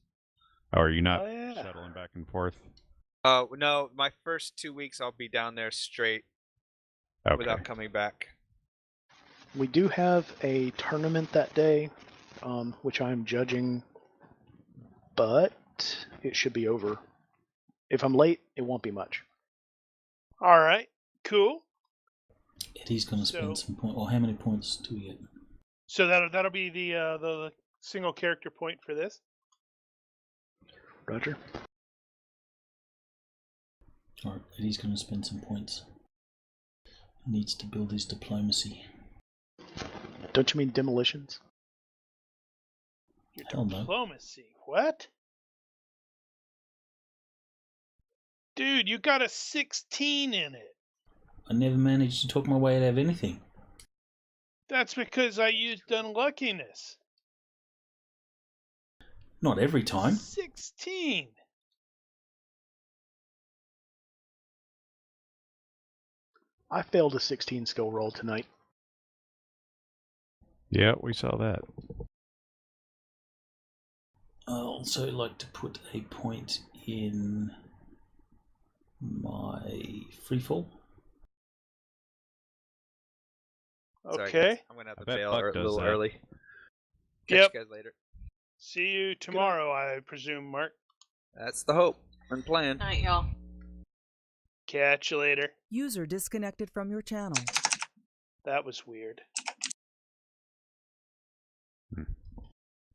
[SPEAKER 7] Oh, are you not
[SPEAKER 3] Oh, yeah.
[SPEAKER 7] shuttling back and forth?
[SPEAKER 10] No, my first 2 weeks I'll be down there straight
[SPEAKER 7] Okay.
[SPEAKER 10] without coming back.
[SPEAKER 6] We do have a tournament that day, which I'm judging, but it should be over. If I'm late, it won't be much.
[SPEAKER 3] All right, cool.
[SPEAKER 9] Eddie's going to spend some points. Or how many points do we get?
[SPEAKER 3] So that'll be the single character point for this.
[SPEAKER 6] Roger.
[SPEAKER 9] Alright, Eddie's going to spend some points. He needs to build his diplomacy.
[SPEAKER 6] Don't you mean demolitions?
[SPEAKER 3] Your
[SPEAKER 9] Hell no.
[SPEAKER 3] diplomacy. What? Dude, you got a 16 in it.
[SPEAKER 9] I never managed to talk my way out of anything.
[SPEAKER 3] That's because I used unluckiness.
[SPEAKER 9] Not every time.
[SPEAKER 3] 16.
[SPEAKER 6] I failed a 16 skill roll tonight.
[SPEAKER 7] Yeah, we saw that.
[SPEAKER 9] I also like to put a point in my freefall.
[SPEAKER 10] Sorry,
[SPEAKER 3] Okay.
[SPEAKER 10] guys. I'm gonna have
[SPEAKER 7] I
[SPEAKER 10] to
[SPEAKER 7] bet
[SPEAKER 10] bail
[SPEAKER 7] Buck
[SPEAKER 10] a
[SPEAKER 7] does
[SPEAKER 10] little
[SPEAKER 7] that.
[SPEAKER 10] early. Catch
[SPEAKER 3] Yep.
[SPEAKER 10] you guys later.
[SPEAKER 3] See you tomorrow, I presume, Mark.
[SPEAKER 10] That's the hope and plan.
[SPEAKER 5] Night, y'all.
[SPEAKER 3] Catch you later.
[SPEAKER 11] User disconnected from your channel.
[SPEAKER 3] That was weird.
[SPEAKER 7] Hmm.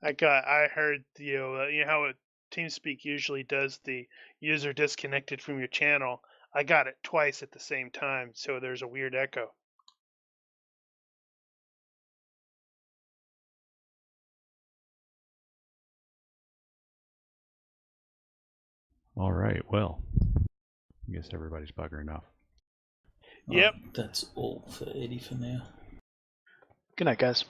[SPEAKER 3] I heard you know how TeamSpeak usually does the user disconnected from your channel. I got it twice at the same time, so there's a weird echo.
[SPEAKER 7] All right, well, I guess everybody's buggering off.
[SPEAKER 3] Yep.
[SPEAKER 9] That's all for Eddie for now.
[SPEAKER 6] Good night, guys.